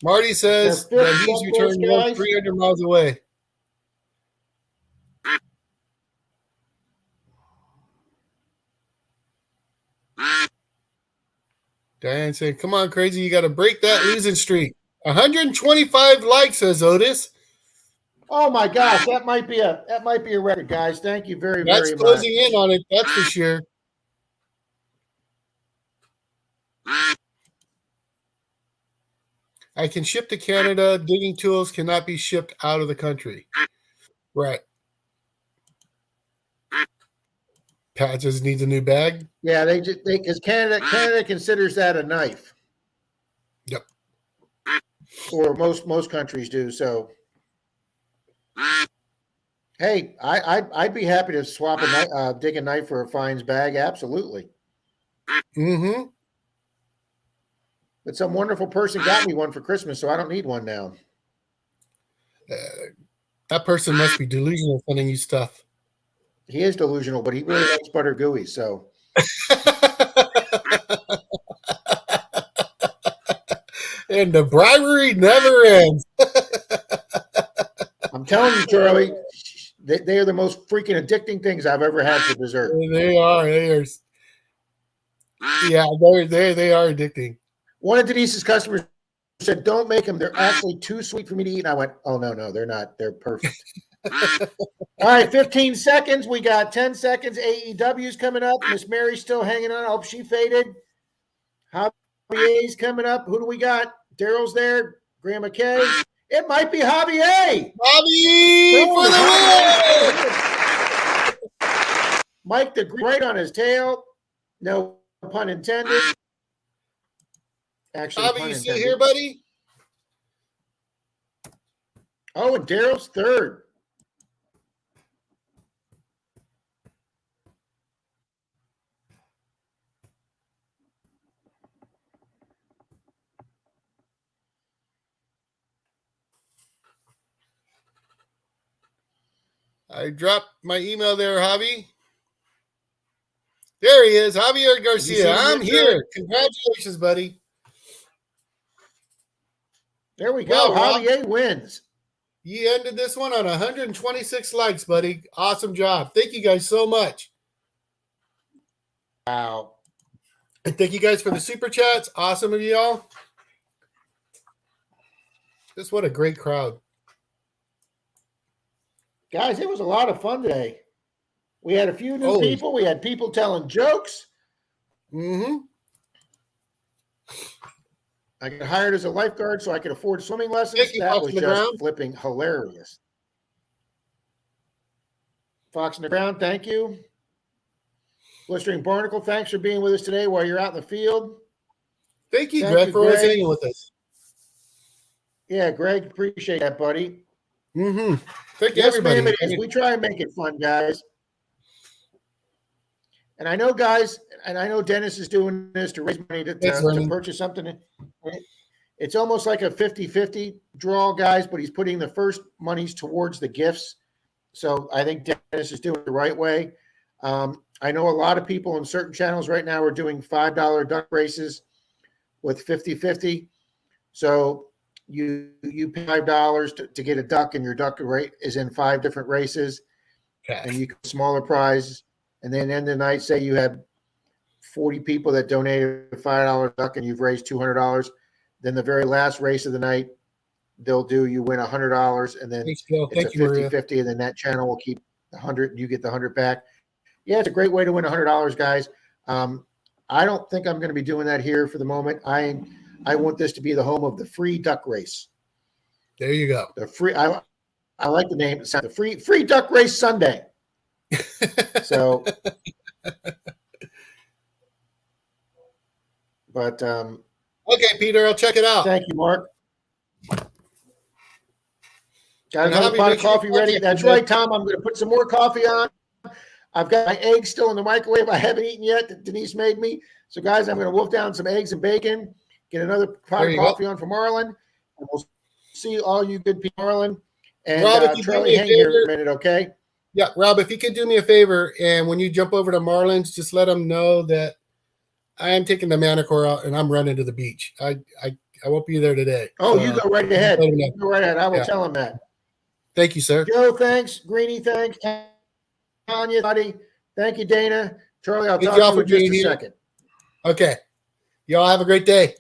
Marty says The fifth that he's Chuckles, returned more guys. 300 miles away. Diane said, come on, crazy. You got to break that losing streak. 125 likes, says Otis. Oh my gosh, that might be a record, guys. Thank you very, That's very closing much. in on it. That's for sure. I can ship to Canada. Digging tools cannot be shipped out of the country. Right. Pat just needs a new bag. Yeah, because Canada considers that a knife. Yep. Or most countries do. So, hey, I'd be happy to swap dig a knife for a fines bag. Absolutely. Mm-hmm. But some wonderful person got me one for Christmas, so I don't need one now. That person must be delusional sending you stuff. He is delusional, but he really likes butter gooey. So, and the bribery never ends. I'm telling you, Charlie, they are the most freaking addicting things I've ever had for dessert. They are. Yeah, they are addicting. One of Denise's customers said, "Don't make them. They're actually too sweet for me to eat." And I went, "Oh no, they're not. They're perfect." All right, 15 seconds. We got 10 seconds. AEW's coming up. Miss Mary's still hanging on. I hope she faded. Javier's coming up. Who do we got? Daryl's there. Grandma Kay. It might be Javier. Bobby for the win! Mike the Great on his tail. No pun intended. Actually, Bobby, you still here, buddy? Oh, and Daryl's third. I dropped my email there, Javi. There he is, Javier Garcia. I'm here. Congratulations, buddy. There we go. Well, Javier wins. You ended this one on 126 likes, buddy. Awesome job. Thank you guys so much. Wow. And thank you guys for the super chats. Awesome of y'all. Just what a great crowd. Guys, it was a lot of fun today. We had a few new people. We had people telling jokes. Mm-hmm. I got hired as a lifeguard so I could afford swimming lessons. That was just flipping hilarious. Fox in the ground, thank you. Blistering Barnacle, thanks for being with us today while you're out in the field. Thank you, Greg, for always hanging with us. Yeah, Greg, appreciate that, buddy. Mm-hmm. Thank you, everybody. Ma'am, it is. We try and make it fun, guys. And I know, guys, and I know Dennis is doing this to raise money to purchase something. It's almost like a 50-50 draw, guys, but he's putting the first monies towards the gifts. So I think Dennis is doing it the right way. I know a lot of people on certain channels right now are doing $5 duck races with 50-50. So you pay $5 to get a duck, and your duck rate is in 5 different races. Okay. And you get smaller prizes. And then end of the night, say you had 40 people that donated a $5 duck and you've raised $200. Then the very last race of the night, you win $100, and then it's a 50-50, and then that channel will keep 100 and you get the 100 back. Yeah, it's a great way to win $100, guys. I don't think I'm going to be doing that here for the moment. I I want this to be the home of the free duck race. There you go. The free. I like the name. The free duck race Sunday. So, but Okay, Peter, I'll check it out. thank you, Mark. Got And how another many pot of drinks you coffee ready. got, That's Peter? right, Tom. I'm going to put some more coffee on. I've got my eggs still in the microwave. I haven't eaten yet that Denise made me. So, guys, I'm going to wolf down some eggs and bacon, get another pot There of you coffee on for Marlon, and we'll see all you good people, Marlon. And Rob, if you do Charlie, me a hang here favor- a minute, okay? Yeah, Rob, if you could do me a favor, and when you jump over to Marlins, just let them know that I am taking the Manticore out and I'm running to the beach. I won't be there today. Oh, So, you go right ahead. let him know. You go right ahead. I will Yeah. tell him that. Thank you, sir. Joe, thanks. Greenie, thanks. Tanya, buddy. Thank you, Dana. Charlie, I'll Thank talk y'all to you for in just being a here. second. Okay. Y'all have a great day.